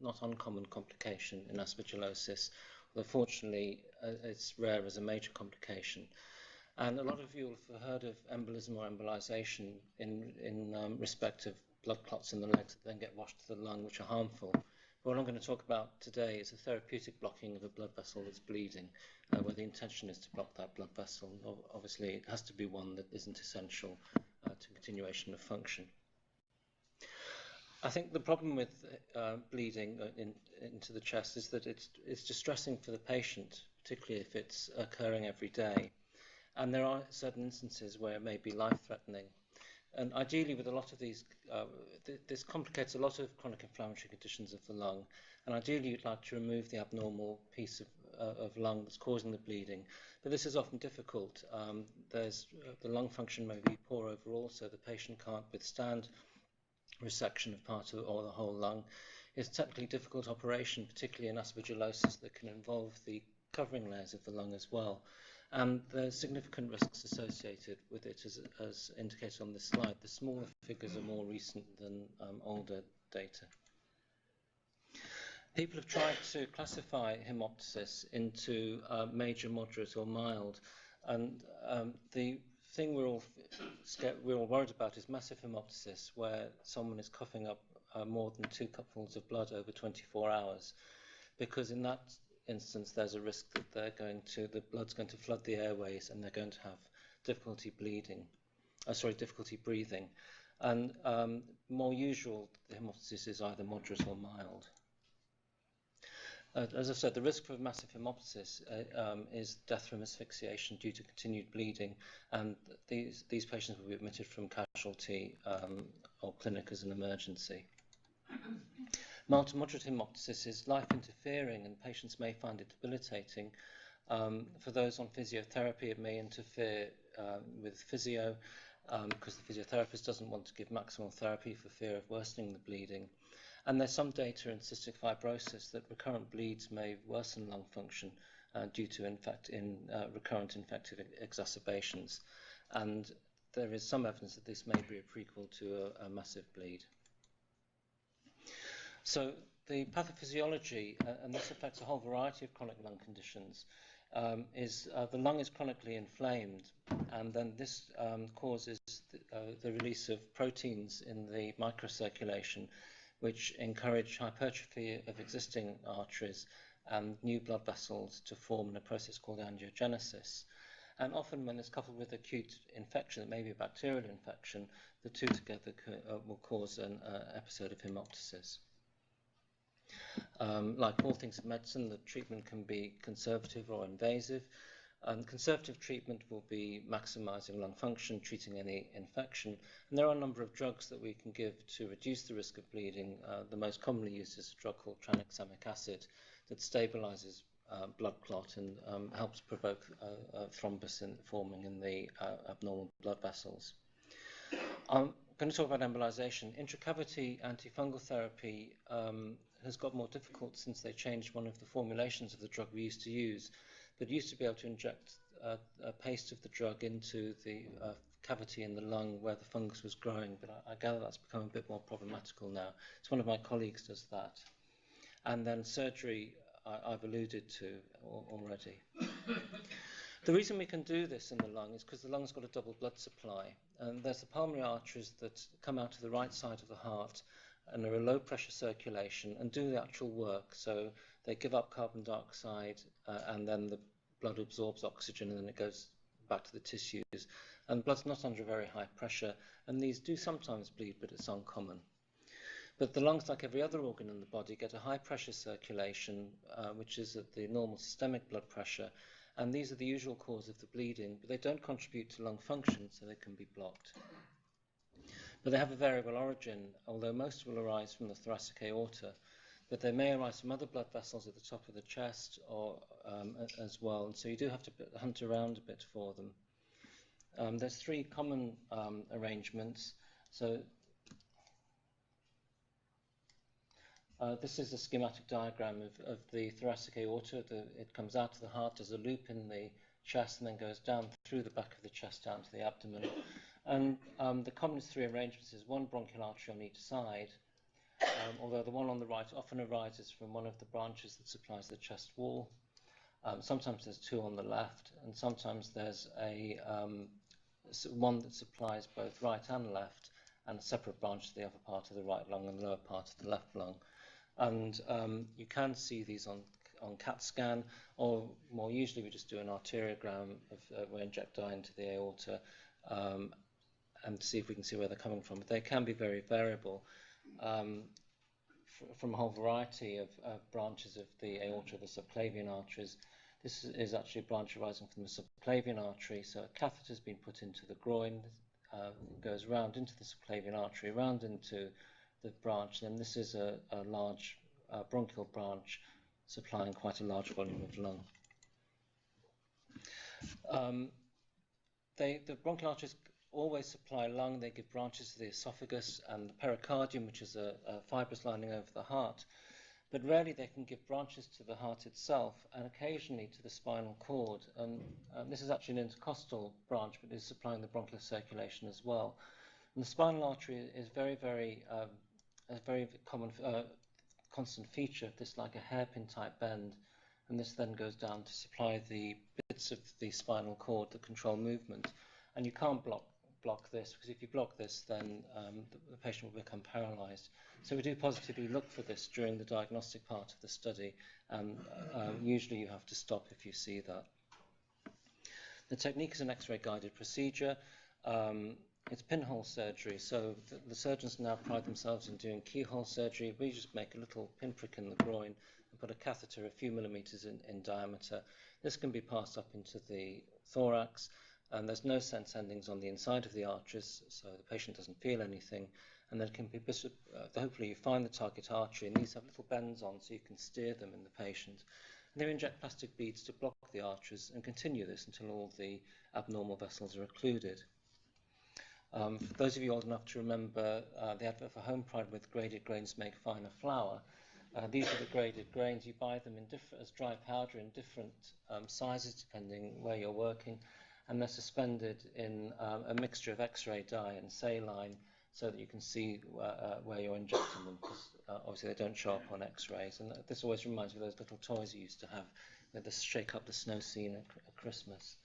not uncommon complication in aspergillosis, although fortunately it's rare as a major complication. And a lot of you will have heard of embolism or embolization in respect of blood clots in the legs that then get washed to the lung, which are harmful. But what I'm going to talk about today is a therapeutic blocking of a blood vessel that's bleeding, where the intention is to block that blood vessel. Obviously, it has to be one that isn't essential to continuation of function. I think the problem with bleeding into the chest is that it's distressing for the patient, particularly if it's occurring every day. And there are certain instances where it may be life-threatening. And ideally, with a lot of these, this complicates a lot of chronic inflammatory conditions of the lung. And ideally, you'd like to remove the abnormal piece of lung that's causing the bleeding. But this is often difficult. The lung function may be poor overall, so the patient can't withstand resection of part of or the whole lung. It's a technically difficult operation, particularly in aspergillosis, that can involve the covering layers of the lung as well. And there's significant risks associated with it, as indicated on this slide. The smaller figures are more recent than older data. People have tried to classify hemoptysis into major, moderate, or mild, and the thing we're all worried about is massive hemoptysis, where someone is coughing up more than 2 cupfuls of blood over 24 hours, because in that instance there's a risk that the blood's going to flood the airways and they're going to have difficulty difficulty breathing. And more usual, the hemoptysis is either moderate or mild. As I said, the risk for massive hemoptysis is death from asphyxiation due to continued bleeding, and these patients will be admitted from casualty or clinic as an emergency. Mild to moderate hemoptysis is life-interfering, and patients may find it debilitating. For those on physiotherapy, it may interfere with physio, because the physiotherapist doesn't want to give maximal therapy for fear of worsening the bleeding. And there's some data in cystic fibrosis that recurrent bleeds may worsen lung function due to recurrent infective exacerbations. And there is some evidence that this may be a prequel to a massive bleed. So the pathophysiology, and this affects a whole variety of chronic lung conditions, is the lung is chronically inflamed, and then this causes the release of proteins in the microcirculation, which encourage hypertrophy of existing arteries and new blood vessels to form in a process called angiogenesis. And often when it's coupled with acute infection, it may be a bacterial infection, the two together will cause an episode of hemoptysis. Like all things in medicine, the treatment can be conservative or invasive. Conservative treatment will be maximising lung function, treating any infection. And there are a number of drugs that we can give to reduce the risk of bleeding. The most commonly used is a drug called tranexamic acid that stabilises blood clot and helps provoke thrombus forming in the abnormal blood vessels. I'm going to talk about embolization. Intracavity antifungal therapy has got more difficult since they changed one of the formulations of the drug we used to use. But used to be able to inject a paste of the drug into the cavity in the lung where the fungus was growing, but I gather that's become a bit more problematical now. It's one of my colleagues does that. And then surgery, I've alluded to already. The reason we can do this in the lung is because the lung's got a double blood supply, and there's the pulmonary arteries that come out to the right side of the heart and are a low pressure circulation and do the actual work. So they give up carbon dioxide and then the blood absorbs oxygen and then it goes back to the tissues. And blood's not under very high pressure, and these do sometimes bleed, but it's uncommon. But the lungs, like every other organ in the body, get a high pressure circulation, which is at the normal systemic blood pressure, and these are the usual cause of the bleeding, but they don't contribute to lung function, so they can be blocked. But they have a variable origin, although most will arise from the thoracic aorta, but they may arise from other blood vessels at the top of the chest or as well, and so you do have to hunt around a bit for them. There's 3 common arrangements. So this is a schematic diagram of the thoracic aorta. It comes out of the heart, there's a loop in the chest, and then goes down through the back of the chest down to the abdomen. And the commonest 3 arrangements is 1 bronchial artery on each side, although the one on the right often arises from one of the branches that supplies the chest wall. Sometimes there's 2 on the left, and sometimes there's one that supplies both right and left, and a separate branch to the upper part of the right lung and the lower part of the left lung. And you can see these on CAT scan, or more usually we just do an arteriogram where we inject dye into the aorta and see if we can see where they're coming from. But they can be very variable from a whole variety of branches of the aorta, the subclavian arteries. This is actually a branch arising from the subclavian artery, so a catheter has been put into the groin, goes round into the subclavian artery, round into the branch, and this is a large bronchial branch supplying quite a large volume of lung. The bronchial arteries always supply lung. They give branches to the esophagus and the pericardium, which is a fibrous lining over the heart, but rarely they can give branches to the heart itself and occasionally to the spinal cord. And this is actually an intercostal branch, but is supplying the bronchial circulation as well. And the spinal artery is a very common constant feature of this, like a hairpin type bend, and this then goes down to supply the bits of the spinal cord that control movement. And you can't block this, because if you block this, then the patient will become paralysed. So we do positively look for this during the diagnostic part of the study, and usually you have to stop if you see that. The technique is an X-ray guided procedure. It's pinhole surgery, so the surgeons now pride themselves in doing keyhole surgery. We just make a little pinprick in the groin and put a catheter a few millimetres in diameter. This can be passed up into the thorax, and there's no sense endings on the inside of the arteries, so the patient doesn't feel anything. And then can be hopefully you find the target artery, and these have little bends on so you can steer them in the patient. And they inject plastic beads to block the arteries and continue this until all the abnormal vessels are occluded. For those of you old enough to remember the advert for Home Pride with graded grains make finer flour, these are the graded grains. You buy them in as dry powder in different sizes depending where you're working, and they're suspended in a mixture of X-ray dye and saline so that you can see where you're injecting them, because obviously they don't show up on X-rays. And this always reminds me of those little toys you used to have with the shake up the snow scene at Christmas.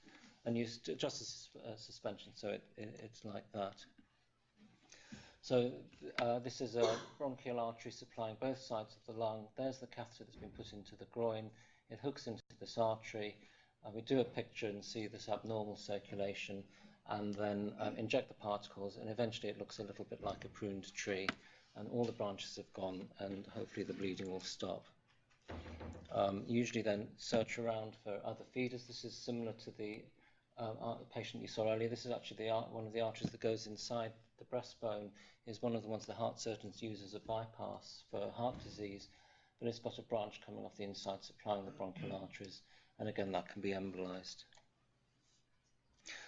And you adjust the suspension so it's like that. So this is a bronchial artery supplying both sides of the lung. There's the catheter that's been put into the groin. It hooks into this artery. We do a picture and see this abnormal circulation, and then inject the particles, and eventually it looks a little bit like a pruned tree, and all the branches have gone, and hopefully the bleeding will stop. Usually then search around for other feeders. This is similar to the patient you saw earlier. This is actually one of the arteries that goes inside the breastbone, is one of the ones the heart surgeons use as a bypass for heart disease, but it's got a branch coming off the inside supplying the bronchial arteries, and again that can be embolized.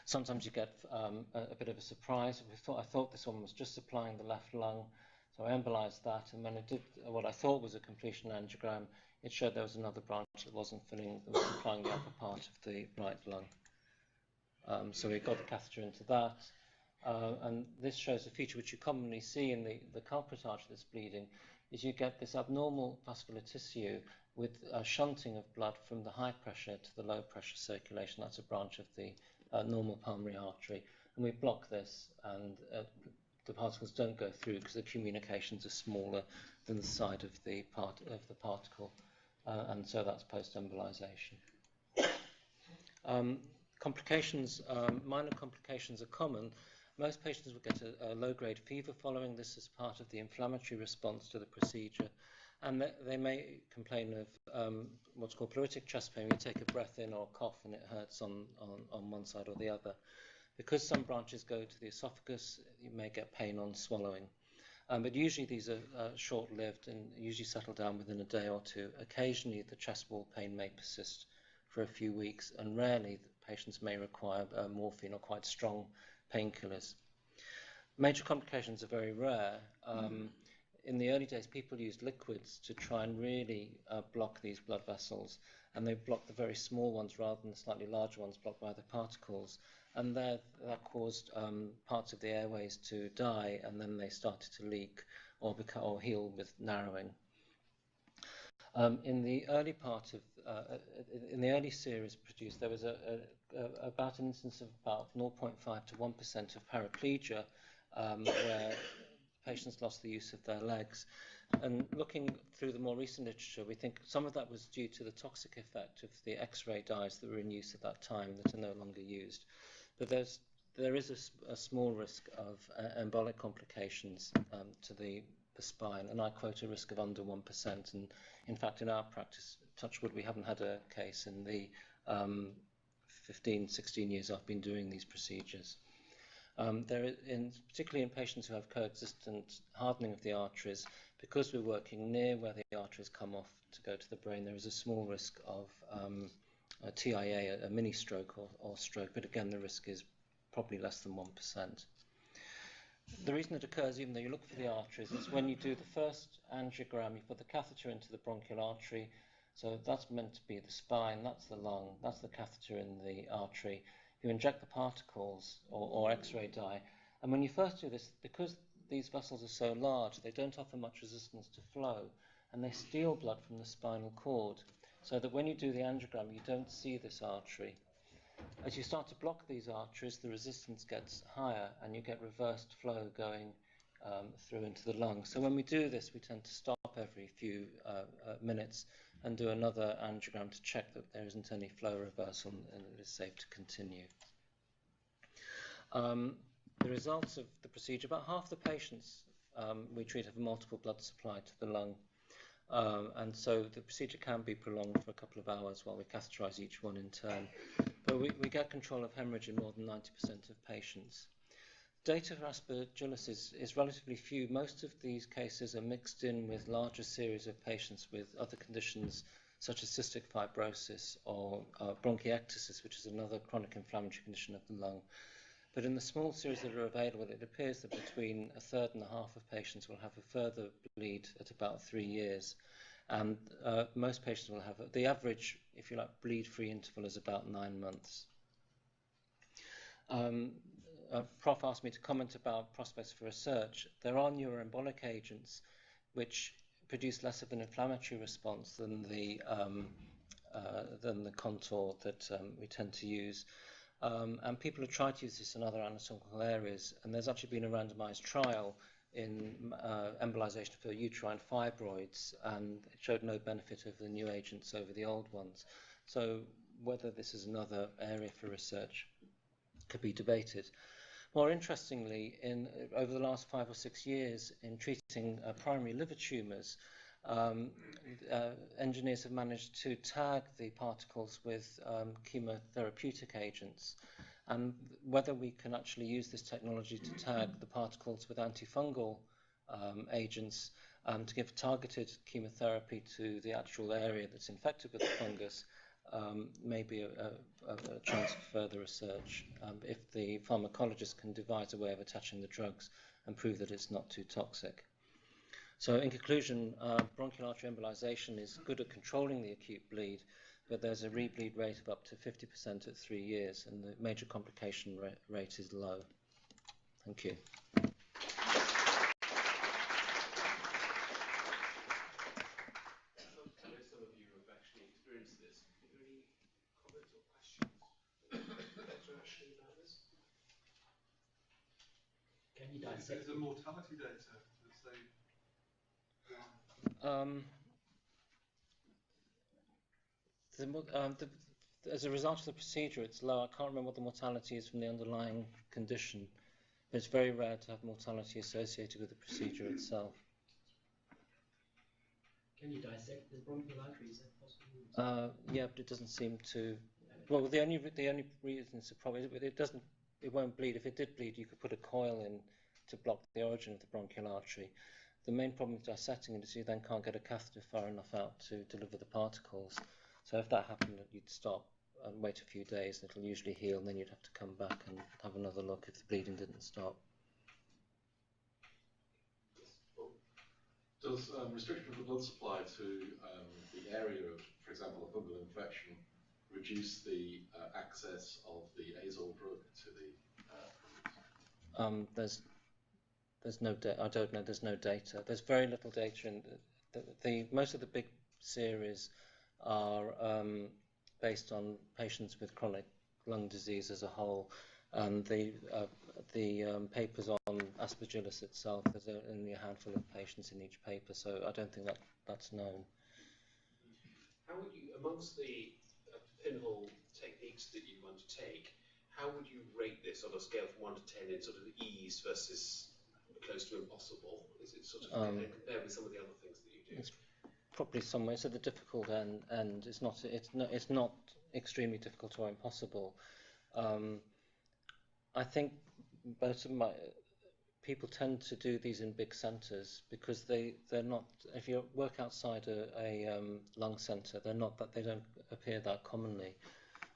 Sometimes you get a bit of a surprise. I thought this one was just supplying the left lung, so I embolized that, and when I did what I thought was a completion angiogram, it showed there was another branch that wasn't supplying the upper part of the right lung. So we got the catheter into that, and this shows a feature which you commonly see in the culprit artery that's bleeding, is you get this abnormal vascular tissue with shunting of blood from the high pressure to the low pressure circulation. That's a branch of the normal pulmonary artery, and we block this, and the particles don't go through because the communications are smaller than the side of the particle, and so that's post-embolization. Complications, minor complications are common. Most patients will get a low-grade fever following this as part of the inflammatory response to the procedure, and they may complain of what's called pleuritic chest pain. You take a breath in or cough and it hurts on one side or the other. Because some branches go to the esophagus, you may get pain on swallowing. But usually these are short-lived and usually settle down within a day or two. Occasionally the chest wall pain may persist for a few weeks, and rarely patients may require morphine or quite strong painkillers. Major complications are very rare. In the early days, people used liquids to try and really block these blood vessels, and they blocked the very small ones rather than the slightly larger ones blocked by the particles, and that caused parts of the airways to die, and then they started to leak or heal with narrowing. In the early part of in the early series produced, there was about an instance of about 0.5 to 1% of paraplegia, where patients lost the use of their legs. And looking through the more recent literature, we think some of that was due to the toxic effect of the X-ray dyes that were in use at that time that are no longer used. But there is a small risk of embolic complications to the spine, and I quote a risk of under 1%. And in fact, in our practice, touch wood, we haven't had a case in the 15, 16 years I've been doing these procedures. Particularly in patients who have coexistent hardening of the arteries, because we're working near where the arteries come off to go to the brain, there is a small risk of a TIA, a mini stroke or stroke, but again the risk is probably less than 1%. The reason it occurs, even though you look for the arteries, is when you do the first angiogram, you put the catheter into the bronchial artery, so that's meant to be the spine, that's the lung, that's the catheter in the artery. You inject the particles or X-ray dye, and when you first do this, because these vessels are so large, they don't offer much resistance to flow, and they steal blood from the spinal cord, so that when you do the angiogram, you don't see this artery. As you start to block these arteries, the resistance gets higher and you get reversed flow going through into the lung. So when we do this, we tend to stop every few minutes and do another angiogram to check that there isn't any flow reversal and it is safe to continue. The results of the procedure, about half the patients we treat have multiple blood supply to the lung. And so the procedure can be prolonged for a couple of hours while we catheterize each one in turn. But we get control of hemorrhage in more than 90% of patients. Data for aspergillosis is relatively few. Most of these cases are mixed in with larger series of patients with other conditions such as cystic fibrosis or bronchiectasis, which is another chronic inflammatory condition of the lung. But in the small series that are available, it appears that between a third and a half of patients will have a further bleed at about 3 years. And most patients will have, the average, if you like, bleed-free interval is about 9 months. Prof asked me to comment about prospects for research. There are neuroembolic agents which produce less of an inflammatory response than the contour that we tend to use. And people have tried to use this in other anatomical areas, and there's actually been a randomized trial in embolization for uterine fibroids, and it showed no benefit of the new agents over the old ones. So whether this is another area for research could be debated. More interestingly, over the last 5 or 6 years, in treating primary liver tumours, engineers have managed to tag the particles with chemotherapeutic agents. And whether we can actually use this technology to tag the particles with antifungal agents to give targeted chemotherapy to the actual area that's infected with the fungus may be a chance for further research if the pharmacologist can devise a way of attaching the drugs and prove that it's not too toxic. So in conclusion, bronchial artery embolization is good at controlling the acute bleed, but there's a rebleed rate of up to 50% at 3 years, and the major complication rate is low. Thank you. Some of you have actually experienced this. Are there any comments or questions Dr. Ashley about this? Can you dissect? There's a mortality data that say as a result of the procedure, it's low. I can't remember what the mortality is from the underlying condition, but it's very rare to have mortality associated with the procedure itself. Can you dissect the bronchial artery? Is that possible? Yeah, but it doesn't seem to. Well, the only reason it's a problem is it won't bleed. If it did bleed, you could put a coil in to block the origin of the bronchial artery. The main problem with dissecting it is you then can't get a catheter far enough out to deliver the particles. So if that happened, you'd stop and wait a few days, and it'll usually heal, and then you'd have to come back and have another look if the bleeding didn't stop. Does restriction of the blood supply to the area of, for example, a fungal infection, reduce the access of the azole drug to the There's no data. I don't know. There's no data. There's very little data in most of the big series are based on patients with chronic lung disease as a whole, and the papers on Aspergillus itself, there's only a handful of patients in each paper, so I don't think that's known. How would you, amongst the pinhole techniques that you undertake, how would you rate this on a scale from 1 to 10 in sort of ease versus close to impossible? Is it sort of compared with some of the other things that you do? It's probably somewhere so the difficult end. It's not extremely difficult or impossible. I think most of people tend to do these in big centres because they're not. If you work outside a lung centre, they don't appear that commonly.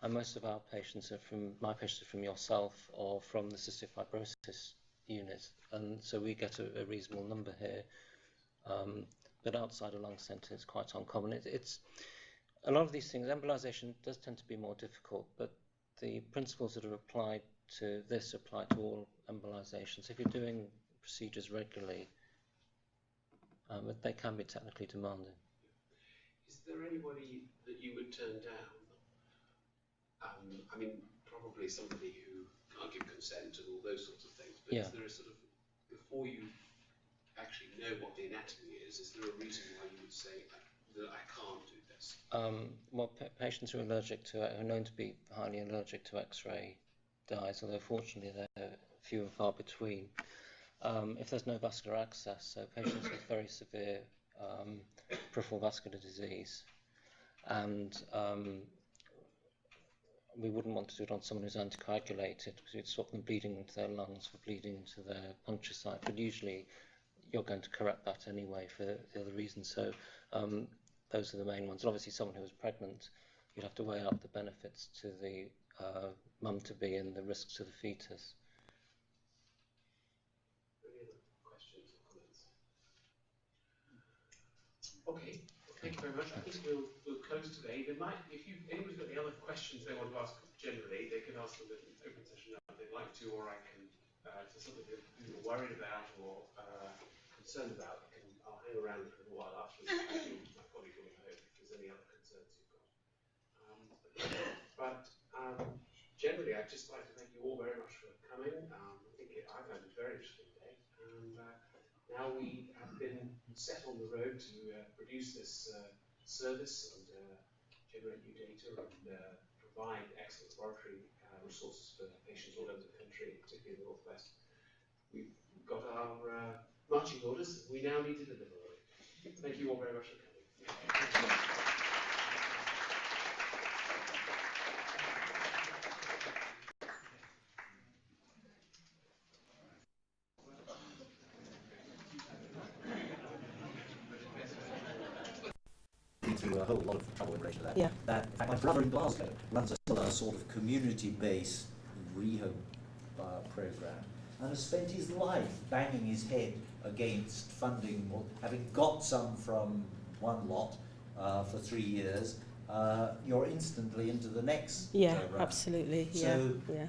And most of my patients are from yourself or from the cystic fibrosis unit, and so we get a reasonable number here. But outside a lung centre, it's quite uncommon. It's a lot of these things. Embolization does tend to be more difficult, but the principles that are applied to this apply to all embolizations. If you're doing procedures regularly, they can be technically demanding. Is there anybody that you would turn down? I mean, probably somebody who can't give consent and all those sorts of things. But Yeah. is there a sort of, before you actually know what the anatomy is there a reason why you would say that I can't do this? Well, patients who are allergic to who are known to be highly allergic to X-ray dyes, although fortunately they're few and far between. If there's no vascular access, so patients with very severe peripheral vascular disease, and we wouldn't want to do it on someone who's anticoagulated because we'd swap them bleeding into their lungs for bleeding into their puncture site. But usually you're going to correct that anyway for the other reasons. So those are the main ones. And obviously someone who is pregnant, you'd have to weigh up the benefits to the mum-to-be and the risks to the fetus. Any other questions or comments? Okay, well, thank you very much. I think we'll close today. There might, if anybody's got any other questions they want to ask generally, they can ask them in an open session if they'd like to, or I can, if there's something that you're worried about or concerned about, I'll hang around for a while afterwards. My colleague will know if there's any other concerns you've got. But generally, I'd just like to thank you all very much for coming. I think I found it a very interesting day, and now we have been set on the road to produce this service and generate new data and provide excellent laboratory resources for patients all over the country, particularly in the Northwest. We've got our marching orders. We now need to deliver on it. Thank you all very much for coming. Through a whole lot of trouble in relation to that. Yeah. That, in fact, my brother in Glasgow runs a sort of community-based rehome program, and has spent his life banging his head against funding, or having got some from one lot for 3 years. You're instantly into the next. Yeah, absolutely. So yeah.